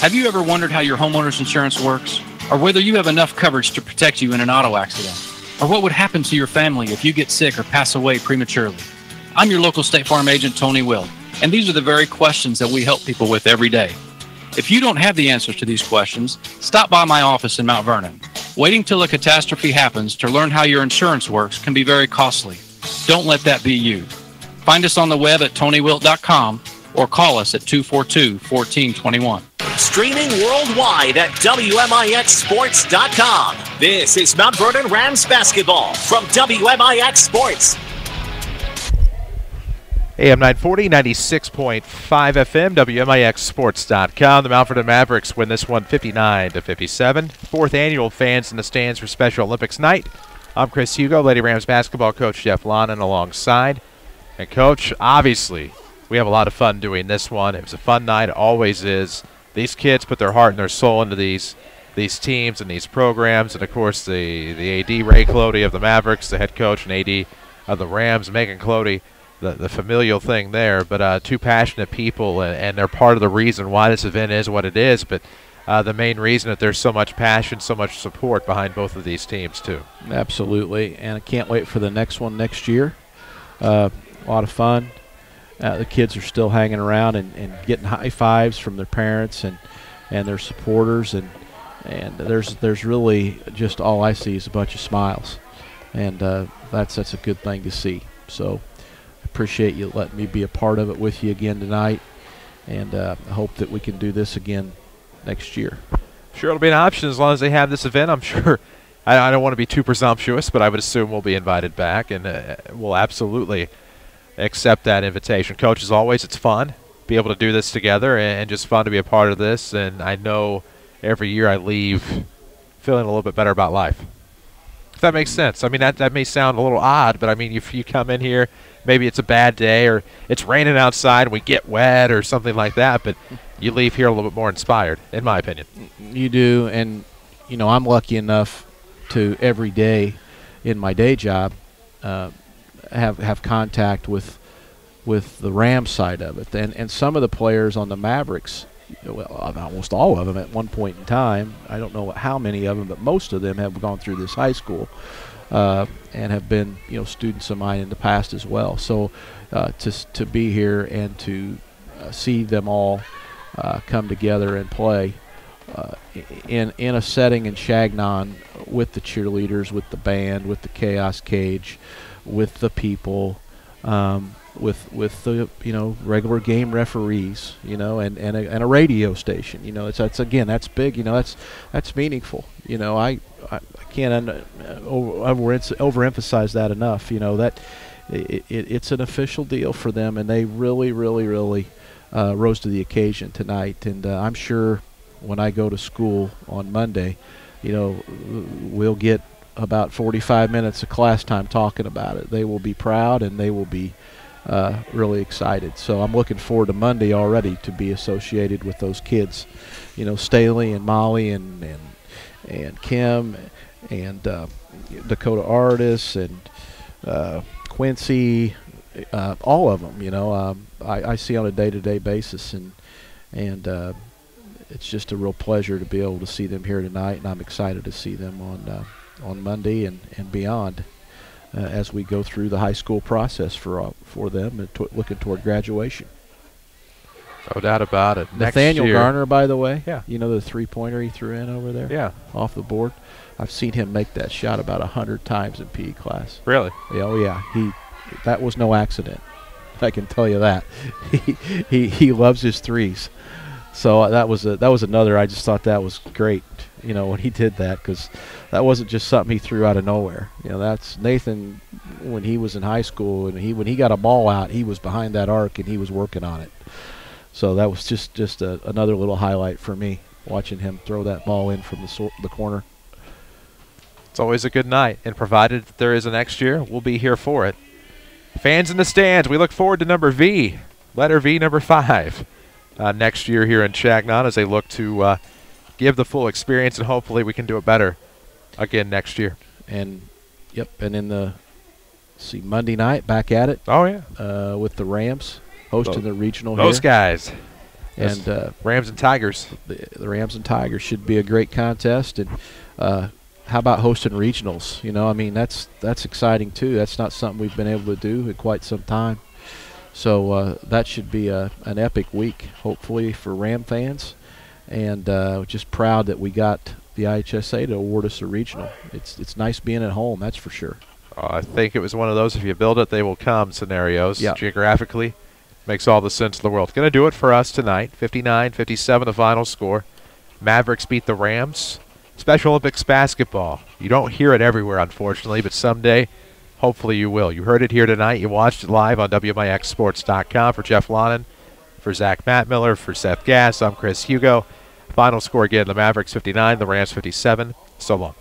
Have you ever wondered how your homeowner's insurance works? Or whether you have enough coverage to protect you in an auto accident? Or what would happen to your family if you get sick or pass away prematurely? I'm your local State Farm agent, Tony Will, and these are the very questions that we help people with every day. If you don't have the answers to these questions, stop by my office in Mount Vernon. Waiting till a catastrophe happens to learn how your insurance works can be very costly. Don't let that be you. Find us on the web at tonywilt.com or call us at 242-1421. Streaming worldwide at WMIXSports.com. This is Mount Vernon Rams basketball from WMIX Sports. AM 940, 96.5 FM, WMIXSports.com. The Mount Vernon Mavericks win this one 59-57. Fourth annual Fans in the Stands for Special Olympics night. I'm Chris Hugo, Lady Rams basketball coach Jeff Lonnon alongside. And Coach, obviously, we have a lot of fun doing this one. It was a fun night. It always is. These kids put their heart and their soul into these teams and these programs. And, of course, the AD, Ray Clody of the Mavericks, the head coach and AD of the Rams, Megan Clody, the familial thing there. But two passionate people, and they're part of the reason why this event is what it is. But the main reason that there's so much passion, so much support behind both of these teams, too. Absolutely. And I can't wait for the next one next year. A lot of fun. The kids are still hanging around and getting high fives from their parents and their supporters, and there's really just all I see is a bunch of smiles. and that's a good thing to see. So I appreciate you letting me be a part of it with you again tonight, and I hope that we can do this again next year. Sure, it'll be an option as long as they have this event. I'm sure. I don't want to be too presumptuous, but I would assume we'll be invited back, and we'll absolutely accept that invitation. Coach, as always, it's fun. Be able to do this together and just fun to be a part of this, and I know every year I leave feeling a little bit better about life, if that makes sense. I mean, that may sound a little odd, but I mean, if you come in here, maybe it's a bad day or it's raining outside and we get wet or something like that, but you leave here a little bit more inspired, in my opinion. You do, and you know, I'm lucky enough to every day in my day job have contact with the Rams side of it, and some of the players on the Mavericks, well, almost all of them at one point in time, I don't know how many of them, but most of them have gone through this high school and have been, you know, students of mine in the past as well. So to be here and to see them all come together and play in a setting in Changnon with the cheerleaders, with the band, with the Khaos Kage, with the people, with the, you know, regular game referees, you know, and a radio station, you know, that's again, that's big, you know, that's meaningful, you know. I can't overemphasize that enough, you know, that it's an official deal for them, and they really rose to the occasion tonight. And I'm sure when I go to school on Monday, you know, we'll get about 45 minutes of class time talking about it. They will be proud, and they will be really excited. So I'm looking forward to Monday already to be associated with those kids, you know, Staley and Molly and Kim and Dakota Artis and Quincy, all of them, you know, I see on a day-to-day basis, and it's just a real pleasure to be able to see them here tonight, and I'm excited to see them on Monday and beyond as we go through the high school process for them and looking toward graduation. No doubt about it. Nathaniel Garner, by the way, yeah, you know, the three-pointer he threw in over there, yeah, off the board. I've seen him make that shot about 100 times in PE class. Really? Yeah, oh yeah. That was no accident. I can tell you that. He loves his threes. So that was another. I just thought that was great, you know, when he did that, because that wasn't just something he threw out of nowhere. You know, that's Nathan when he was in high school, and when he got a ball out, he was behind that arc and he was working on it. So that was just another little highlight for me, watching him throw that ball in from the corner. It's always a good night, and provided that there is a next year, we'll be here for it. Fans in the stands, we look forward to number V, letter V, number 5, next year here in Changnon as they look to give the full experience, and hopefully we can do it better again next year. And, yep, and in Monday night, back at it. Oh, yeah. With the Rams hosting the regional those here. Guys. And Rams and Tigers. The Rams and Tigers should be a great contest. And how about hosting regionals? You know, I mean, that's exciting too. That's not something we've been able to do in quite some time. So that should be an epic week, hopefully, for Ram fans. And just proud that we got the IHSA to award us a regional. It's nice being at home, that's for sure. I think it was one of those, if you build it, they will come scenarios. Yeah. Geographically, makes all the sense in the world. Going to do it for us tonight. 59-57 the final score. Mavericks beat the Rams. Special Olympics basketball. You don't hear it everywhere, unfortunately, but someday, hopefully you will. You heard it here tonight. You watched it live on WMIXSports.com. For Jeff Lonnon, for Zach Mattmiller, for Seth Gass, I'm Chris Hugo. Final score again, the Mavericks 59, the Rams 57. So long.